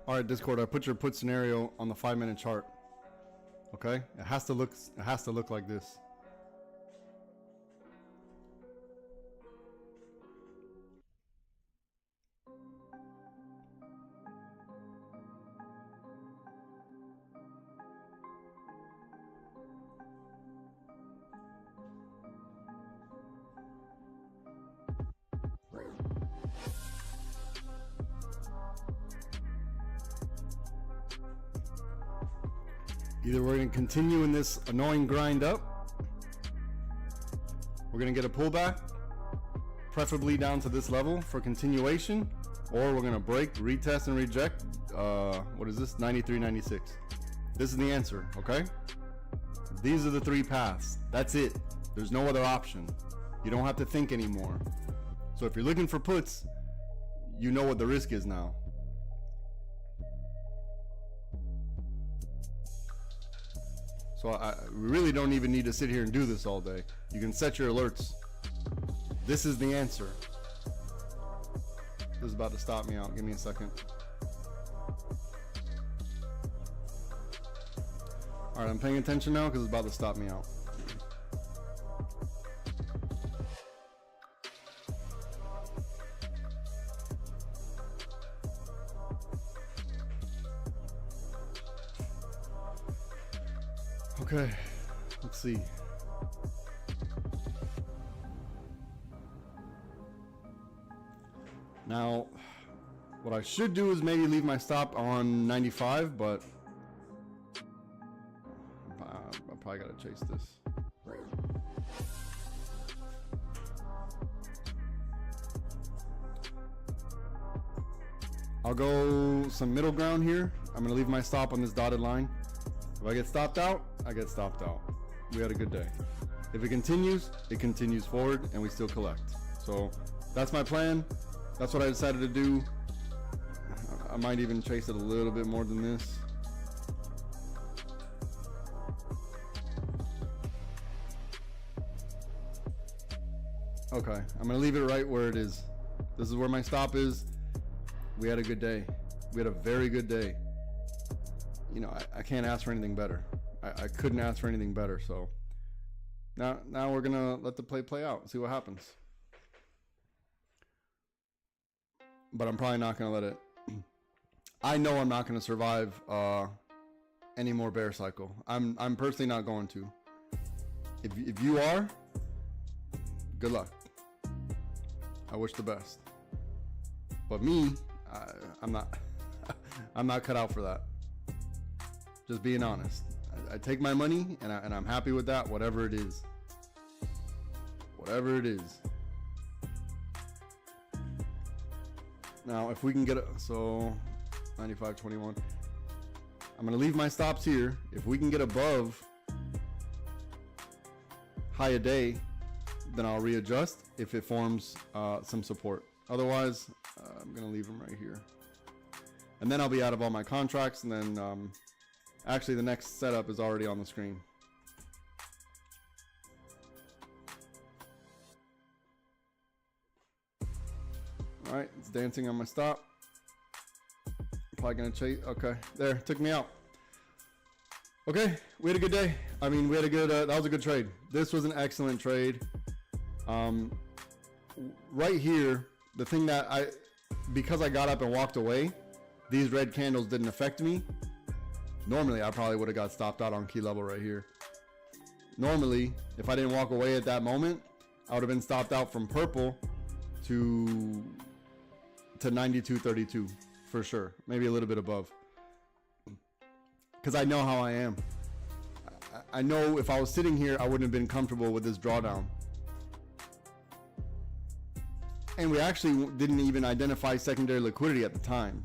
Speaker 1: All right, Discord, I put your put scenario on the 5-minute chart. Okay? It has to look like this. Either we're going to continue in this annoying grind up, we're going to get a pullback, preferably down to this level for continuation, or we're going to break, retest, and reject. What is this? 93.96. This is the answer, okay? These are the three paths. That's it. There's no other option. You don't have to think anymore. So if you're looking for puts, you know what the risk is now. So we really don't even need to sit here and do this all day. You can set your alerts. This is the answer. This is about to stop me out. Give me a second. All right, I'm paying attention now because it's about to stop me out. Okay, let's see. Now, what I should do is maybe leave my stop on 95, but I probably gotta chase this. I'll go some middle ground here. I'm gonna leave my stop on this dotted line. If I get stopped out, I get stopped out. We had a good day. If it continues forward, and we still collect. So that's my plan. That's what I decided to do. I might even chase it a little bit more than this. Okay, I'm gonna leave it right where it is. This is where my stop is. We had a good day. We had a very good day. You know, I can't ask for anything better. I couldn't ask for anything better. So now we're gonna let the play out, see what happens. But I'm probably not gonna let it. I know I'm not gonna survive any more bear cycle. I'm personally not going to. If you are, good luck. I wish the best. But me, I'm not. I'm not cut out for that. Just being honest. I take my money and I'm happy with that, whatever it is. Whatever it is. Now, if we can get it, so 95.21. I'm going to leave my stops here. If we can get above high a day, then I'll readjust if it forms some support. Otherwise, I'm going to leave them right here. And then I'll be out of all my contracts, and then actually the next setup is already on the screen. All right, it's dancing on my stop. Probably gonna chase. Okay, there, took me out. Okay, we had a good day. I mean, we had a good. That was a good trade. This was an excellent trade. Right here, the thing that because I got up and walked away, these red candles didn't affect me. Normally, I probably would have got stopped out on key level right here. Normally, if I didn't walk away at that moment, I would have been stopped out from purple to 92.32 for sure. Maybe a little bit above. Because I know how I am. I know if I was sitting here, I wouldn't have been comfortable with this drawdown. And we actually didn't even identify secondary liquidity at the time.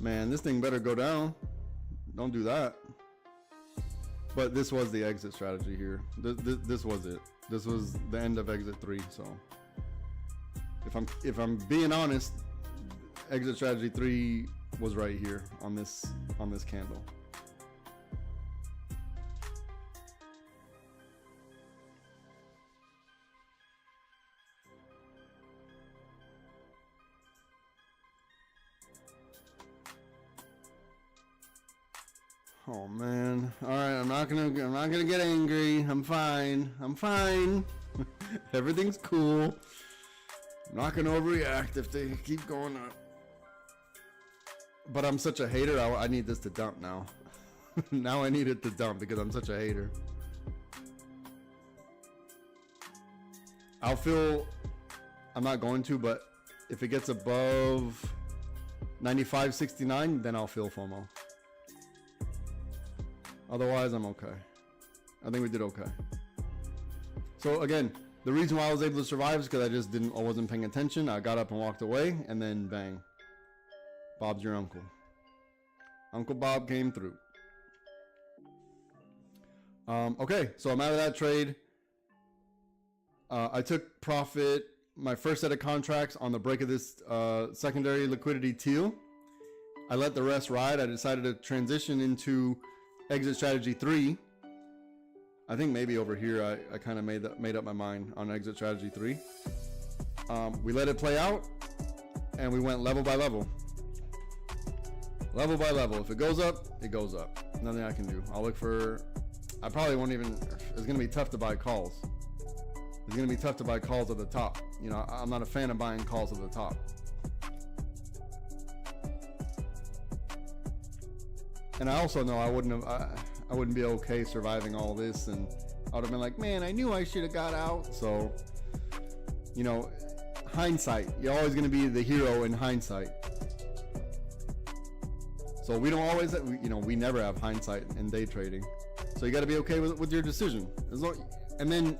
Speaker 1: Man, this thing better go down. Don't do that. But this was the exit strategy here. This was it. This was the end of exit 3. So if I'm being honest, exit strategy 3 was right here on this candle. Oh man. All right, I'm not gonna get angry. I'm fine. Everything's cool. I'm not gonna overreact if they keep going up. But I'm such a hater. I need this to dump now. Now I need it to dump because I'm such a hater. I'm not going to, but if it gets above 95.69, then I'll feel FOMO. Otherwise, I'm okay. I think we did okay. So again, the reason why I was able to survive is because I wasn't paying attention. I got up and walked away, and then bang, Bob's your uncle. Uncle Bob came through. Okay, so I'm out of that trade. I took profit, my first set of contracts on the break of this secondary liquidity teal. I let the rest ride. I decided to transition into exit strategy 3. I think maybe over here I kind of made up my mind on exit strategy 3. We let it play out, and we went level by level. Level by level. If it goes up, it goes up. Nothing I can do. I'll look for... I probably won't even... It's going to be tough to buy calls. It's going to be tough to buy calls at the top. You know, I'm not a fan of buying calls at the top. And I also know I wouldn't be okay surviving all this, and I would have been like, man, I knew I should have got out. So, you know, hindsight. You're always going to be the hero in hindsight. So we don't always, you know, we never have hindsight in day trading. So you got to be okay with your decision. And then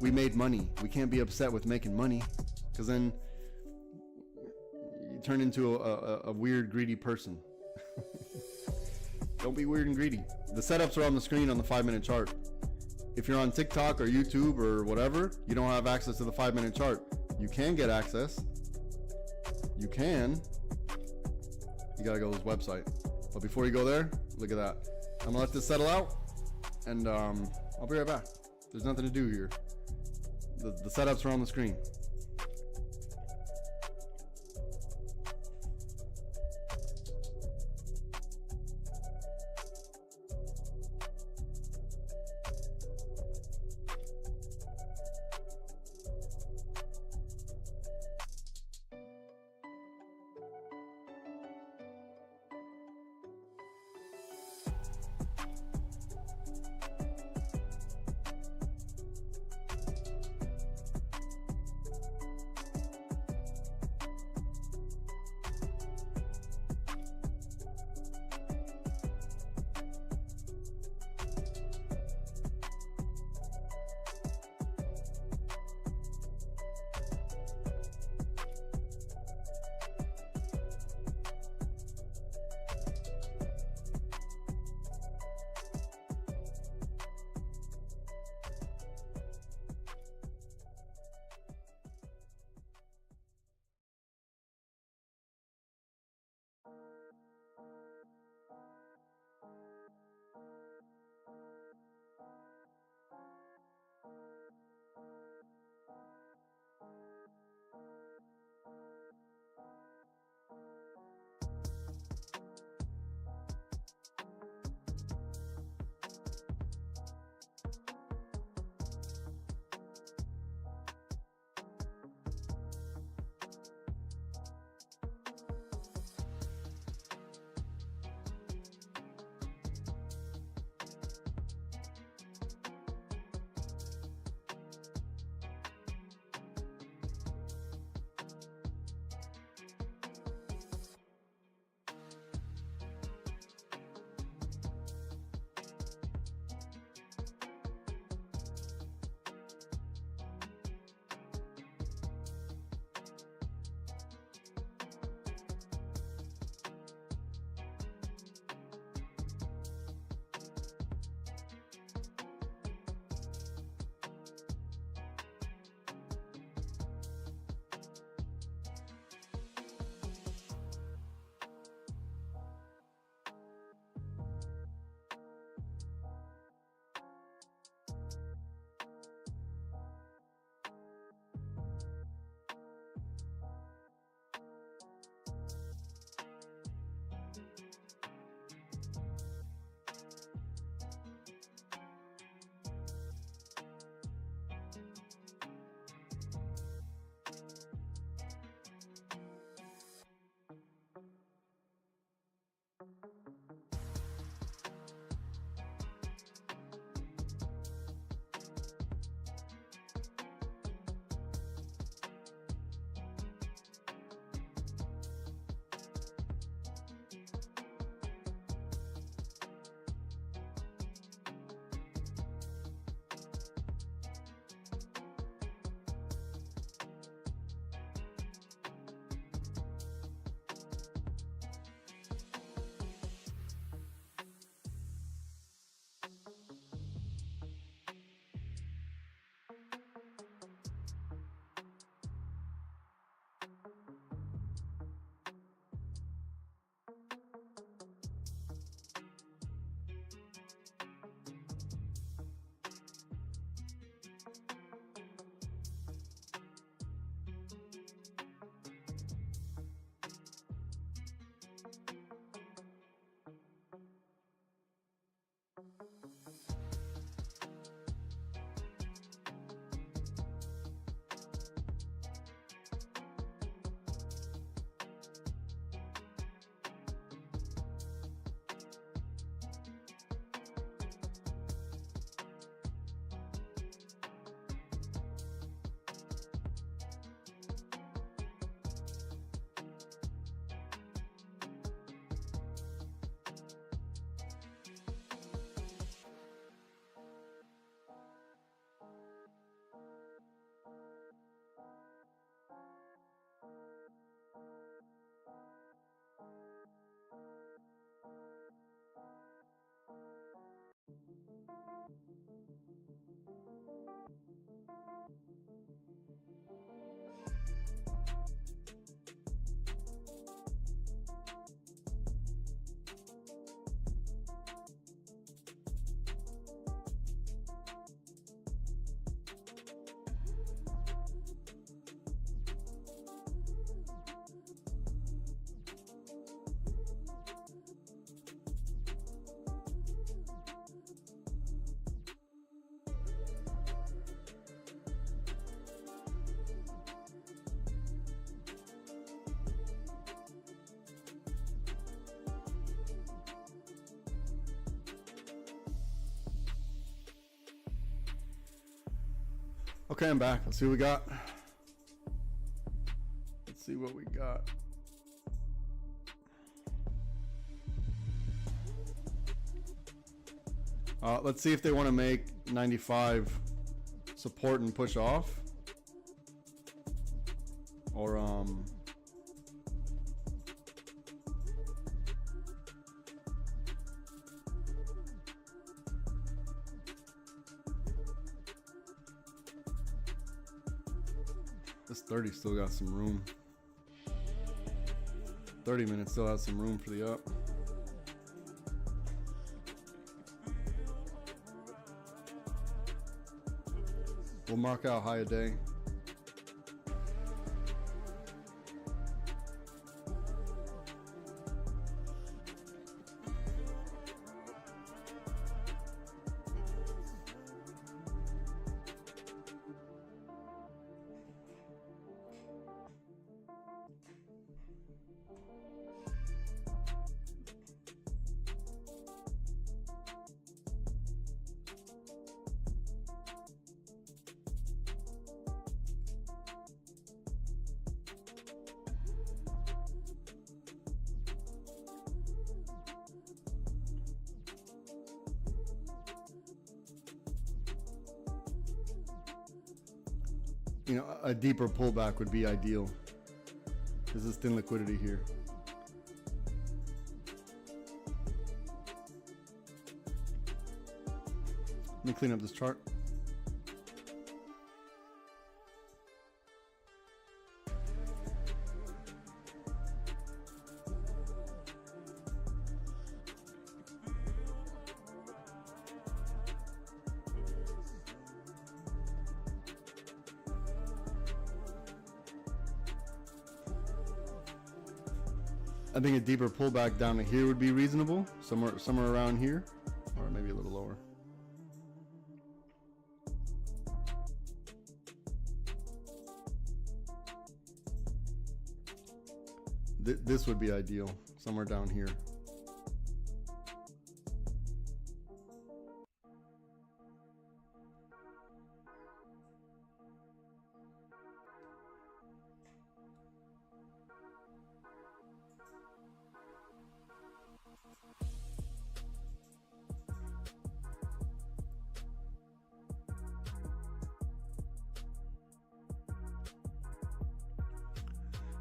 Speaker 1: we made money. We can't be upset with making money, because then you turn into a weird, greedy person. Don't be weird and greedy. The setups are on the screen on the 5-minute chart. If you're on TikTok or YouTube or whatever, you don't have access to the 5-minute chart. You can get access. You can. You gotta go to this website. But before you go there, look at that. I'm gonna let this settle out, and I'll be right back. There's nothing to do here. The setups are on the screen. Okay, I'm back. Let's see what we got. Let's see what we got. Let's see if they want to make 95 support and push off, or this 30 still got some room. 30 minutes still has some room for the up. We'll mark out high a day. You know, a deeper pullback would be ideal. This is thin liquidity here. Let me clean up this chart. I think a deeper pullback down to here would be reasonable, somewhere around here, or maybe a little lower. This would be ideal, somewhere down here.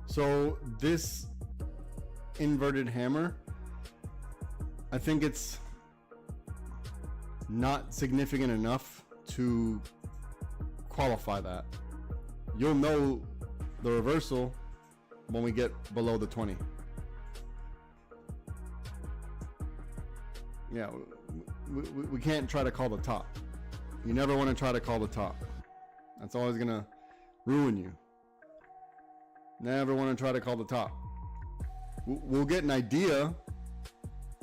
Speaker 1: So this inverted hammer, I think it's not significant enough to qualify that. You'll know the reversal when we get below the 20. Yeah, we can't try to call the top. You never want to try to call the top. That's always gonna ruin you. Never want to try to call the top. We'll get an idea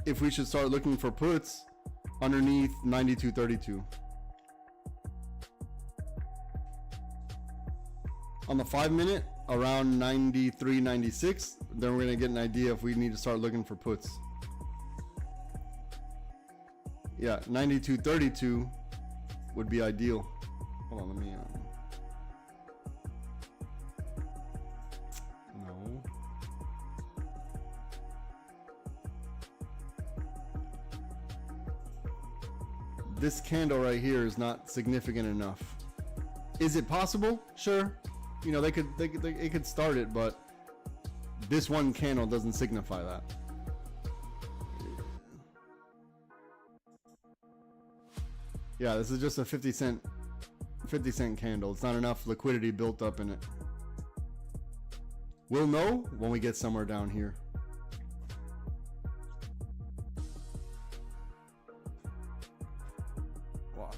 Speaker 1: if we should start looking for puts underneath 92.32. On the 5 minute, around 93.96, then we're going to get an idea if we need to start looking for puts. Yeah, 92.32 would be ideal. Hold on, let me... no. This candle right here is not significant enough. Is it possible? Sure. You know, it could start it, but this one candle doesn't signify that. Yeah, this is just a 50 cent candle. It's not enough liquidity built up in it. We'll know when we get somewhere down here. Watch.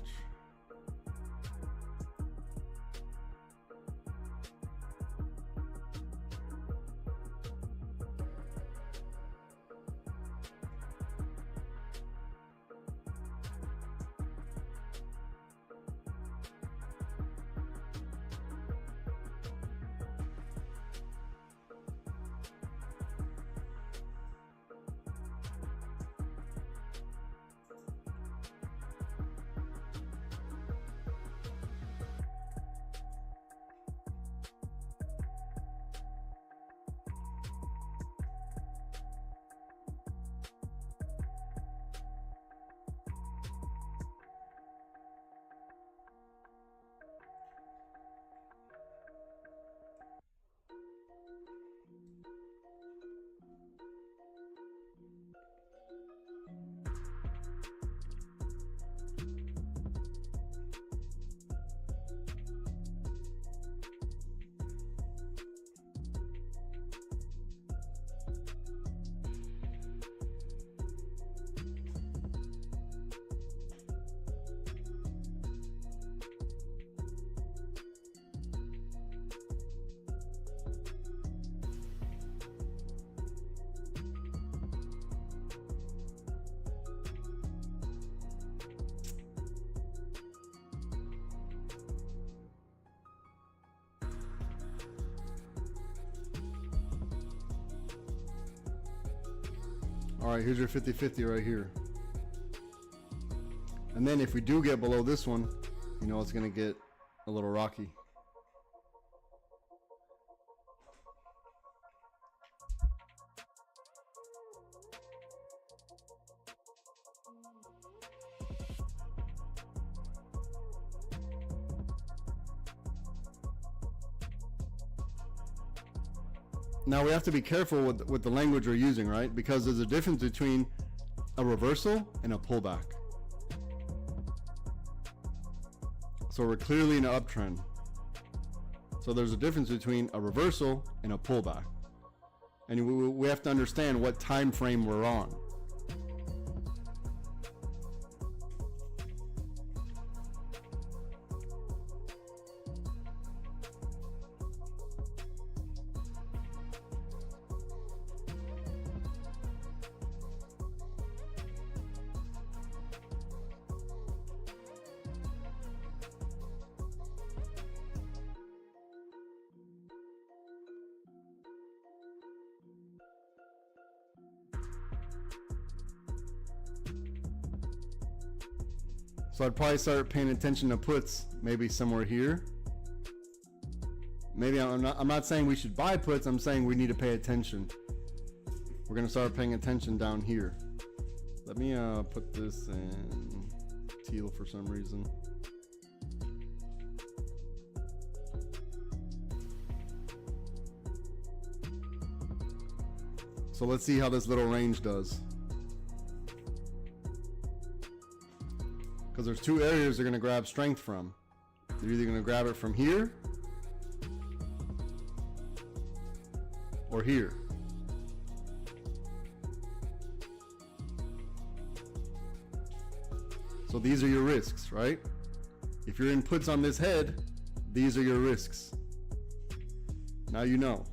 Speaker 1: All right, here's your 50-50 right here. And then if we do get below this one, you know it's gonna get a little rocky. Now we have to be careful with the language we're using, right? Because there's a difference between a reversal and a pullback. So we're clearly in an uptrend. So there's a difference between a reversal and a pullback. And we have to understand what time frame we're on. So I'd probably start paying attention to puts maybe somewhere here. Maybe I'm not saying we should buy puts, I'm saying we need to pay attention. We're gonna start paying attention down here. Let me put this in teal for some reason. So let's see how this little range does. Because there's two areas they're going to grab strength from. They're either going to grab it from here or here. So these are your risks, right? If you're in puts on this head, these are your risks. Now you know.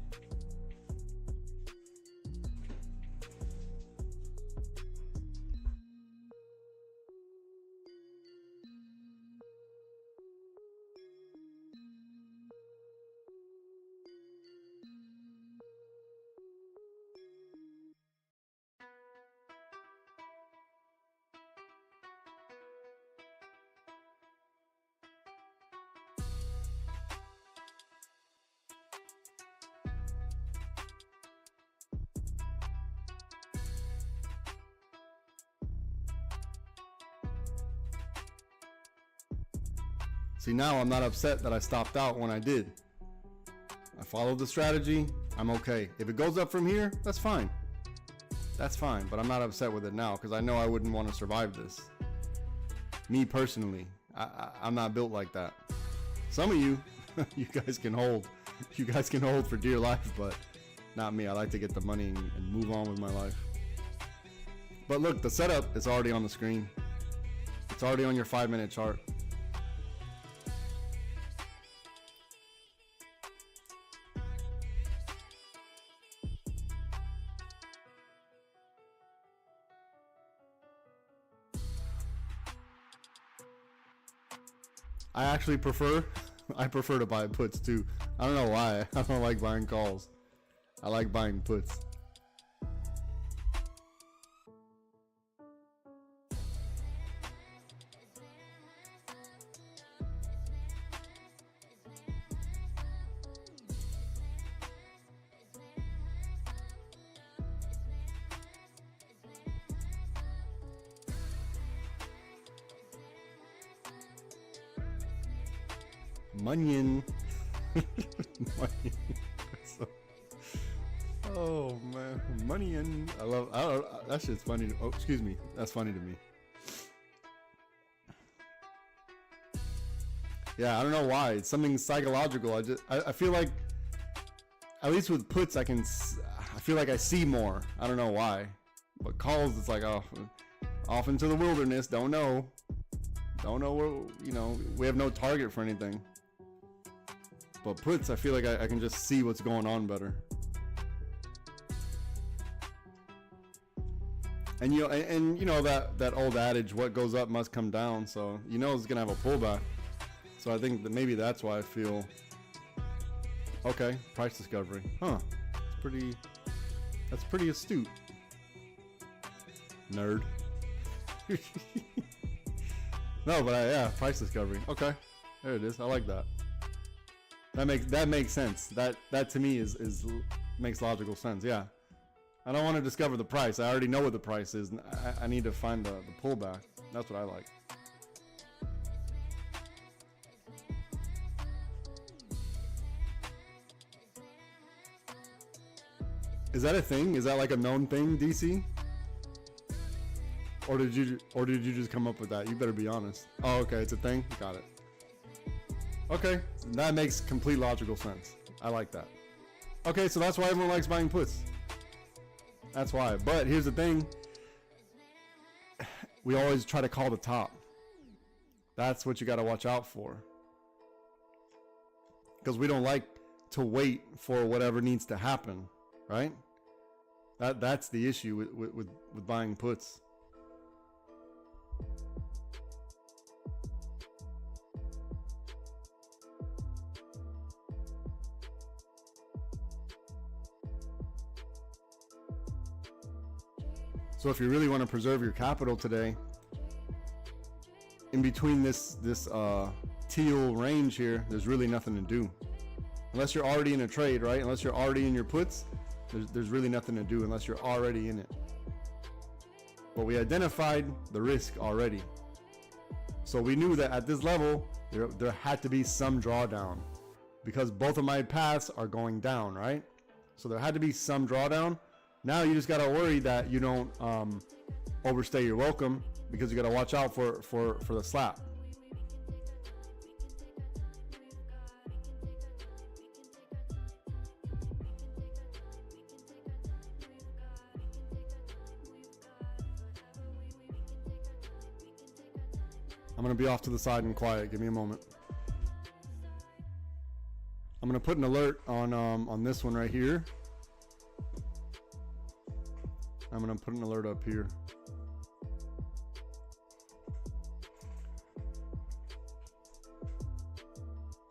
Speaker 1: See, now I'm not upset that I stopped out when I did. I followed the strategy, I'm okay. If it goes up from here, that's fine. That's fine, but I'm not upset with it now because I know I wouldn't want to survive this. Me personally, I'm not built like that. Some of you, you guys can hold. You guys can hold for dear life, but not me. I like to get the money and move on with my life. But look, the setup is already on the screen. It's already on your 5-minute chart. I actually prefer to buy puts too. I don't know why. I don't like buying calls. I like buying puts. Munyon. Oh man, Munyon. I don't, that shit's funny. Oh, excuse me. That's funny to me. Yeah, I don't know why. It's something psychological. I feel like, at least with puts, I feel like I see more. I don't know why. But calls, it's like, oh, off into the wilderness. Don't know where, you know, we have no target for anything. But puts, I feel like I can just see what's going on better. And you know that old adage, what goes up must come down. So you know it's gonna have a pullback. So I think that maybe that's why I feel okay. Price discovery, huh? That's pretty astute. Nerd. No, but yeah, price discovery. Okay, there it is. I like that. That makes sense. That to me is makes logical sense. Yeah, I don't want to discover the price. I already know what the price is. I need to find the pullback. That's what I like. Is that a thing? Is that like a known thing, DC? Or did you just come up with that? You better be honest. Oh, okay, it's a thing. Got it. Okay, that makes complete logical sense. I like that. Okay, so that's why everyone likes buying puts. That's why. But here's the thing. We always try to call the top. That's what you got to watch out for. Because we don't like to wait for whatever needs to happen, right? That's the issue with buying puts. So if you really want to preserve your capital today, in between this teal range here, there's really nothing to do. Unless you're already in a trade, right? Unless you're already in your puts, there's really nothing to do unless you're already in it. But we identified the risk already. So we knew that at this level, there had to be some drawdown because both of my paths are going down, right? So there had to be some drawdown. Now you just got to worry that you don't overstay your welcome because you got to watch out for the slap. I'm going to be off to the side and quiet. Give me a moment. I'm going to put an alert on this one right here. I'm going to put an alert up here.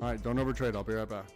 Speaker 1: All right, don't overtrade. I'll be right back.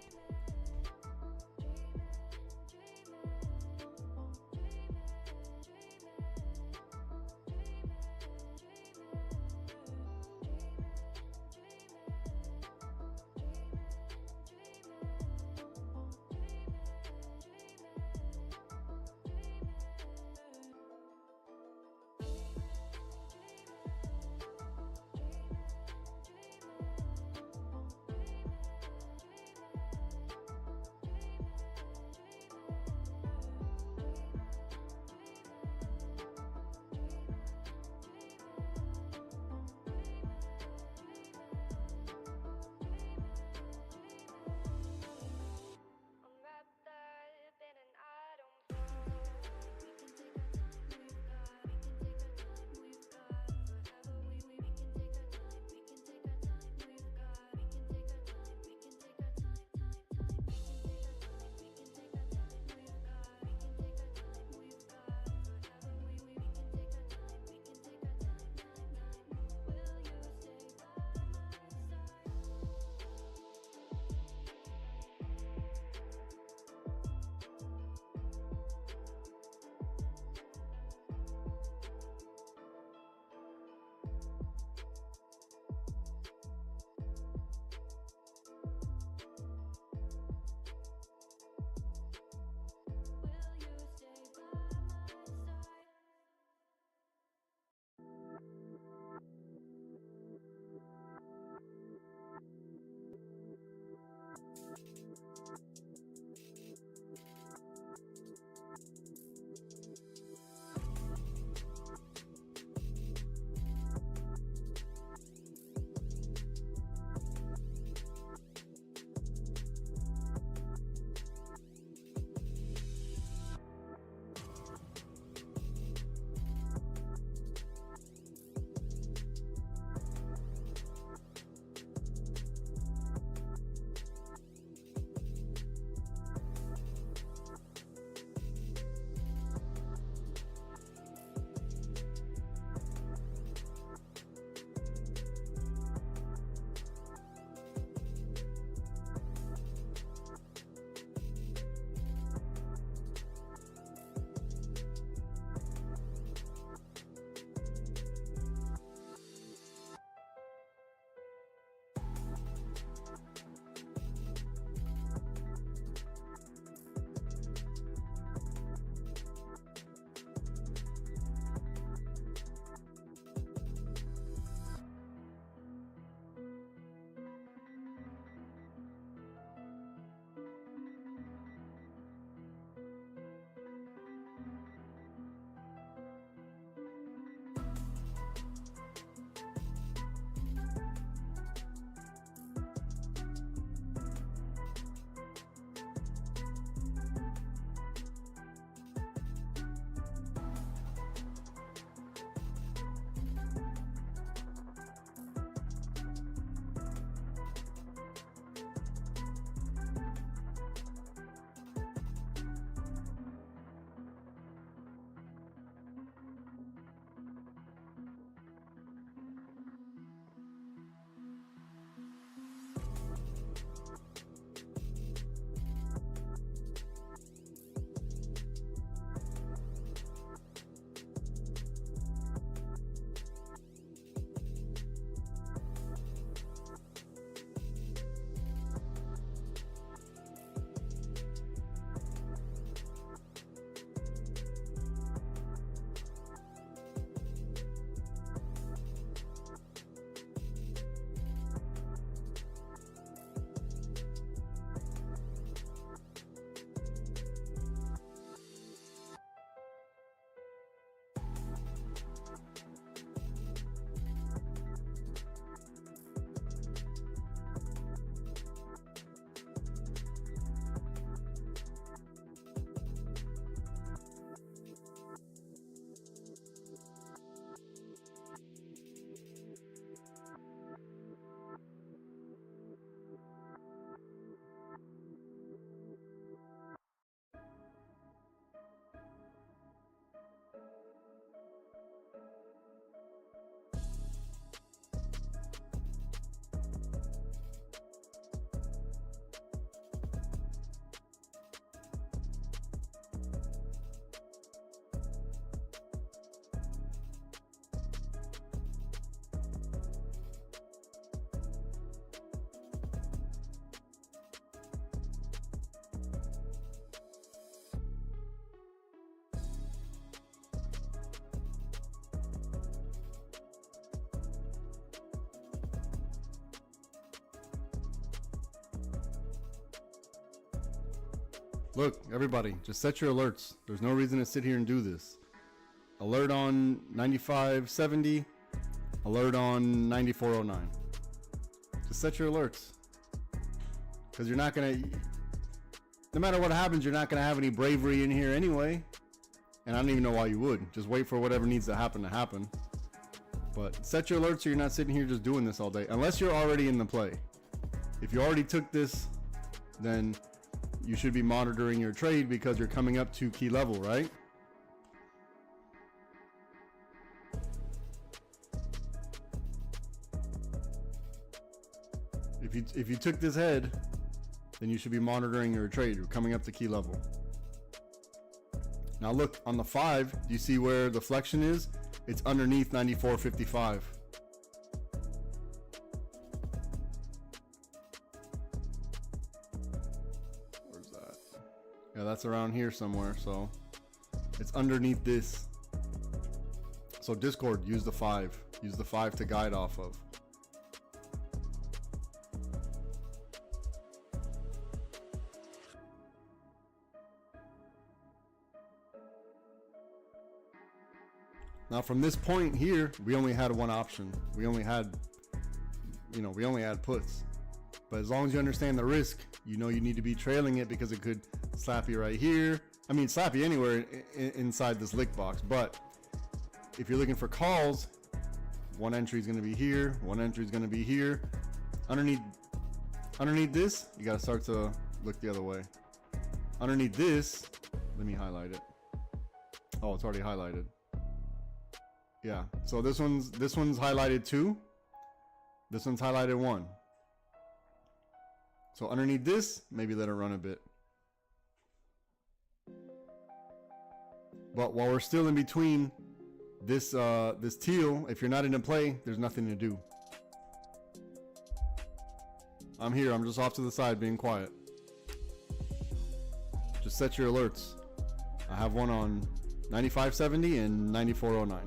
Speaker 1: Look, everybody, just set your alerts. There's no reason to sit here and do this. Alert on 95.70, alert on 94.09. Just set your alerts. Because you're not going to, no matter what happens, you're not going to have any bravery in here anyway. And I don't even know why you would. Just wait for whatever needs to happen. But set your alerts so you're not sitting here just doing this all day. Unless you're already in the play. If you already took this, then you should be monitoring your trade because you're coming up to key level, right? If you took this head, then you should be monitoring your trade. You're coming up to key level. Now look, on the 5, do you see where the flexion is? It's underneath 94.55. Where's that? Yeah, that's around here somewhere, so it's underneath this. So Discord, use the 5. Use the 5 to guide off of. Now from this point here, we only had one option. We only had puts. But as long as you understand the risk, you know you need to be trailing it because it could slap you right here. I mean, slap you anywhere inside this lick box. But if you're looking for calls, one entry is going to be here. One entry is going to be here. Underneath this, you got to start to look the other way. Underneath this, let me highlight it. Oh, it's already highlighted. Yeah, so this one's highlighted 2. This one's highlighted 1. So underneath this, maybe let it run a bit. But while we're still in between this teal, if you're not in a play, there's nothing to do. I'm here, I'm just off to the side being quiet. Just set your alerts. I have one on 95.70 and 94.09.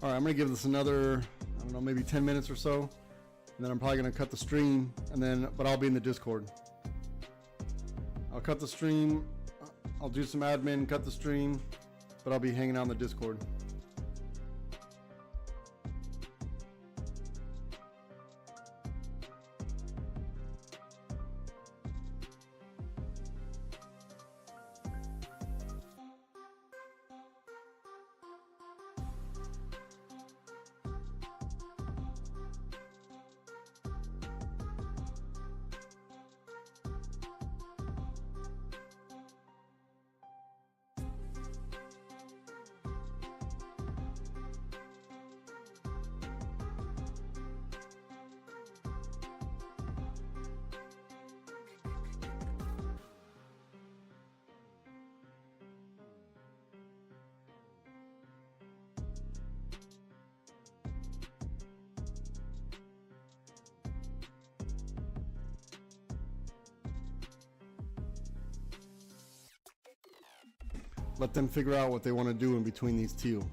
Speaker 1: All right, I'm gonna give this another, I don't know, maybe 10 minutes or so, and then I'm probably gonna cut the stream, but I'll be in the Discord. I'll cut the stream, I'll do some admin, cut the stream, but I'll be hanging out in the Discord. Let them figure out what they want to do in between these two.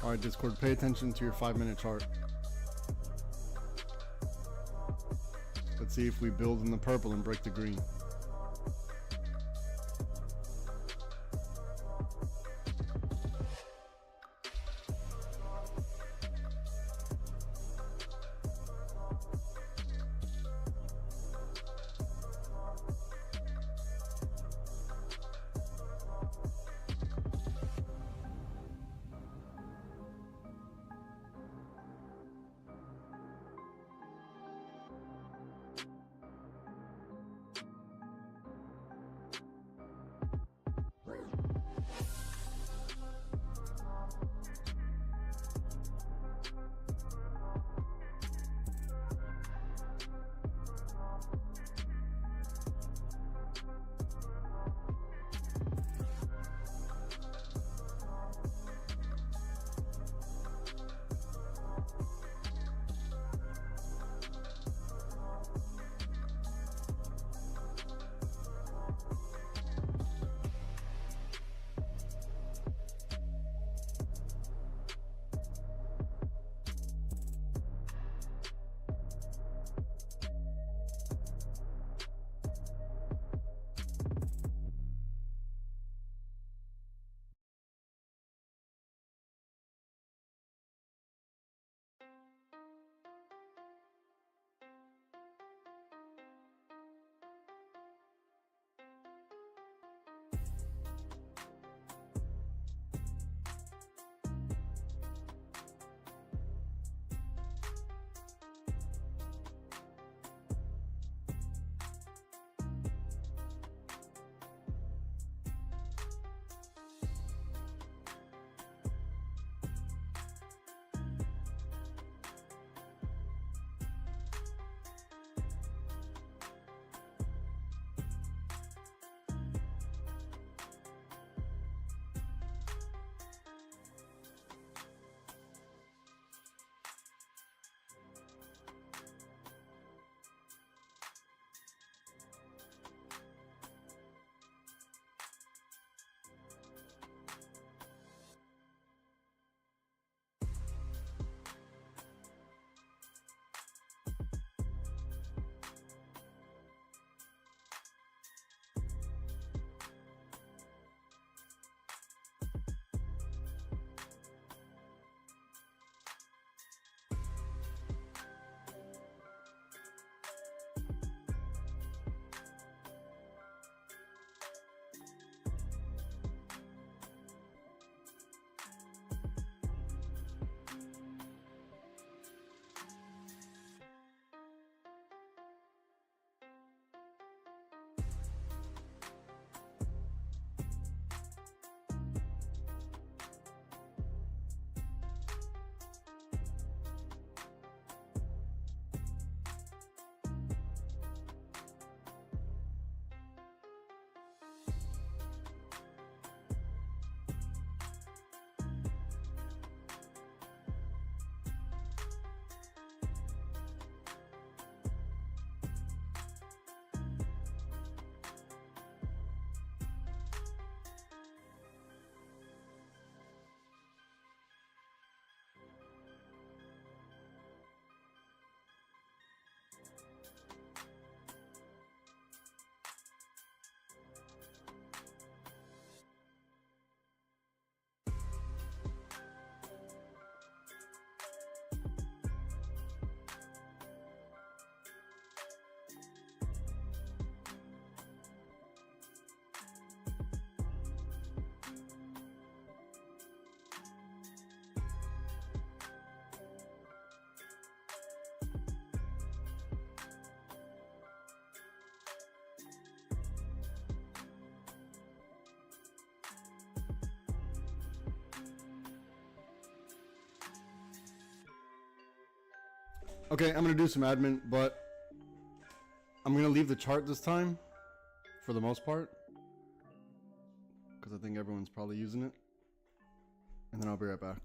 Speaker 1: All right, Discord, pay attention to your 5-minute chart. Let's see if we build in the purple and break the green. Okay, I'm gonna do some admin, but I'm gonna leave the chart this time, for the most part, because I think everyone's probably using it, and then I'll be right back.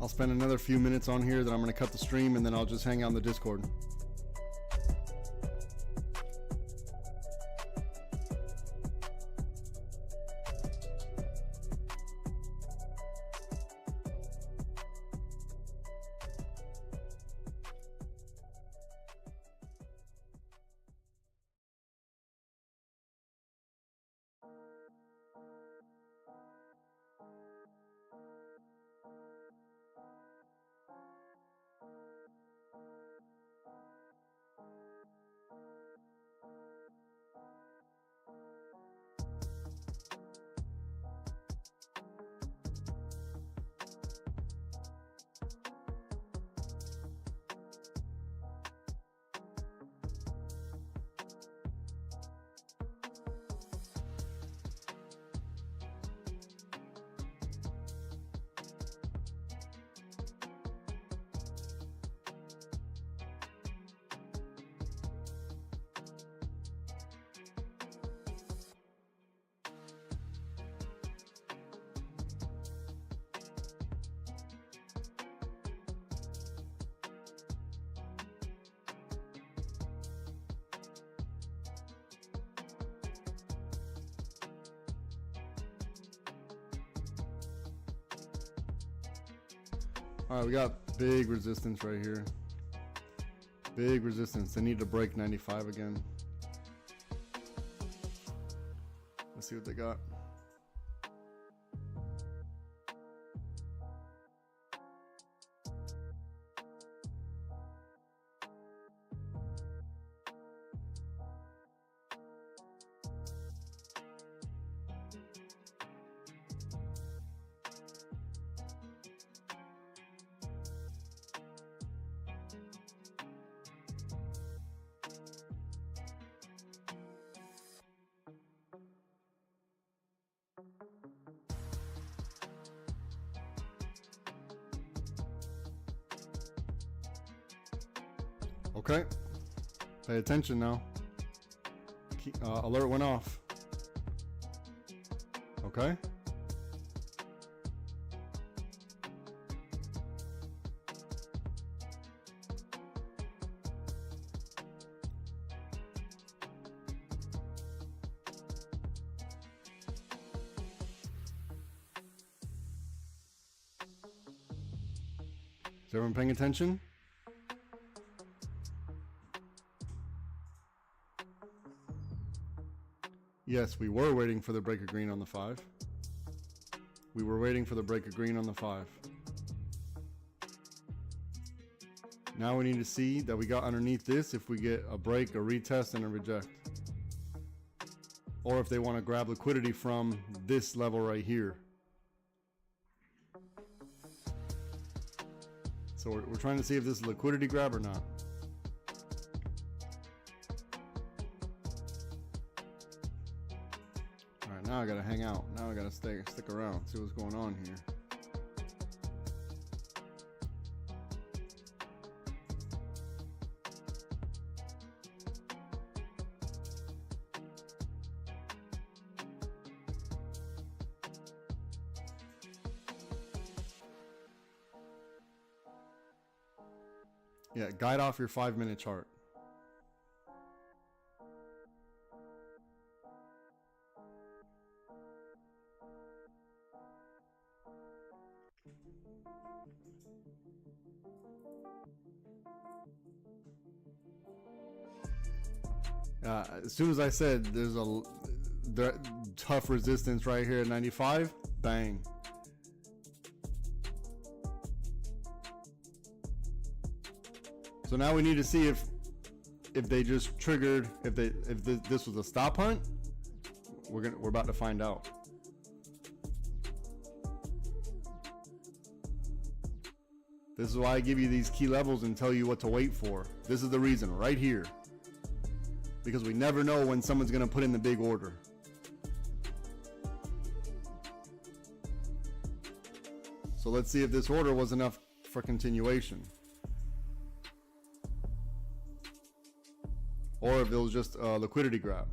Speaker 1: I'll spend another few minutes on here, then I'm going to cut the stream, and then I'll just hang out in the Discord. All right, we got big resistance right here. Big resistance. They need to break 95 again. Let's see what they got. Okay, pay attention now. Alert went off. Okay. Is everyone paying attention? Yes, we were waiting for the break of green on the 5. We were waiting for the break of green on the 5. Now we need to see that we got underneath this if we get a break, a retest, and a reject. Or if they want to grab liquidity from this level right here. So we're trying to see if this is a liquidity grab or not. Now I gotta hang out. Now I gotta stick around, see what's going on here. Yeah, guide off your 5-minute chart. As soon as I said there's a tough resistance right here at 95, bang. So now we need to see if they just triggered, if this was a stop hunt. We're about to find out. This is why I give you these key levels and tell you what to wait for. This is the reason right here. Because we never know when someone's going to put in the big order. So let's see if this order was enough for continuation. Or if it was just a liquidity grab.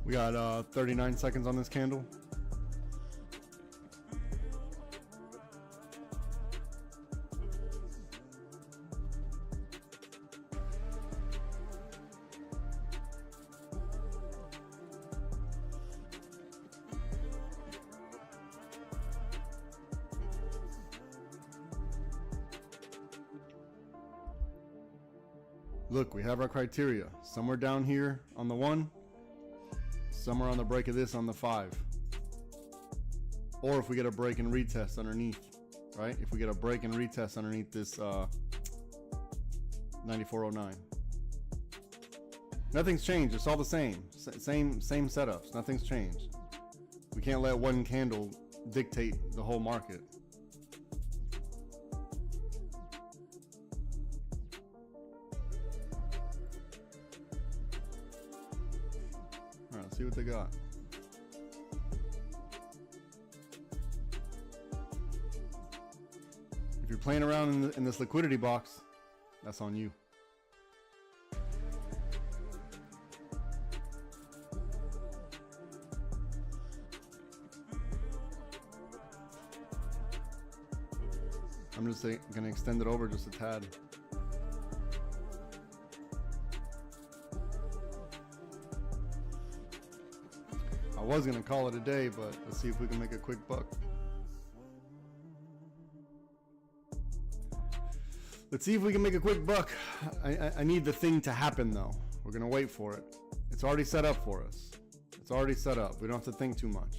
Speaker 1: We got 39 seconds on this candle. Look, we have our criteria. Somewhere down here on the 1, somewhere on the break of this on the 5. Or if we get a break and retest underneath, right? If we get a break and retest underneath this 9409. Nothing's changed. It's all the same. Same setups. Nothing's changed. We can't let one candle dictate the whole market. All right, let's see what they got. If you're playing around in this liquidity box, that's on you. I'm just going to extend it over just a tad. I was going to call it a day, but let's see if we can make a quick buck. Let's see if we can make a quick buck. I need the thing to happen, though. We're going to wait for it. It's already set up for us. It's already set up. We don't have to think too much.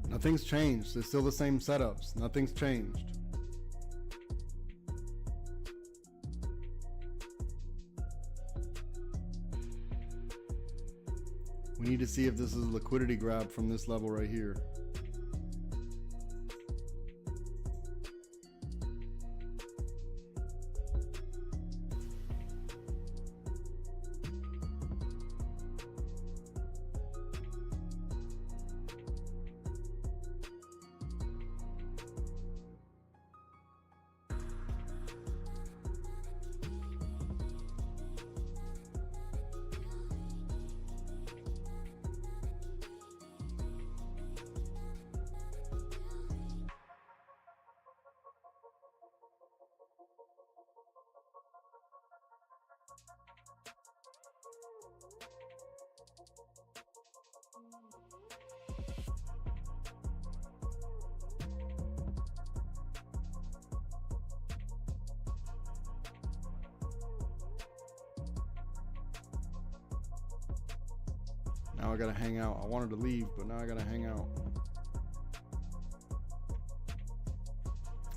Speaker 1: Nothing's changed. It's still the same setups. Nothing's changed. need to see if this is a liquidity grab from this level right here. Now I gotta hang out. I wanted to leave, but now I gotta hang out.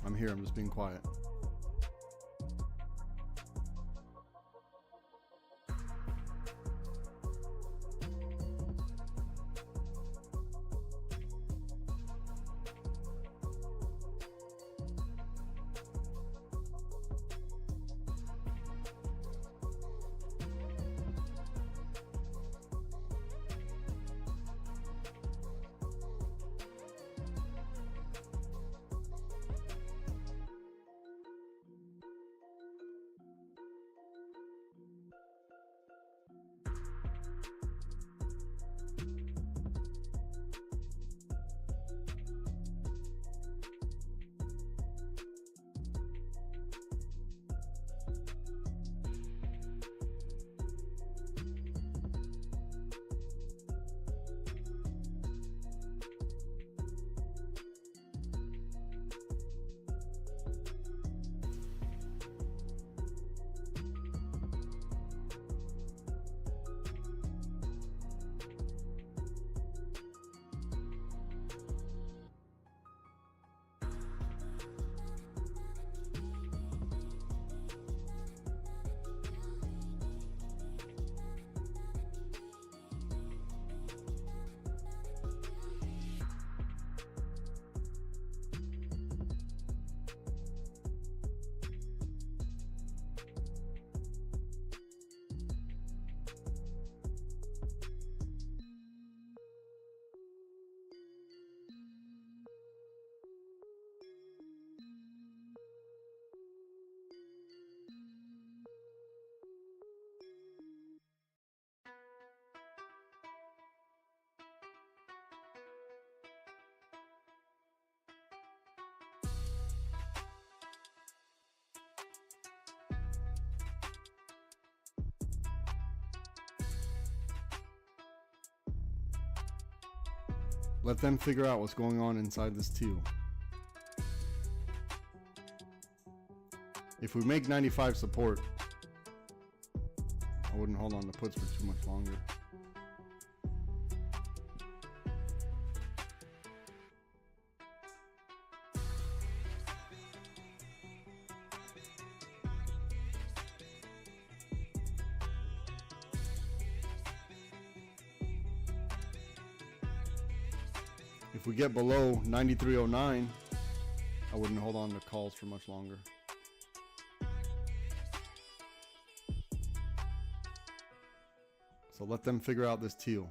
Speaker 1: I'm here, I'm just being quiet. Let them figure out what's going on inside this teal. If we make 95 support, I wouldn't hold on to puts for too much longer. If we get below 93.09, I wouldn't hold on to calls for much longer. So let them figure out this teal.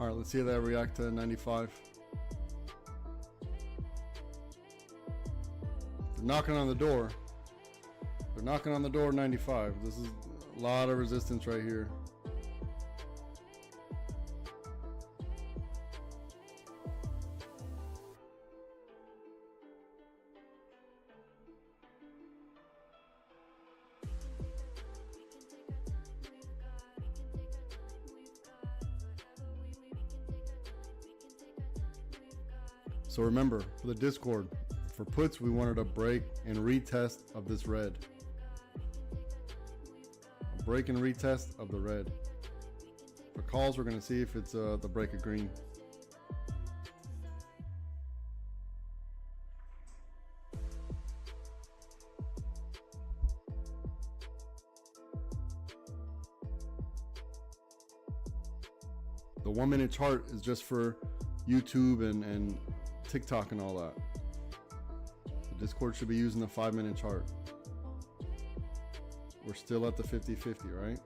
Speaker 1: All right, let's see how that react to 95. They're knocking on the door. They're knocking on the door 95. This is a lot of resistance right here. So remember, for the Discord, for puts, we wanted a break and retest of this red. A break and retest of the red. For calls, we're going to see if it's the break of green. The 1 minute chart is just for YouTube and TikTok and all that. The Discord should be using the 5 minute chart. We're still at the 50-50, right?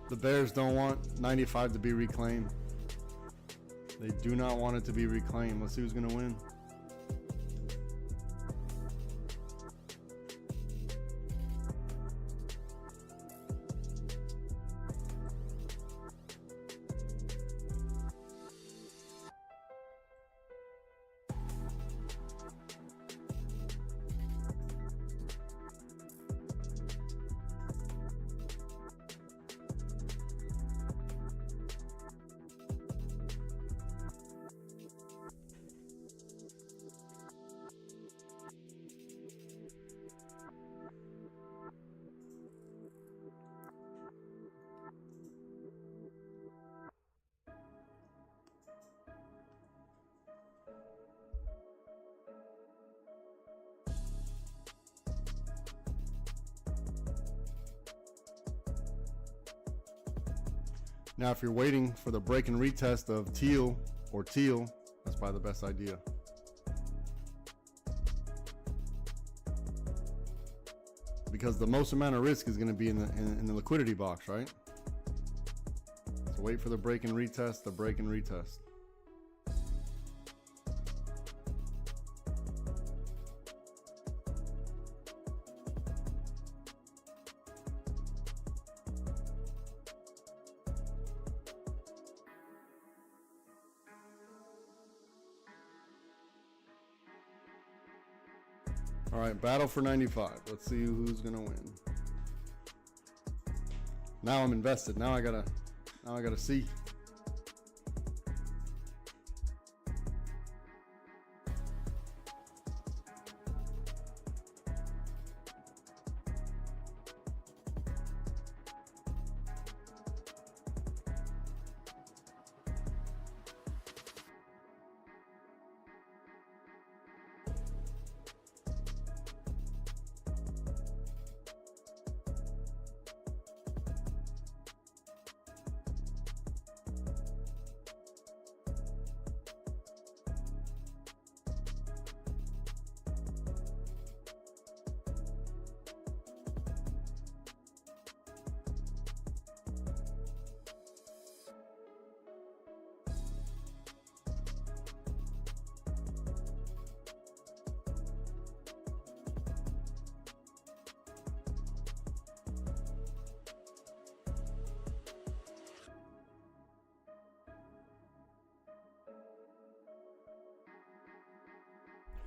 Speaker 1: The bears don't want 95 to be reclaimed. They do not want it to be reclaimed. Let's see who's going to win. Now, if you're waiting for the break and retest of teal or teal, that's probably the best idea. Because the most amount of risk is going to be in the liquidity box, right? So wait for the break and retest, the break and retest. All right, battle for 95. Let's see who's gonna win. Now I'm invested. Now I gotta see.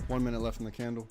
Speaker 1: One minute left in the candle.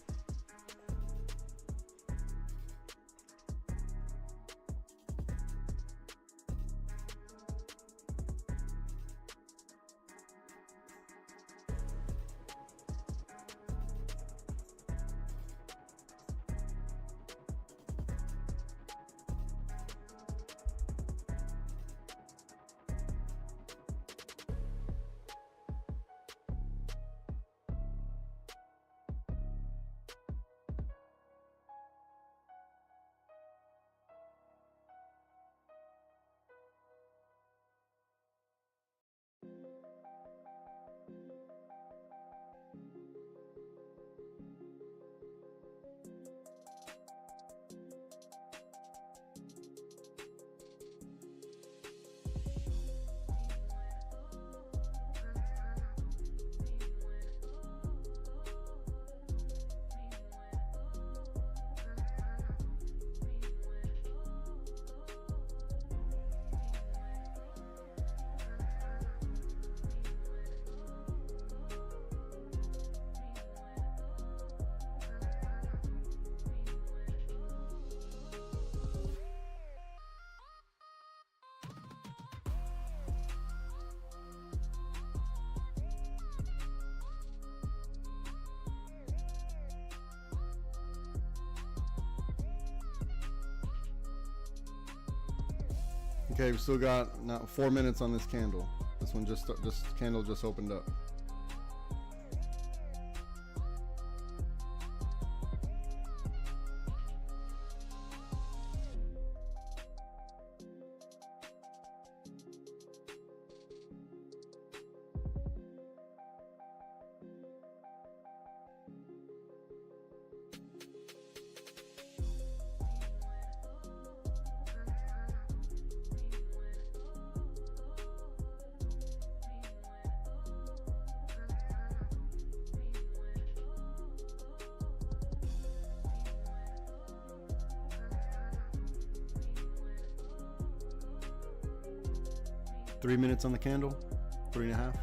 Speaker 1: Okay, we still got now 4 minutes on this candle. This candle just opened up. 3 minutes on the candle, 3.5.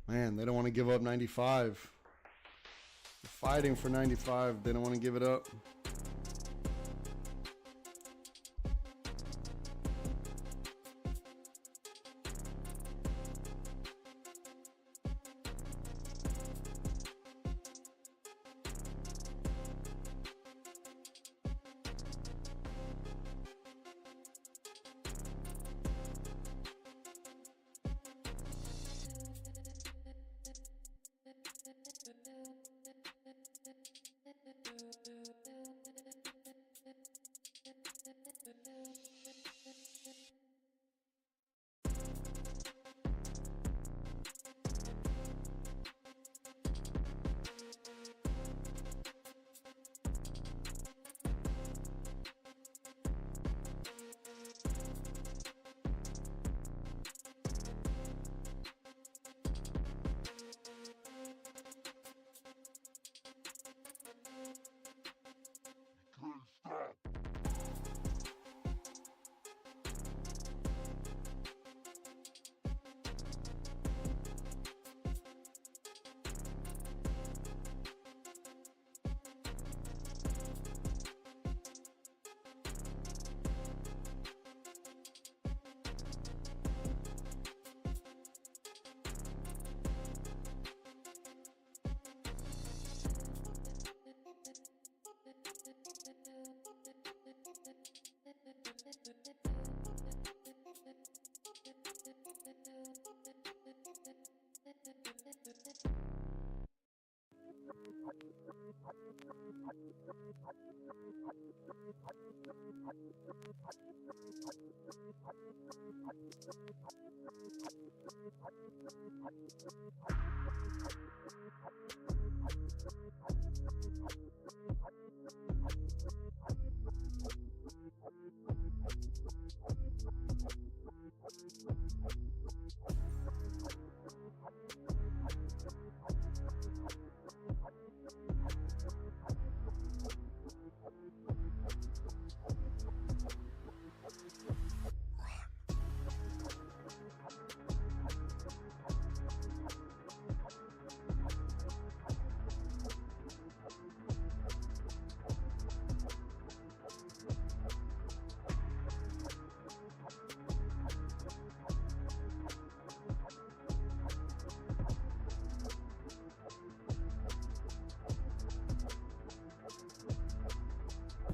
Speaker 1: Man, they don't want to give up 95. They're fighting for 95. They don't want to give it up.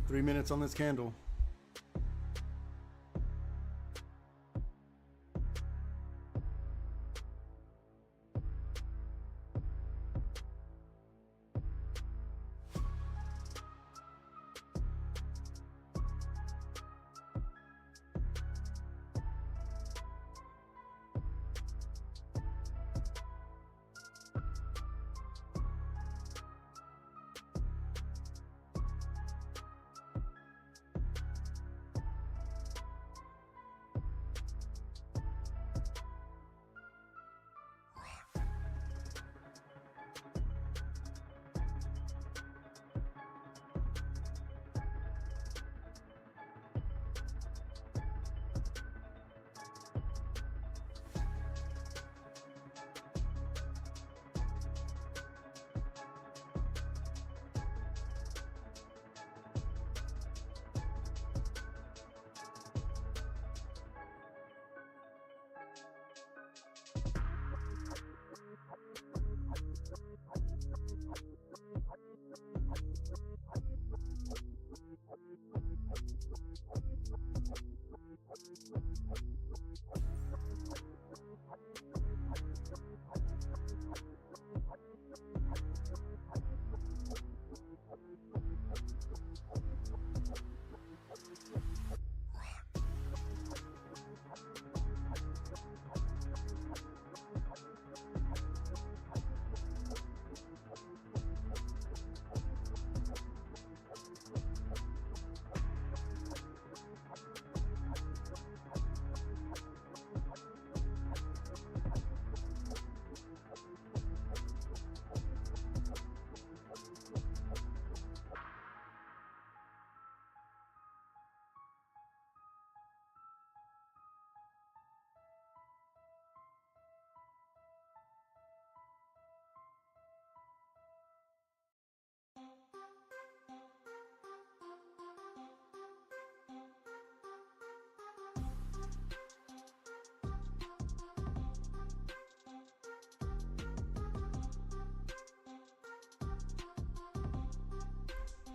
Speaker 1: 3 minutes on this candle.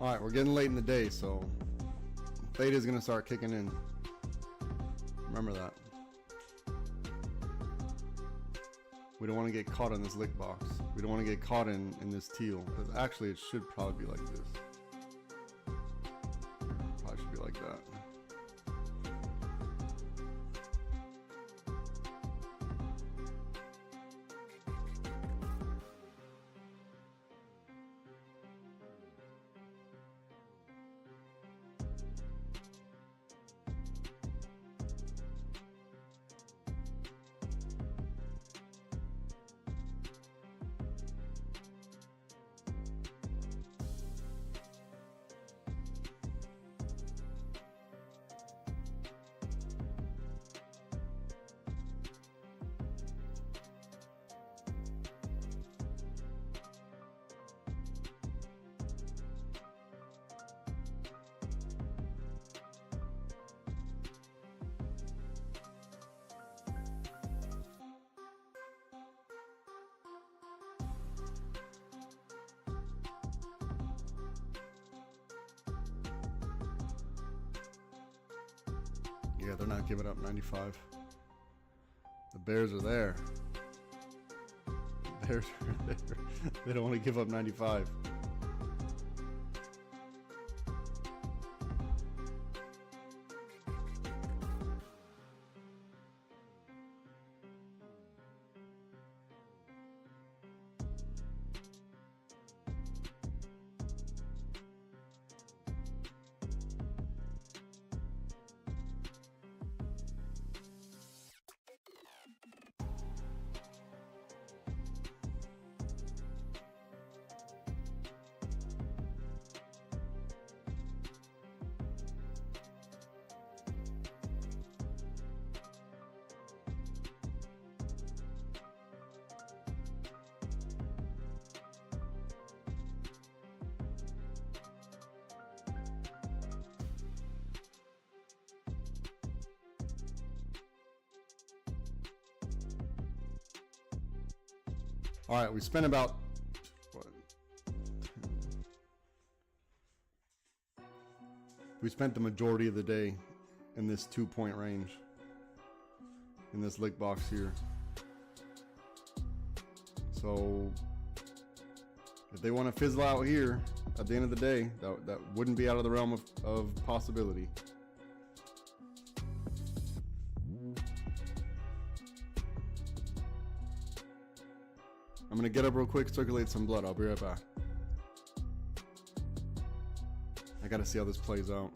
Speaker 1: All right, we're getting late in the day, so theta is going to start kicking in. Remember that. We don't want to get caught in this lick box. We don't want to get caught in this teal. Actually, it should probably be like this. Probably should be like that. Yeah, they're not giving up 95. The Bears are there. The Bears are there. They don't want to give up 95. All right, we spent about We spent the majority of the day in this 2-point range, in this lick box here. So if they want to fizzle out here at the end of the day, that wouldn't be out of the realm of possibility. I'm gonna get up real quick, circulate some blood. I'll be right back. I gotta see how this plays out.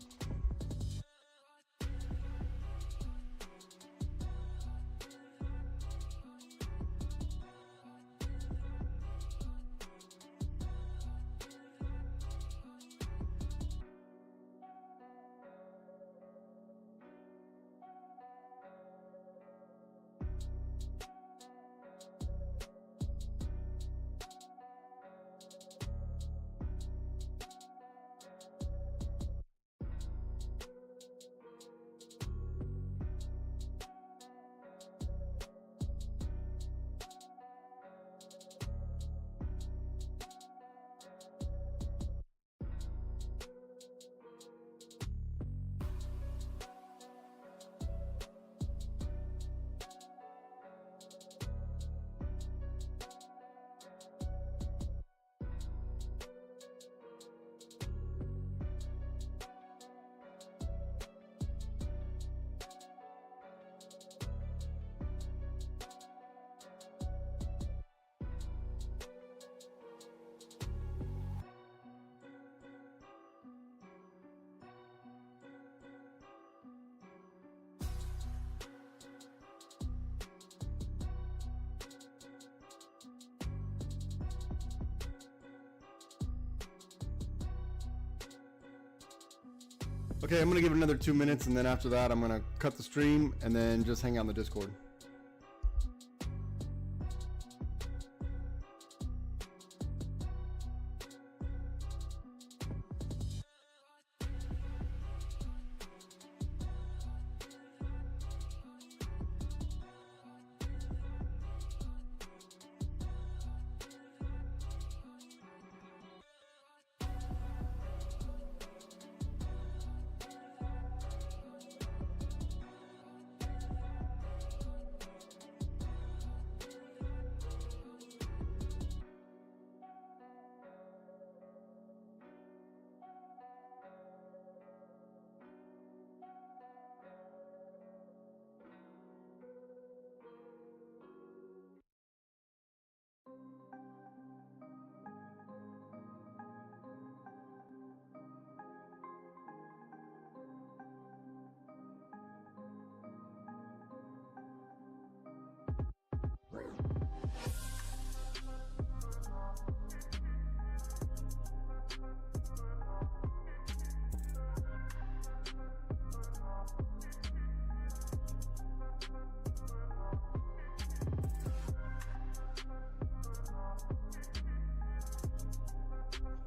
Speaker 1: Okay, I'm gonna give it another 2 minutes, and then after that I'm gonna cut the stream and then just hang out on the Discord.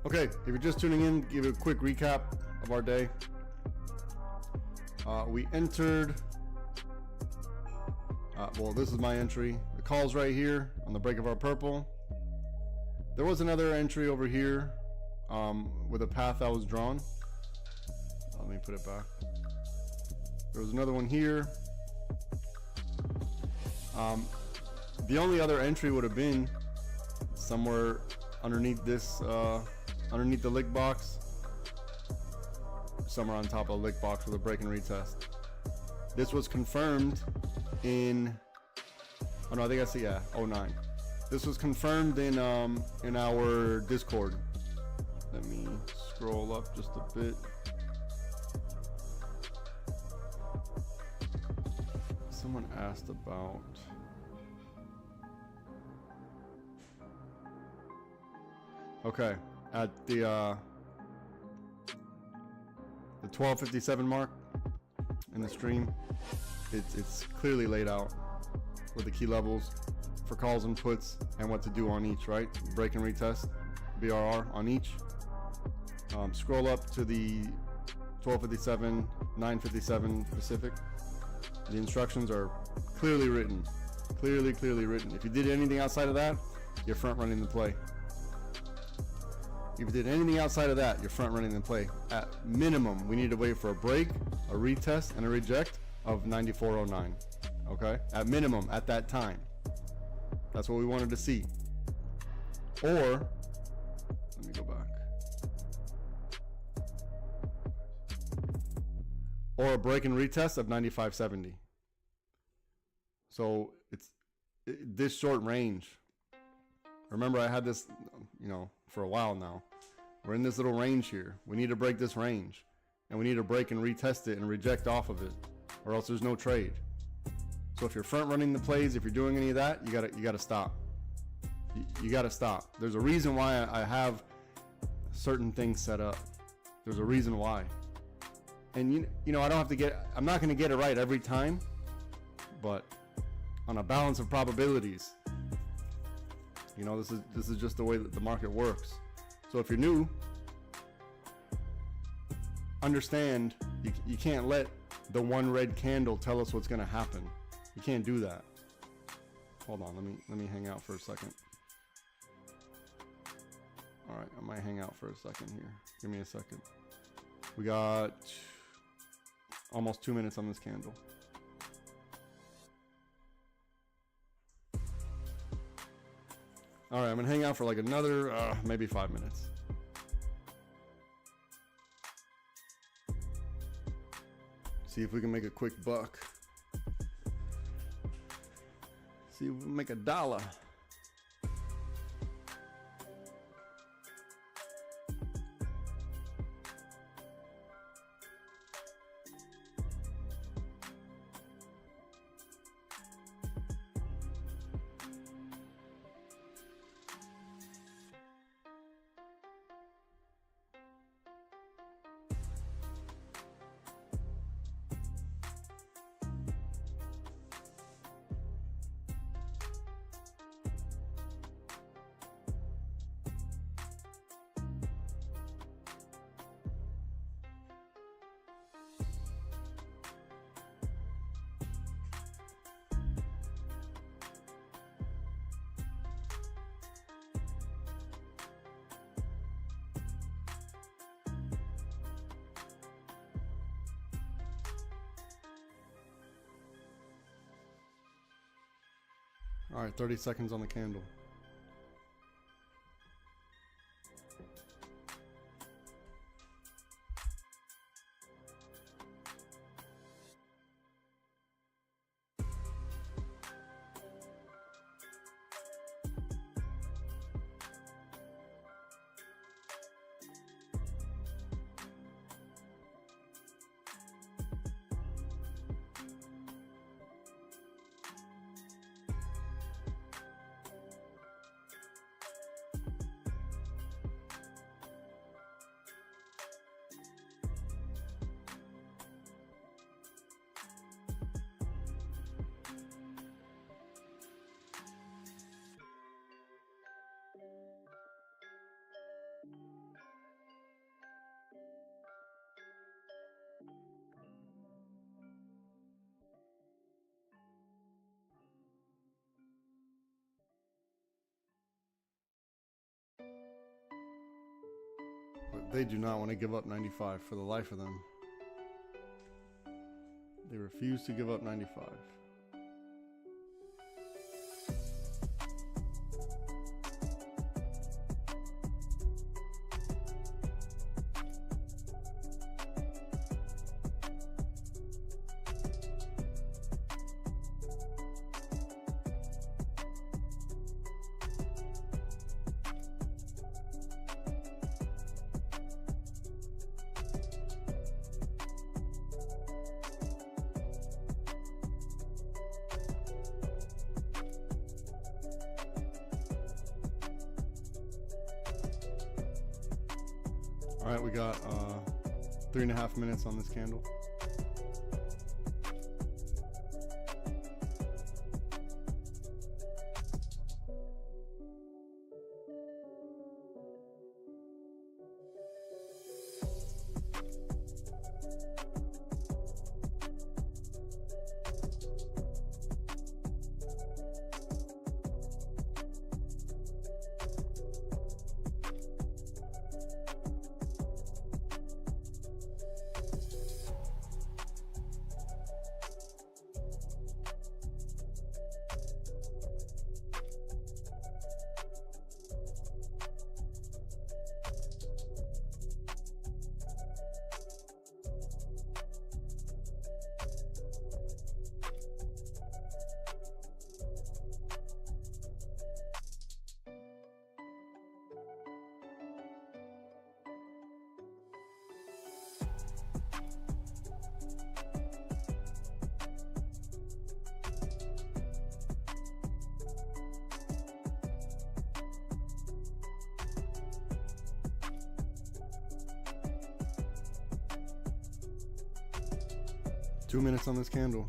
Speaker 1: Okay, if you're just tuning in, give a quick recap of our day. We entered, well, this is my entry. The call's right here on the break of our purple. There was another entry over here with a path that was drawn. Let me put it back. There was another one here. The only other entry would have been somewhere underneath this, underneath the lick box, somewhere on top of a lick box with a break and retest. This was confirmed in, oh no, I think I see, yeah, 09. This was confirmed in our Discord. Let me scroll up just a bit. Someone asked about, okay, at the 12:57 mark in the stream, it's clearly laid out with the key levels for calls and puts and what to do on each, right? Break and retest, BRR on each. Scroll up to the 12:57, 9:57 Pacific. The instructions are clearly written, clearly written. If you did anything outside of that, you're front running the play. If you did anything outside of that, you're front running the play. At minimum, we need to wait for a break, a retest, and a reject of 94.09. Okay? At minimum, at that time. That's what we wanted to see. Or, let me go back. Or a break and retest of 95.70. So this short range. Remember, I had this, for a while now. We're in this little range here. We need to break this range, and we need to break and retest it and reject off of it, or else there's no trade. So if you're front running the plays, if you're doing any of that, you gotta stop. You gotta stop. There's a reason why I have certain things set up. There's a reason why. And I don't have to I'm not gonna get it right every time, but on a balance of probabilities, this is just the way that the market works. So if you're new, understand you can't let the one red candle tell us what's going to happen. You can't do that. Hold on, let me hang out for a second. All right, I might hang out for a second here. Give me a second. We got almost 2 minutes on this candle. All right, I'm gonna hang out for like another maybe 5 minutes. See if we can make a quick buck. See if we can make $1. All right, 30 seconds on the candle. But they do not want to give up 95 for the life of them. They refuse to give up 95. All right, we got 3.5 minutes on this candle. 2 minutes on this candle.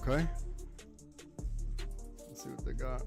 Speaker 1: Okay. Let's see what they got.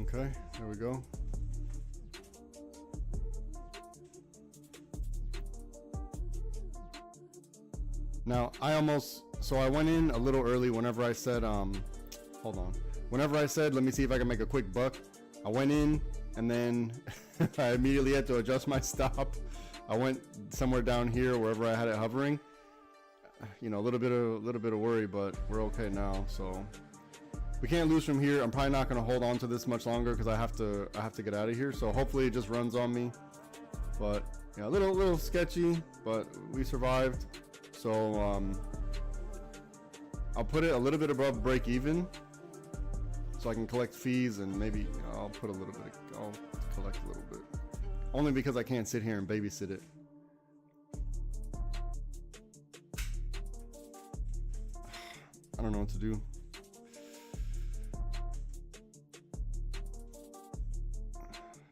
Speaker 1: Okay, there we go. Now I went in a little early whenever I said hold on, whenever I said let me see if I can make a quick buck. I went in and then I immediately had to adjust my stop. I went somewhere down here wherever I had it hovering. You know, a little bit of worry, but we're okay now. So we can't lose from here. I'm probably not going to hold on to this much longer because I have to get out of here. So hopefully it just runs on me. But yeah, a little sketchy, but we survived. So I'll put it a little bit above break even, so I can collect fees, and maybe I'll put a little bit. I'll collect a little bit, only because I can't sit here and babysit it. I don't know what to do.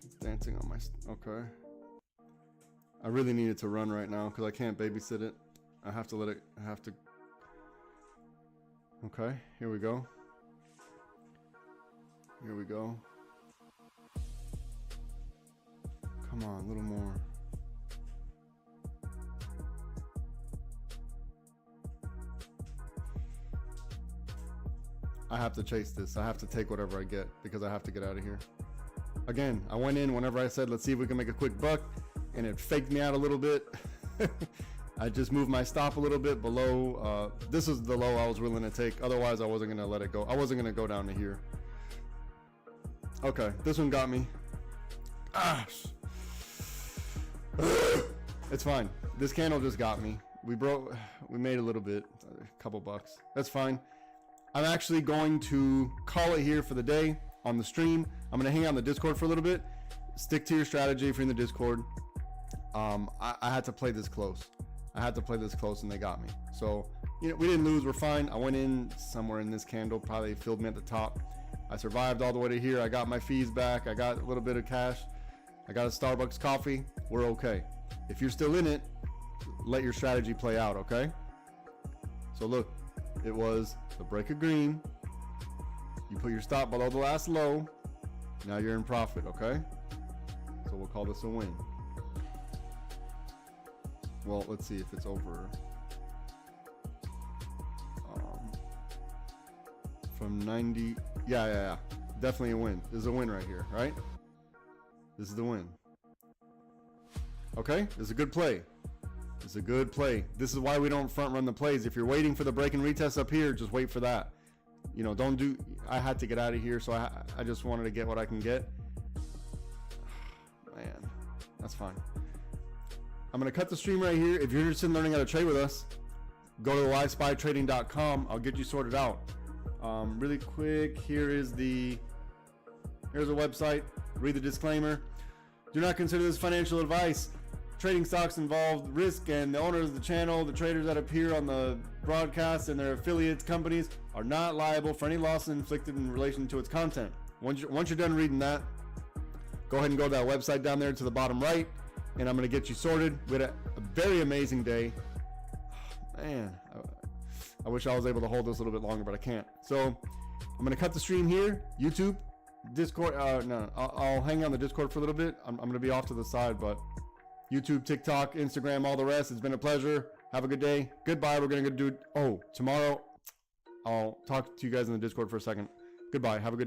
Speaker 1: It's dancing on my. Okay. I really need it to run right now because I can't babysit it. I have to let it. I have to. Okay, here we go. Here we go. Come on, a little more. I have to chase this. I have to take whatever I get because I have to get out of here. Again, I went in whenever I said, let's see if we can make a quick buck, and it faked me out a little bit. I just moved my stop a little bit below. This is the low I was willing to take. Otherwise, I wasn't going to let it go. I wasn't going to go down to here. Okay, this one got me. Ah. It's fine. This candle just got me. We made a little bit, a couple bucks. That's fine. I'm actually going to call it here for the day on the stream. I'm going to hang out in the Discord for a little bit. Stick to your strategy if you're in the Discord. I had to play this close. I had to play this close, and they got me. So, you know, we didn't lose. We're fine. I went in somewhere in this candle, probably filled me at the top. I survived all the way to here. I got my fees back. I got a little bit of cash. I got a Starbucks coffee. We're okay. If you're still in it, let your strategy play out, okay? So look, it was the break of green. You put your stop below the last low. Now you're in profit, okay? So we'll call this a win. Well, let's see if it's over. From 90. Yeah. Definitely a win. This is a win right here, right? This is the win. Okay, this is a good play. This is a good play. This is why we don't front run the plays. If you're waiting for the break and retest up here, just wait for that. You know, don't do. I had to get out of here, so I just wanted to get what I can get. Man, that's fine. I'm going to cut the stream right here. If you're interested in learning how to trade with us, go to livespytrading.com. I'll get you sorted out. Really quick, here's a website. Read the disclaimer. Do not consider this financial advice. Trading stocks involve risk, and the owners of the channel, the traders that appear on the broadcast, and their affiliates companies are not liable for any loss inflicted in relation to its content. Once you're done reading that, go ahead and go to that website down there to the bottom right, and I'm going to get you sorted. We had a very amazing day. Man, I wish I was able to hold this a little bit longer, but I can't. So I'm going to cut the stream here. YouTube, Discord. No, I'll hang on the Discord for a little bit. I'm going to be off to the side, but YouTube, TikTok, Instagram, all the rest. It's been a pleasure. Have a good day. Goodbye. We're going to do tomorrow. I'll talk to you guys in the Discord for a second. Goodbye. Have a good day.